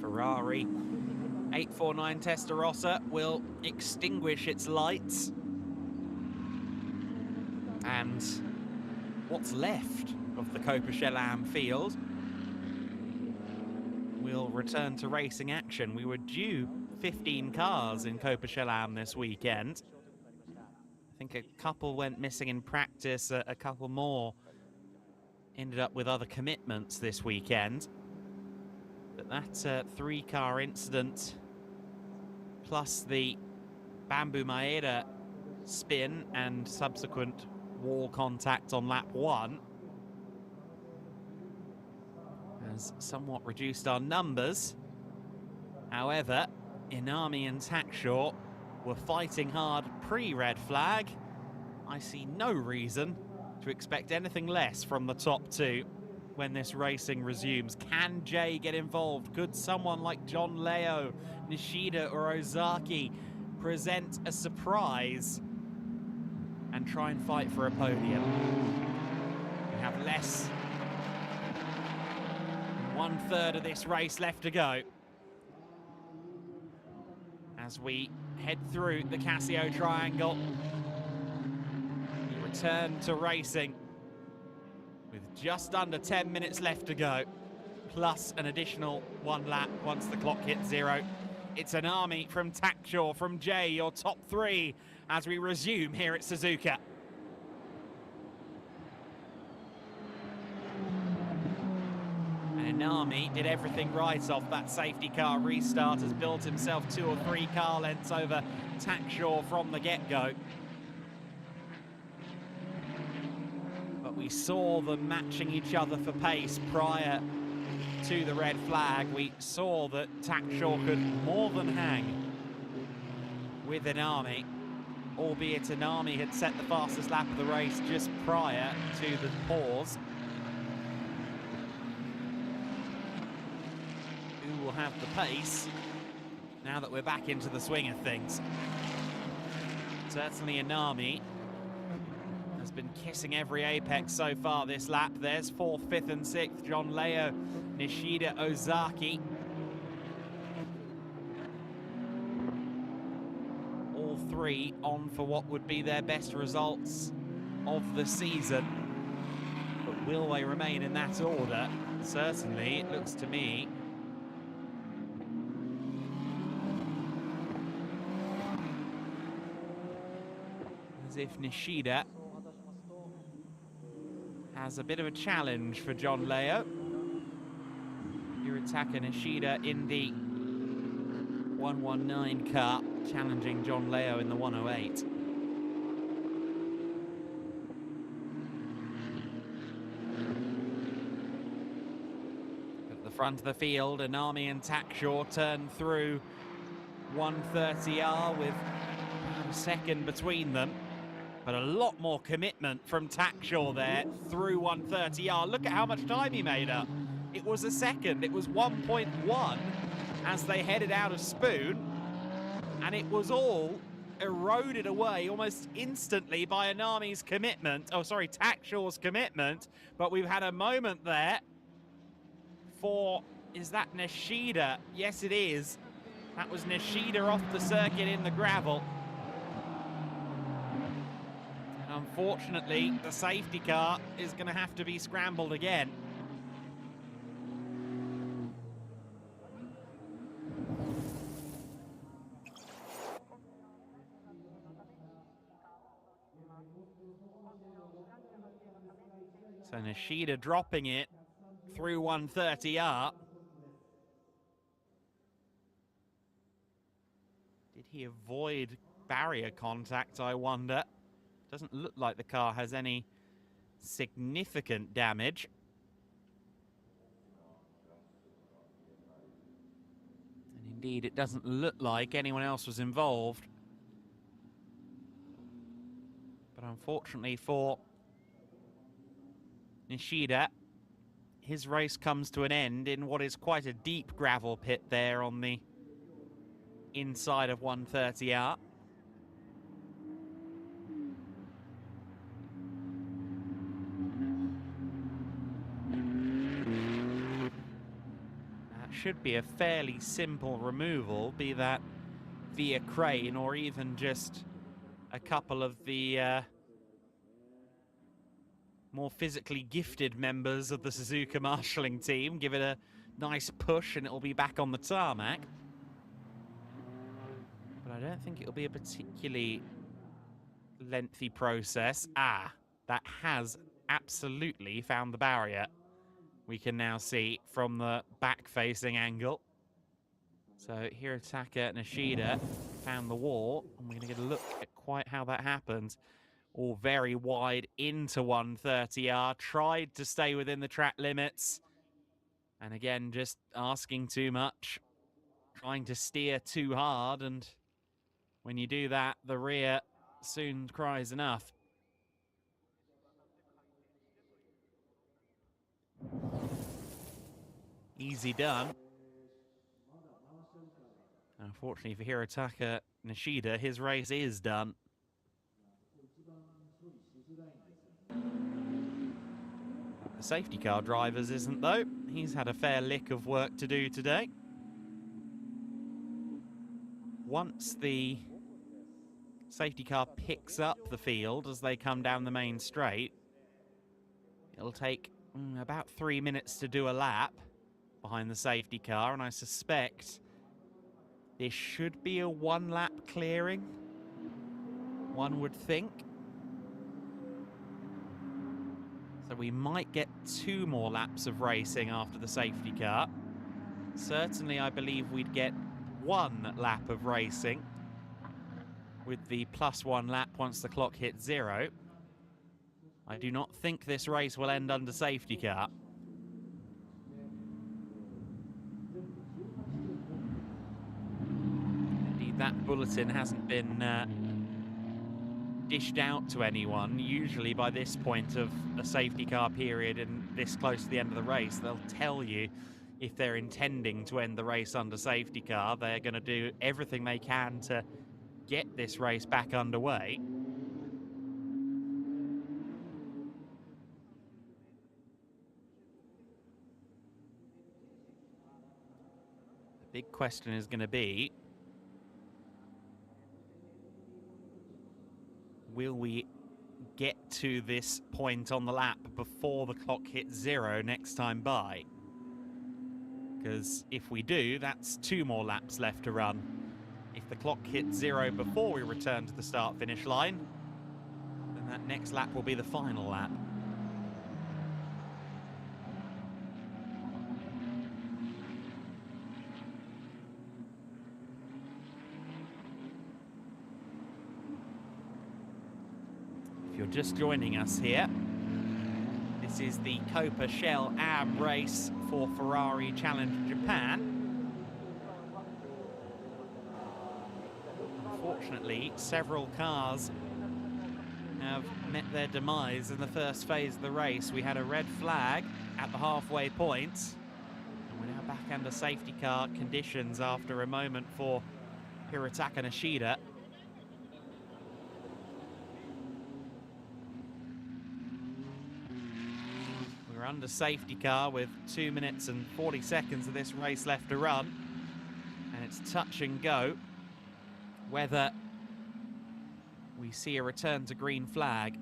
Speaker 1: Ferrari 849 Testarossa will extinguish its lights, and what's left of the Copa field will return to racing action. We were due 15 cars in Copa this weekend. I think a couple went missing in practice, a couple more ended up with other commitments this weekend. But that three-car incident, plus the Bamboo Maeda spin and subsequent wall contact on lap 1, has somewhat reduced our numbers. However, Inami and Takshaw were fighting hard pre-red flag. I see no reason to expect anything less from the top two when this racing resumes. Can Jay get involved? Could someone like John Leo, Nishida or Ozaki present a surprise and try and fight for a podium? We have less than 1/3 of this race left to go as we head through the Casio Triangle. We return to racing with just under 10 minutes left to go, plus an additional 1 lap once the clock hits 0. It's Inami from Takshaw, from Jay, your top 3 as we resume here at Suzuka. And Inami did everything right off that safety car restart, has built himself 2 or 3 car lengths over Takshaw from the get-go. We saw them matching each other for pace prior to the red flag. We saw that Takshaw could more than hang with Inami, albeit Inami had set the fastest lap of the race just prior to the pause. Who will have the pace now that we're back into the swing of things? Certainly Inami has been kissing every apex so far this lap. There's 4th, 5th and 6th. John Leo, Nishida, Ozaki. All 3 on for what would be their best results of the season. But will they remain in that order? Certainly, it looks to me as if Nishida has a bit of a challenge for John Leo. Yuritaka Nishida in the 119 car, challenging John Leo in the 108. At the front of the field, Inami and Takshaw turn through 130R with a second between them. But a lot more commitment from Takshaw there through 130R. Look at how much time he made up. It was a second. It was 1.1 as they headed out of Spoon. And it was all eroded away almost instantly by Inami's commitment. Oh, sorry, Takshaw's commitment. But we've had a moment there for, is that Nishida? Yes, it is. That was Nishida off the circuit in the gravel. Unfortunately, the safety car is going to have to be scrambled again. So Nishida dropping it through 130R. Did he avoid barrier contact, I wonder. Doesn't look like the car has any significant damage. And indeed, it doesn't look like anyone else was involved. But unfortunately for Nishida, his race comes to an end in what is quite a deep gravel pit there on the inside of 130R. That should be a fairly simple removal, be that via crane or even just a couple of the more physically gifted members of the Suzuka marshalling team. Give it a nice push and it'll be back on the tarmac. But I don't think it'll be a particularly lengthy process. Ah, that has absolutely found the barrier. We can now see from the back-facing angle. So Hirotaka Nishida found the wall, and we're going to get a look at quite how that happened. All very wide into 130R, tried to stay within the track limits. And again, just asking too much, trying to steer too hard. And when you do that, the rear soon cries enough. Easy done. Unfortunately for Hirotaka Nishida, his race is done. The safety car driver's isn't, though. He's had a fair lick of work to do today. Once the safety car picks up the field as they come down the main straight, it'll take about 3 minutes to do a lap behind the safety car, and I suspect this should be a one-lap clearing, one would think. So we might get 2 more laps of racing after the safety car. Certainly, I believe we'd get 1 lap of racing with the +1 lap once the clock hits 0. I do not think this race will end under safety car. Indeed, that bulletin hasn't been dished out to anyone. Usually by this point of a safety car period and this close to the end of the race, they'll tell you if they're intending to end the race under safety car. They're going to do everything they can to get this race back underway. The big question is going to be, will we get to this point on the lap before the clock hits 0 next time by? Because if we do, that's 2 more laps left to run. If the clock hits 0 before we return to the start-finish line, then that next lap will be the final lap. If you're just joining us here, this is the Copa Shell AM race for Ferrari Challenge Japan. Unfortunately, several cars have met their demise in the first phase of the race. We had a red flag at the halfway point, and we're now back under safety car conditions after a moment for Hirotaka Nishida. We're under safety car with 2 minutes and 40 seconds of this race left to run, and it's touch and go whether we see a return to green flag.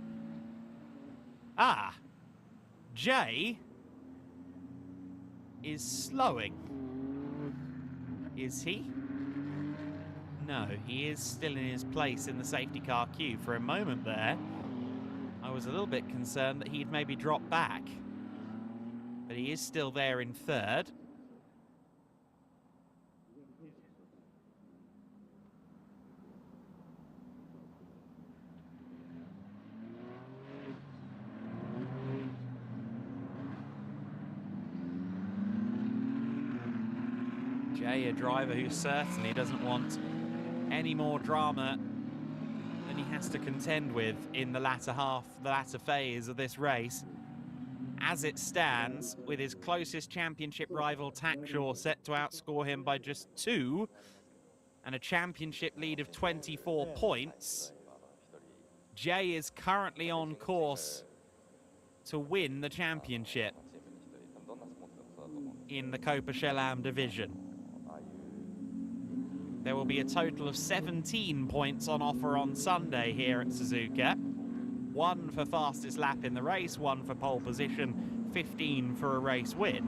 Speaker 1: Ah, Jay is slowing. Is he? No, he is still in his place in the safety car queue. For a moment there, I was a little bit concerned that he'd maybe drop back, but he is still there in 3rd. Jay, a driver who certainly doesn't want any more drama than he has to contend with in the latter phase of this race. As it stands, with his closest championship rival Tackshaw set to outscore him by just 2 and a championship lead of 24 points, Jay is currently on course to win the championship in the Copa Chelam division. There will be a total of 17 points on offer on Sunday here at Suzuka. 1 for fastest lap in the race, 1 for pole position, 15 for a race win.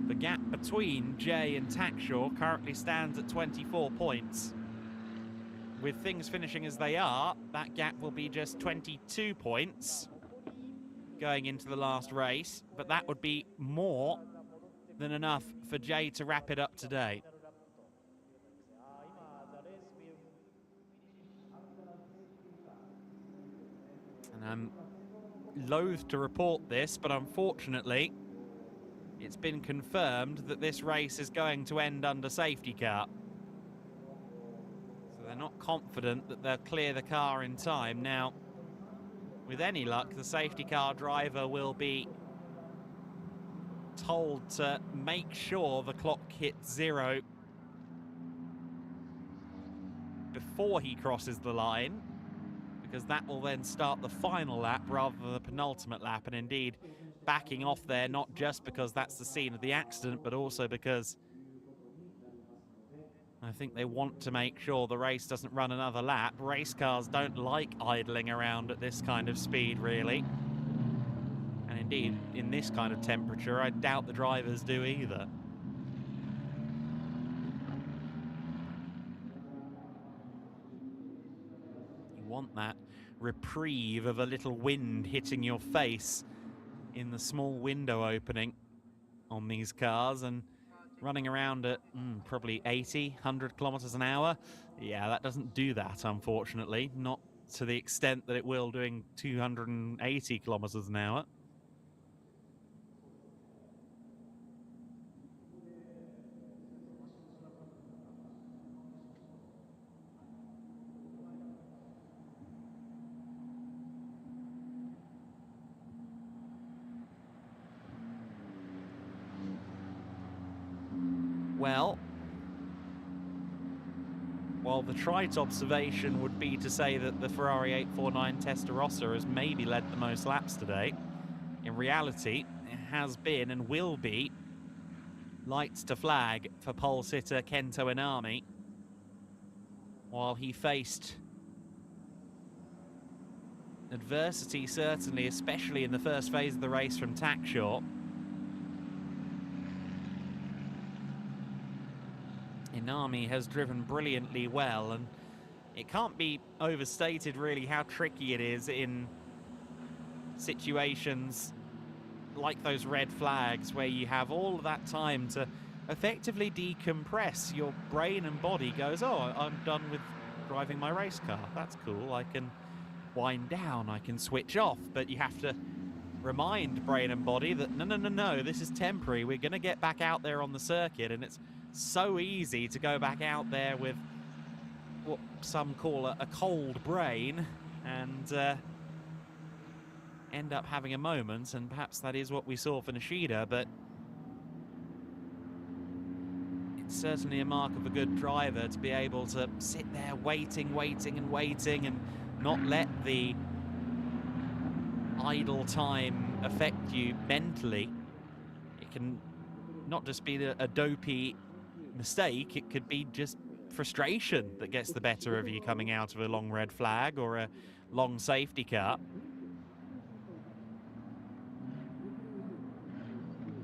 Speaker 1: The gap between Jay and Tackshaw currently stands at 24 points. With things finishing as they are, that gap will be just 22 points going into the last race, but that would be more than enough for Jay to wrap it up today. And I'm loath to report this, but unfortunately, it's been confirmed that this race is going to end under safety car. So they're not confident that they'll clear the car in time. Now, with any luck, the safety car driver will be told to make sure the clock hits 0 before he crosses the line, because that will then start the final lap rather than the penultimate lap. And indeed, backing off there, not just because that's the scene of the accident, but also because I think they want to make sure the race doesn't run another lap. Race cars don't like idling around at this kind of speed, really. And indeed, in this kind of temperature, I doubt the drivers do either. You want that reprieve of a little wind hitting your face in the small window opening on these cars, and running around at probably 80, 100 kilometers an hour. Yeah, that doesn't do that, unfortunately. Not to the extent that it will doing 280 kilometers an hour. Well, while the trite observation would be to say that the Ferrari 849 Testarossa has maybe led the most laps today, in reality, it has been and will be lights to flag for pole sitter Kento Inami, while he faced adversity, certainly, especially in the first phase of the race from Tackshaw. Inami has driven brilliantly well, and it can't be overstated really how tricky it is in situations like those red flags where you have all of that time to effectively decompress. Your brain and body goes, oh, I'm done with driving my race car. That's cool. I can wind down, I can switch off, but you have to remind brain and body that no, this is temporary. We're going to get back out there on the circuit, and it's so easy to go back out there with what some call a cold brain and end up having a moment, and perhaps that is what we saw for Nishida, but it's certainly a mark of a good driver to be able to sit there waiting and not let the idle time affect you mentally. It can not just be a dopey mistake, it could be just frustration that gets the better of you coming out of a long red flag or a long safety car.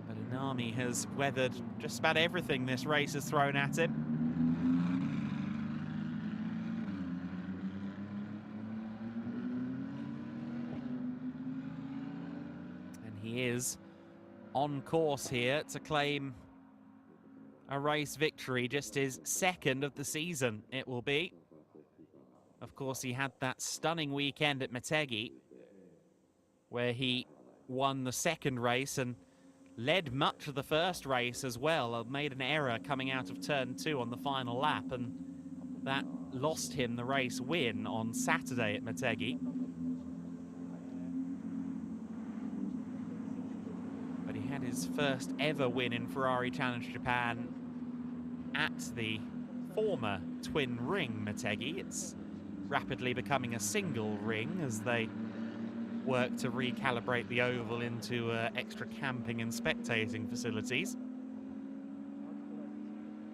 Speaker 1: But Inami has weathered just about everything this race has thrown at him. And he is on course here to claim a race victory, just his second of the season it will be. Of course, he had that stunning weekend at Motegi where he won the second race and led much of the first race as well, made an error coming out of turn 2 on the final lap, and that lost him the race win on Saturday at Motegi. But he had his first ever win in Ferrari Challenge Japan at the former twin ring Motegi. It's rapidly becoming a single ring as they work to recalibrate the oval into extra camping and spectating facilities.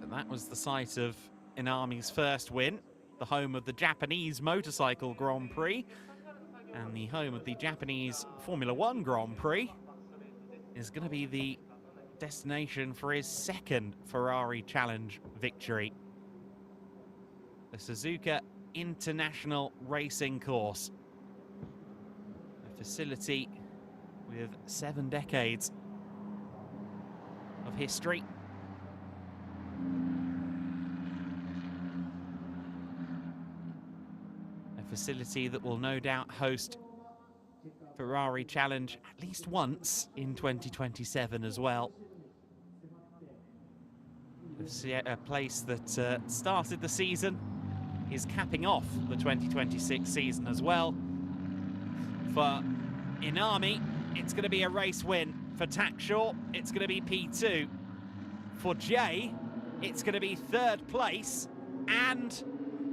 Speaker 1: And that was the site of Inami's first win, the home of the Japanese Motorcycle Grand Prix, and the home of the Japanese Formula One Grand Prix is going to be the destination for his second Ferrari Challenge victory. The Suzuka International Racing Course, a facility with 7 decades of history. A facility that will no doubt host Ferrari Challenge at least once in 2027 as well. A place that started the season is capping off the 2026 season as well. For Inami, it's going to be a race win. For Takshaw, it's going to be P2. For Jay, it's going to be 3rd place and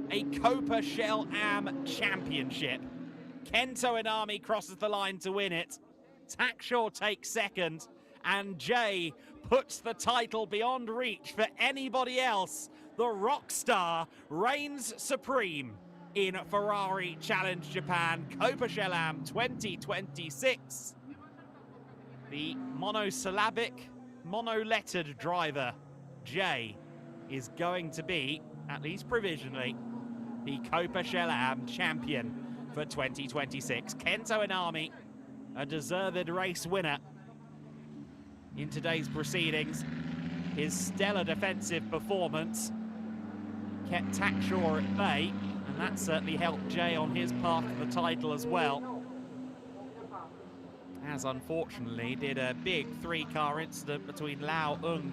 Speaker 1: a Copa Shell Am Championship. Kento Inami crosses the line to win it. Takshaw takes 2nd, and Jay puts the title beyond reach for anybody else. The rock star reigns supreme in Ferrari Challenge Japan Copa Shell Am 2026. The monosyllabic, mono-lettered driver, Jay, is going to be, at least provisionally, the Copa Shell Am champion for 2026. Kento Inami, a deserved race winner in today's proceedings. His stellar defensive performance kept Takshaw at bay, and that certainly helped Jay on his path to the title as well. As unfortunately did a big 3-car incident between Lao Ung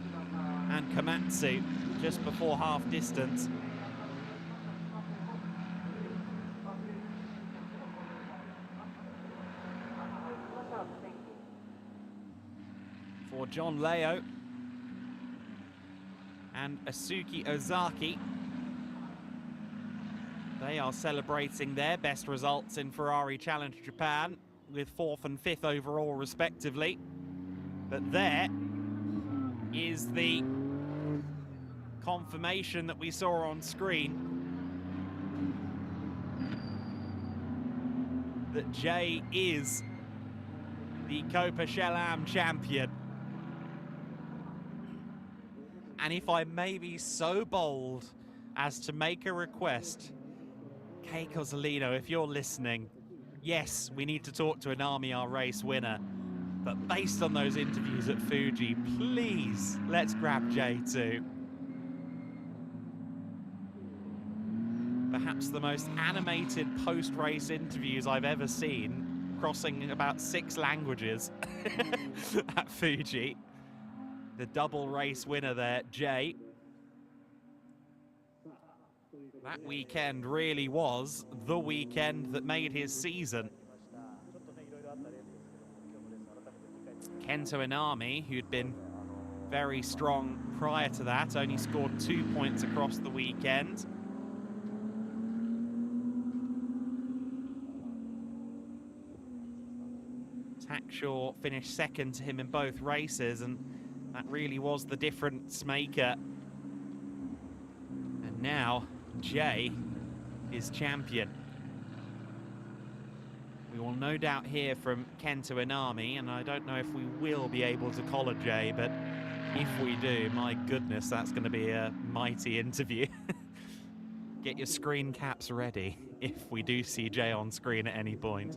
Speaker 1: and Komatsu just before half distance. For John Leo and Asuki Ozaki, they are celebrating their best results in Ferrari Challenge Japan with 4th and 5th overall respectively. But there is the confirmation that we saw on screen that Jay is the Copa Shell Am champion. And if I may be so bold as to make a request, Kei Cozzolino, if you're listening, yes, we need to talk to Inami, our race winner, but based on those interviews at Fuji, please, let's grab Jay too. Perhaps the most animated post-race interviews I've ever seen, crossing about 6 languages at Fuji. The double race winner there, Jay. That weekend really was the weekend that made his season. Kento Inami, who'd been very strong prior to that, only scored 2 points across the weekend. Takshaw finished 2nd to him in both races, and that really was the difference maker. And now Jay is champion. We will no doubt hear from Kento Inami, and I don't know if we will be able to collar Jay, but if we do, my goodness, that's going to be a mighty interview. Get your screen caps ready if we do see Jay on screen at any point.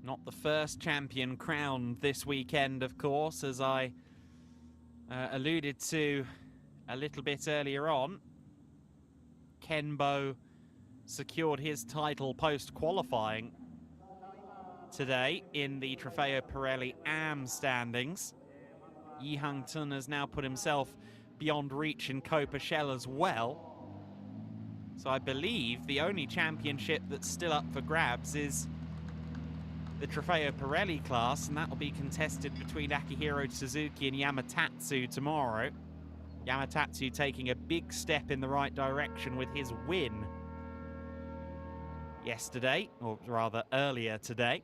Speaker 1: Not the first champion crowned this weekend, of course, as I alluded to a little bit earlier on. Kenbo secured his title post-qualifying today in the Trofeo Pirelli AM standings. Yi Hang-tun has now put himself beyond reach in Copa Shell as well. So I believe the only championship that's still up for grabs is the Trofeo Pirelli class, and that will be contested between Akihiro Suzuki and Yamatatsu tomorrow. Yamatatsu taking a big step in the right direction with his win yesterday, or rather earlier today.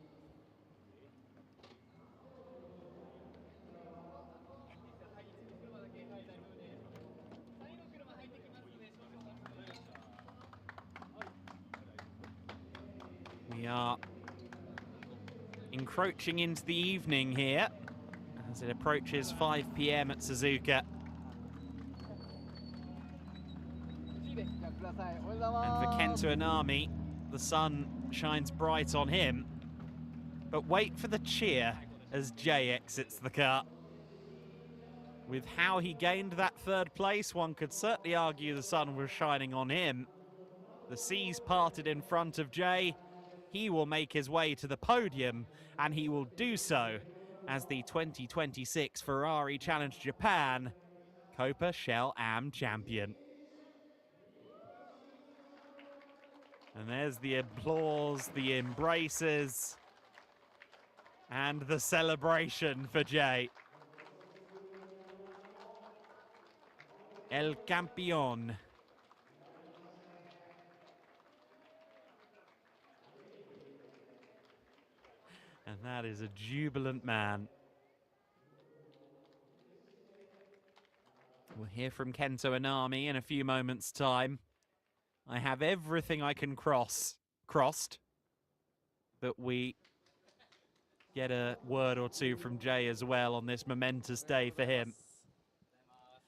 Speaker 1: We are encroaching into the evening here as it approaches 5 p.m. at Suzuka. And for Kento Inami, the sun shines bright on him. But wait for the cheer as Jay exits the car. With how he gained that third place, one could certainly argue the sun was shining on him. The seas parted in front of Jay. He will make his way to the podium, and he will do so as the 2026 Ferrari Challenge Japan Copa Shell AM champion. And there's the applause, the embraces, and the celebration for Jay. El Campeón. And that is a jubilant man. We'll hear from Kento Inami in a few moments' time. I have everything I can crossed that we get a word or two from Jay as well on this momentous day for him.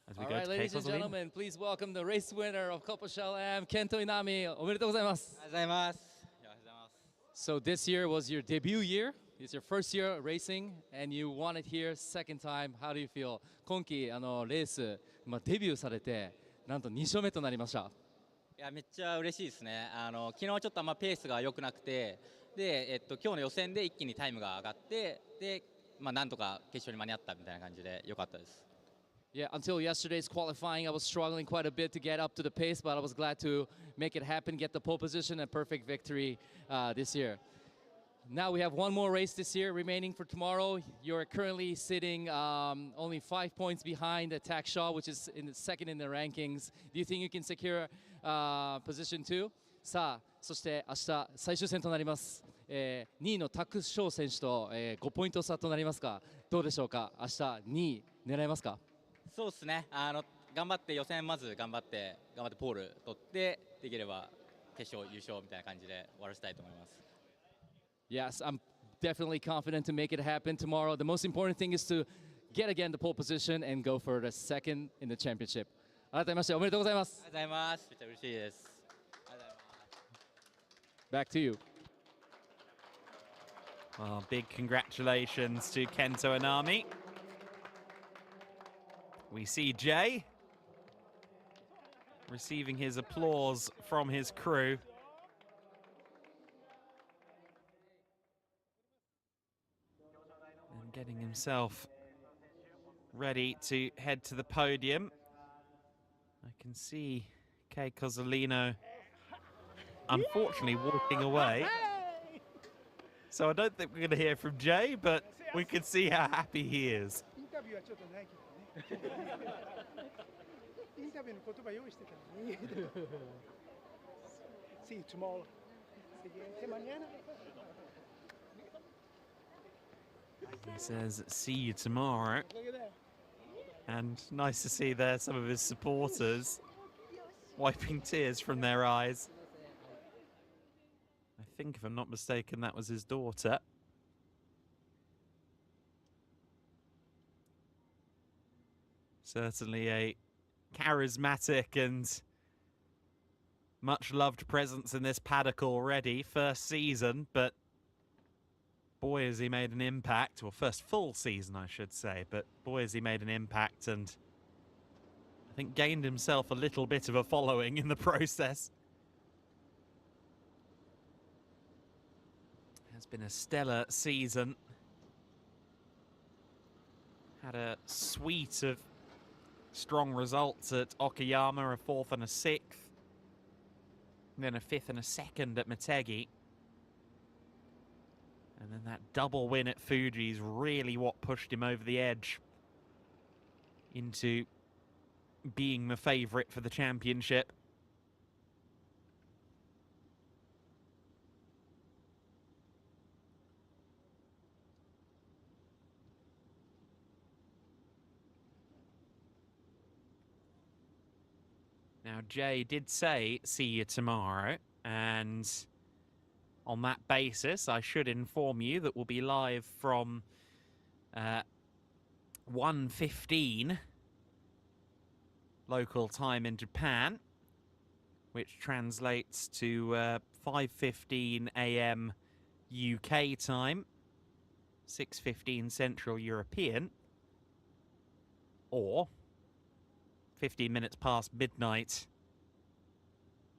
Speaker 1: As we
Speaker 2: All
Speaker 1: go
Speaker 2: right,
Speaker 1: to
Speaker 2: ladies and
Speaker 1: Keiko's Arena.
Speaker 2: gentlemen, please welcome the race winner of Copa Shell AM, Kento Inami. おめでとうございます。So this year was your debut year. It's your first year racing, and you won it here second time. How do you feel? 今季レース、デビューされて、なんと2勝目となりました。
Speaker 4: いやめっちゃ嬉しいですね。昨日ちょっとあんまペースが良くなくて、で今日の予選で一気にタイムが上がって、でなんとか決勝に間に合ったみたいな感じで良かったです。
Speaker 2: Yeah, until yesterday's qualifying, I was struggling quite a bit to get up to the pace, but I was glad to make it happen, get the pole position and perfect victory this year. Now we have one more race this year remaining for tomorrow. You're currently sitting only 5 points behind Attack Shaw, which is in the second in the rankings. Do you think you can secure position 2? さあ、そして明日最終戦となります。2位のタクショー選手と5ポイント差となりますが、どうでしょうか。明日2位狙えますか。
Speaker 4: そうですね。頑張って予選まず頑張ってポール取ってできれば決勝優勝みたいな感じで終わらせたいと思います。
Speaker 2: Yes, I'm definitely confident to make it happen tomorrow. The most important thing is to get again the pole position and go for the second in the championship. 改めましておめでとうございます。
Speaker 4: ありがとうございます。めっちゃ嬉しいです。ありがとうございます。
Speaker 2: Back to you.
Speaker 1: Well, big congratulations to Kento Inami. We see Jay receiving his applause from his crew. And getting himself ready to head to the podium. I can see Kei Cozzolino unfortunately walking away. So I don't think we're going to hear from Jay, but we can see how happy he is.
Speaker 5: See you tomorrow.
Speaker 1: He says, see you tomorrow. And nice to see there some of his supporters wiping tears from their eyes. I think, if I'm not mistaken, that was his daughter. Certainly a charismatic and much loved presence in this paddock already. First season, but boy has he made an impact, or first full season I should say, but boy has he made an impact, and I think gained himself a little bit of a following in the process. Has been a stellar season. Had a suite of strong results at Okayama, a 4th and a 6th. And then a 5th and a 2nd at Motegi. And then that double win at Fuji is really what pushed him over the edge into being the favourite for the championship. Now, Jay did say, see you tomorrow, and on that basis, I should inform you that we'll be live from 1:15 local time in Japan, which translates to 5:15 a.m. UK time, 6:15 Central European, or 15 minutes past midnight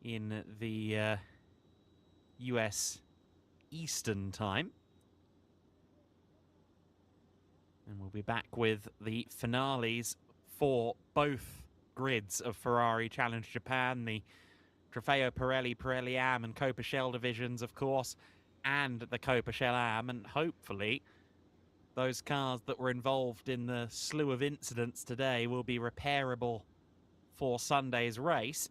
Speaker 1: in the US Eastern time. And we'll be back with the finales for both grids of Ferrari Challenge Japan, the Trofeo Pirelli, Pirelli Am and Copa Shell divisions, of course, and the Copa Shell Am, and hopefully those cars that were involved in the slew of incidents today will be repairable for Sunday's race.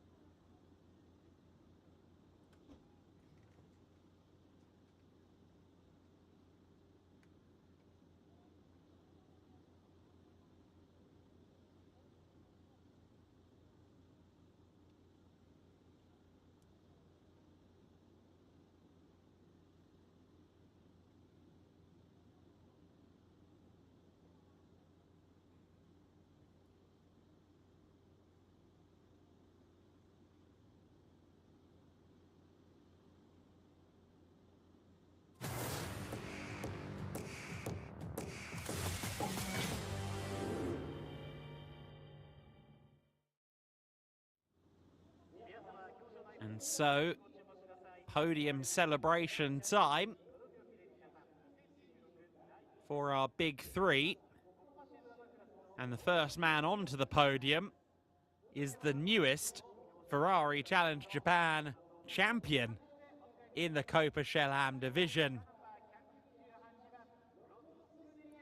Speaker 1: And so, podium celebration time for our big three. And the first man onto the podium is the newest Ferrari Challenge Japan champion in the Copa Shell Am division.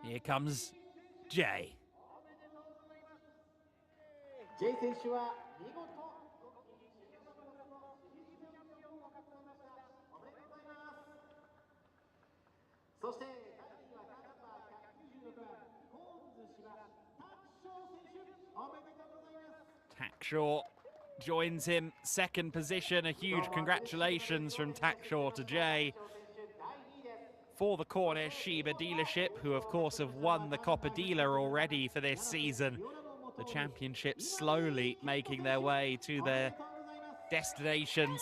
Speaker 1: Here comes Jay.
Speaker 5: 選手は見事そして第2位はカナンバー196番コーンズ芝タクショー選手おめでとうございます
Speaker 1: Tackshaw joins him, second position. A huge congratulations from Tackshaw to Jay for the Cornish Shiba dealership, who of course have won the Coppa Dealer already for this season. The championship slowly making their way to their destinations.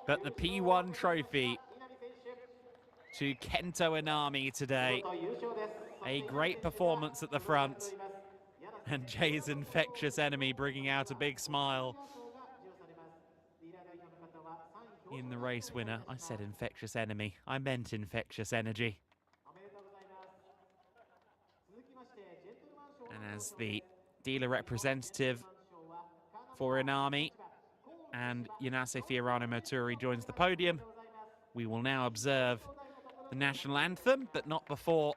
Speaker 1: But the P1 trophy to Kento Inami today. A great performance at the front. And Jay's infectious enemy bringing out a big smile in the race winner. I said infectious enemy. I meant infectious energy. And as the dealer representative for Inami and Yanase Fiorano Moturi joins the podium, we will now observe the national anthem, but not before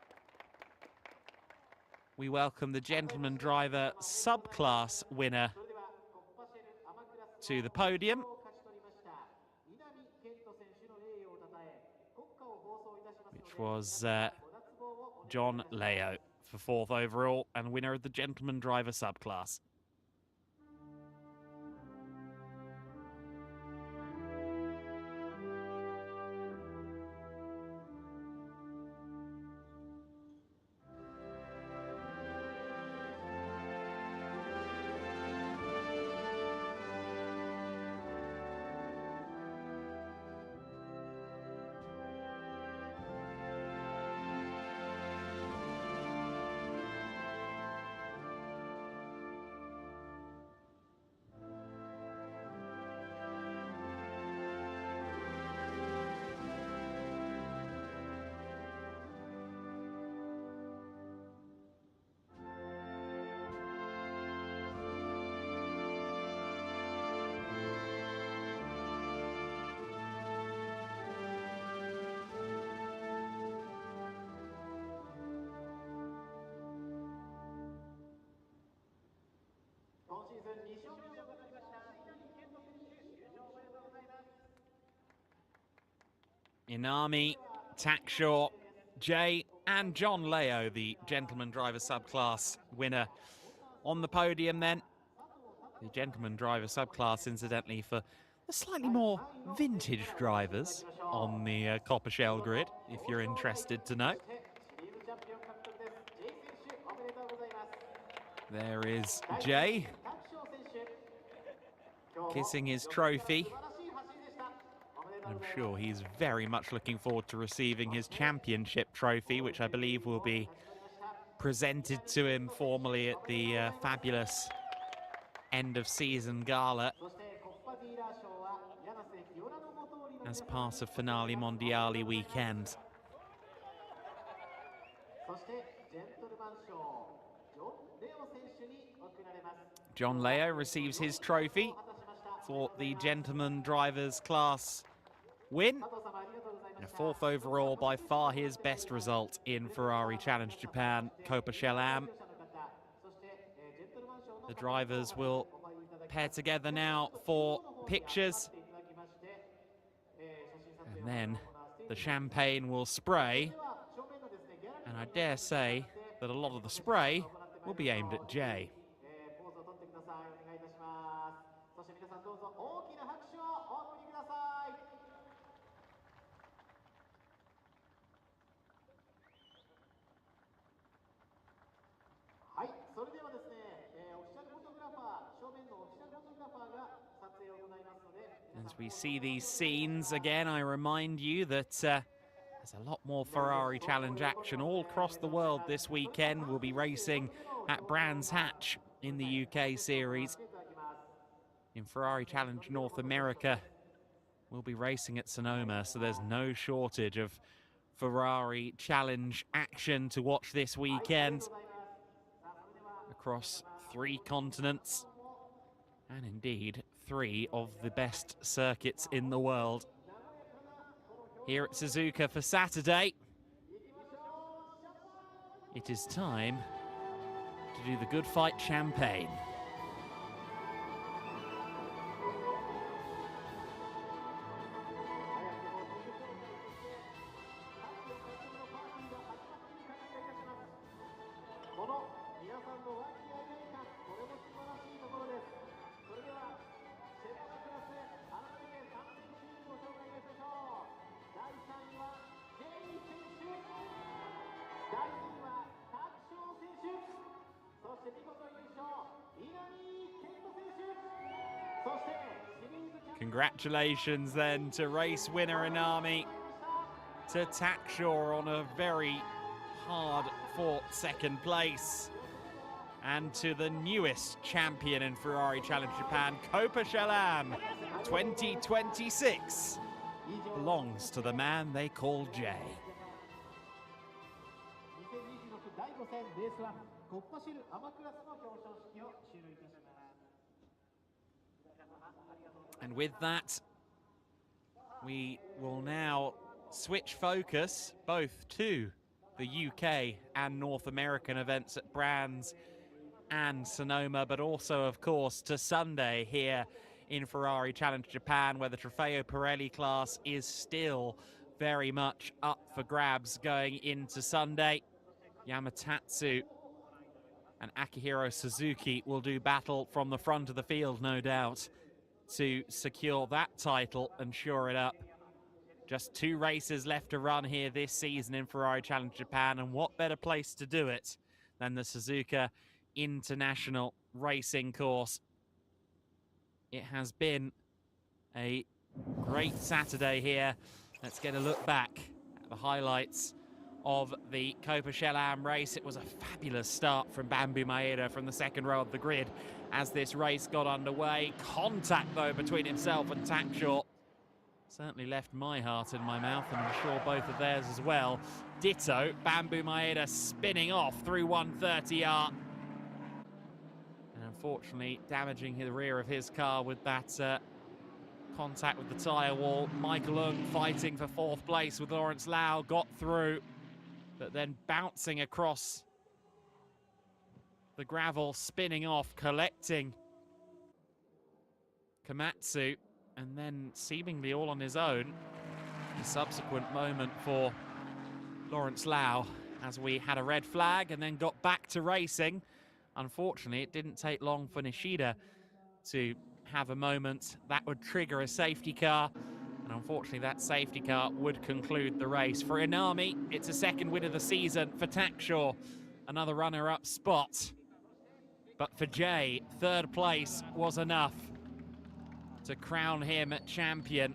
Speaker 1: we welcome the gentleman driver subclass winner to the podium, which was John Leo for 4th overall and winner of the gentleman driver subclass.
Speaker 5: シーズン2勝目を飾りました三谷健人選手、優勝おめでとうございます。
Speaker 1: Inami, Takshaw, Jay and John Leo, the gentleman driver subclass winner on the podium then. The gentleman driver subclass, incidentally, for the slightly more vintage drivers on the Copper Shell grid, if you're interested to know.
Speaker 5: シリーズチャンピオン獲得です。 J 選手おめでとうございます。
Speaker 1: There is Jay
Speaker 5: タクショウ選手、今日も
Speaker 1: kissing his trophy.
Speaker 5: 素晴らしい走りでした。おめでとう
Speaker 1: I'm
Speaker 5: ございます。
Speaker 1: sure he's very much looking forward to receiving his championship trophy, which I believe will be presented to him formally at the fabulous end of season gala
Speaker 5: そしてコッパディーラー賞は柳瀬清良の元通りの皆
Speaker 1: as
Speaker 5: さん、
Speaker 1: part of Finale Mondiali weekend.
Speaker 5: そしてジェントルマン賞ジョン・レオ選手に贈られます。
Speaker 1: John Leo receives his trophy
Speaker 5: 果たしました。
Speaker 1: for the gentleman drivers class win.
Speaker 5: 佐藤様ありがとうございま
Speaker 1: And
Speaker 5: し
Speaker 1: a
Speaker 5: た。
Speaker 1: fourth overall, by far his best result in Ferrari Challenge Japan, Coppa Shell Am.
Speaker 5: そしてジェントルマン賞の
Speaker 1: The drivers will pair together now for pictures, and then the champagne will spray, and I dare say that a lot of the spray will be aimed at Jay.
Speaker 5: ポーズを取ってください。お願いいたします。そして皆さんどうぞ大きな拍手をお送りください。はい、それではですね、オフィシャルフォトグラファー、正面のオフィシャルフォトグラファーが撮影を行いますので、
Speaker 1: As we see these scenes again, I remind you that there's a lot more Ferrari Challenge action all across the world this weekend. We'll be racing at Brands Hatch in the UK series. In Ferrari Challenge North America, we'll be racing at Sonoma, so there's no shortage of Ferrari Challenge action to watch this weekend across 3 continents, and indeed 3 of the best circuits in the world. Here at Suzuka for Saturday, it is time to do the Good Fight champagne. Congratulations then to race winner Inami, to Takshaw on a very hard-fought second place, and to the newest champion in Ferrari Challenge Japan, Coppa Shell Am 2026 belongs to the man they call Jay.
Speaker 5: 2026第5戦レース1コッパシルアマクラスの表彰式を終了いたします。
Speaker 1: And with that, we will now switch focus both to the UK and North American events at Brands and Sonoma, but also, of course, to Sunday here in Ferrari Challenge Japan, where the Trofeo Pirelli class is still very much up for grabs going into Sunday. Yamatatsu and Akihiro Suzuki will do battle from the front of the field, no doubt, to secure that title and shore it up. Just 2 races left to run here this season in Ferrari Challenge Japan, and what better place to do it than the Suzuka International Racing Course. It has been a great Saturday here. Let's get a look back at the highlights of the Coppa Shell Am race. It was a fabulous start from Bambu Maeda from the second row of the grid as this race got underway. Contact, though, between himself and Takshaw certainly left my heart in my mouth, and I'm sure both of theirs as well. Ditto, Bambu Maeda spinning off through 130R. And unfortunately damaging the rear of his car with that contact with the tyre wall. Michael Ung fighting for 4th place with Lawrence Lau, got through, but then bouncing across the gravel, spinning off, collecting Komatsu, and then seemingly all on his own. The subsequent moment for Lawrence Lau as we had a red flag and then got back to racing. Unfortunately, it didn't take long for Nishida to have a moment that would trigger a safety car. And unfortunately, that safety car would conclude the race. For Inami, it's a second win of the season. For Takshaw, another runner-up spot. But for Jay, third place was enough to crown him champion.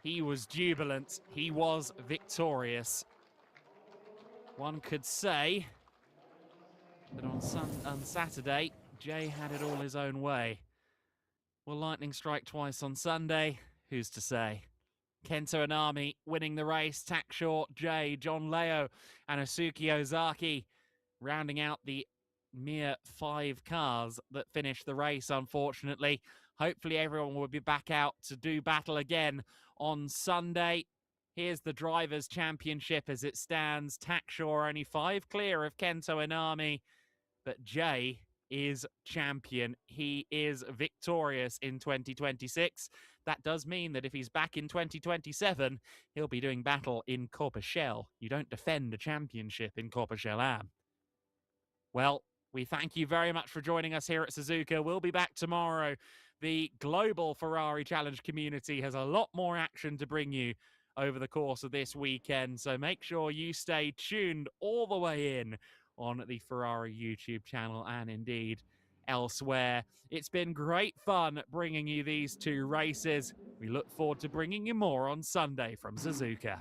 Speaker 1: He was jubilant. He was victorious. One could say that on Saturday, Jay had it all his own way. Will lightning strike twice on Sunday? Who's to say? Kento Inami winning the race. Takshaw, Jay, John Leo, and Asuki Ozaki rounding out the mere 5 cars that finished the race, unfortunately. Hopefully everyone will be back out to do battle again on Sunday. Here's the Drivers' Championship as it stands. Takshaw only 5 clear of Kento Inami, but Jay is champion. He is victorious in 2026. That does mean that if he's back in 2027, he'll be doing battle in Corpechelle. You don't defend a championship in Corpechelle. Well, we thank you very much for joining us here at Suzuka. We'll be back tomorrow. The global Ferrari Challenge community has a lot more action to bring you over the course of this weekend, so make sure you stay tuned all the way in on the Ferrari YouTube channel and indeed elsewhere. It's been great fun bringing you these 2 races. We look forward to bringing you more on Sunday from Suzuka.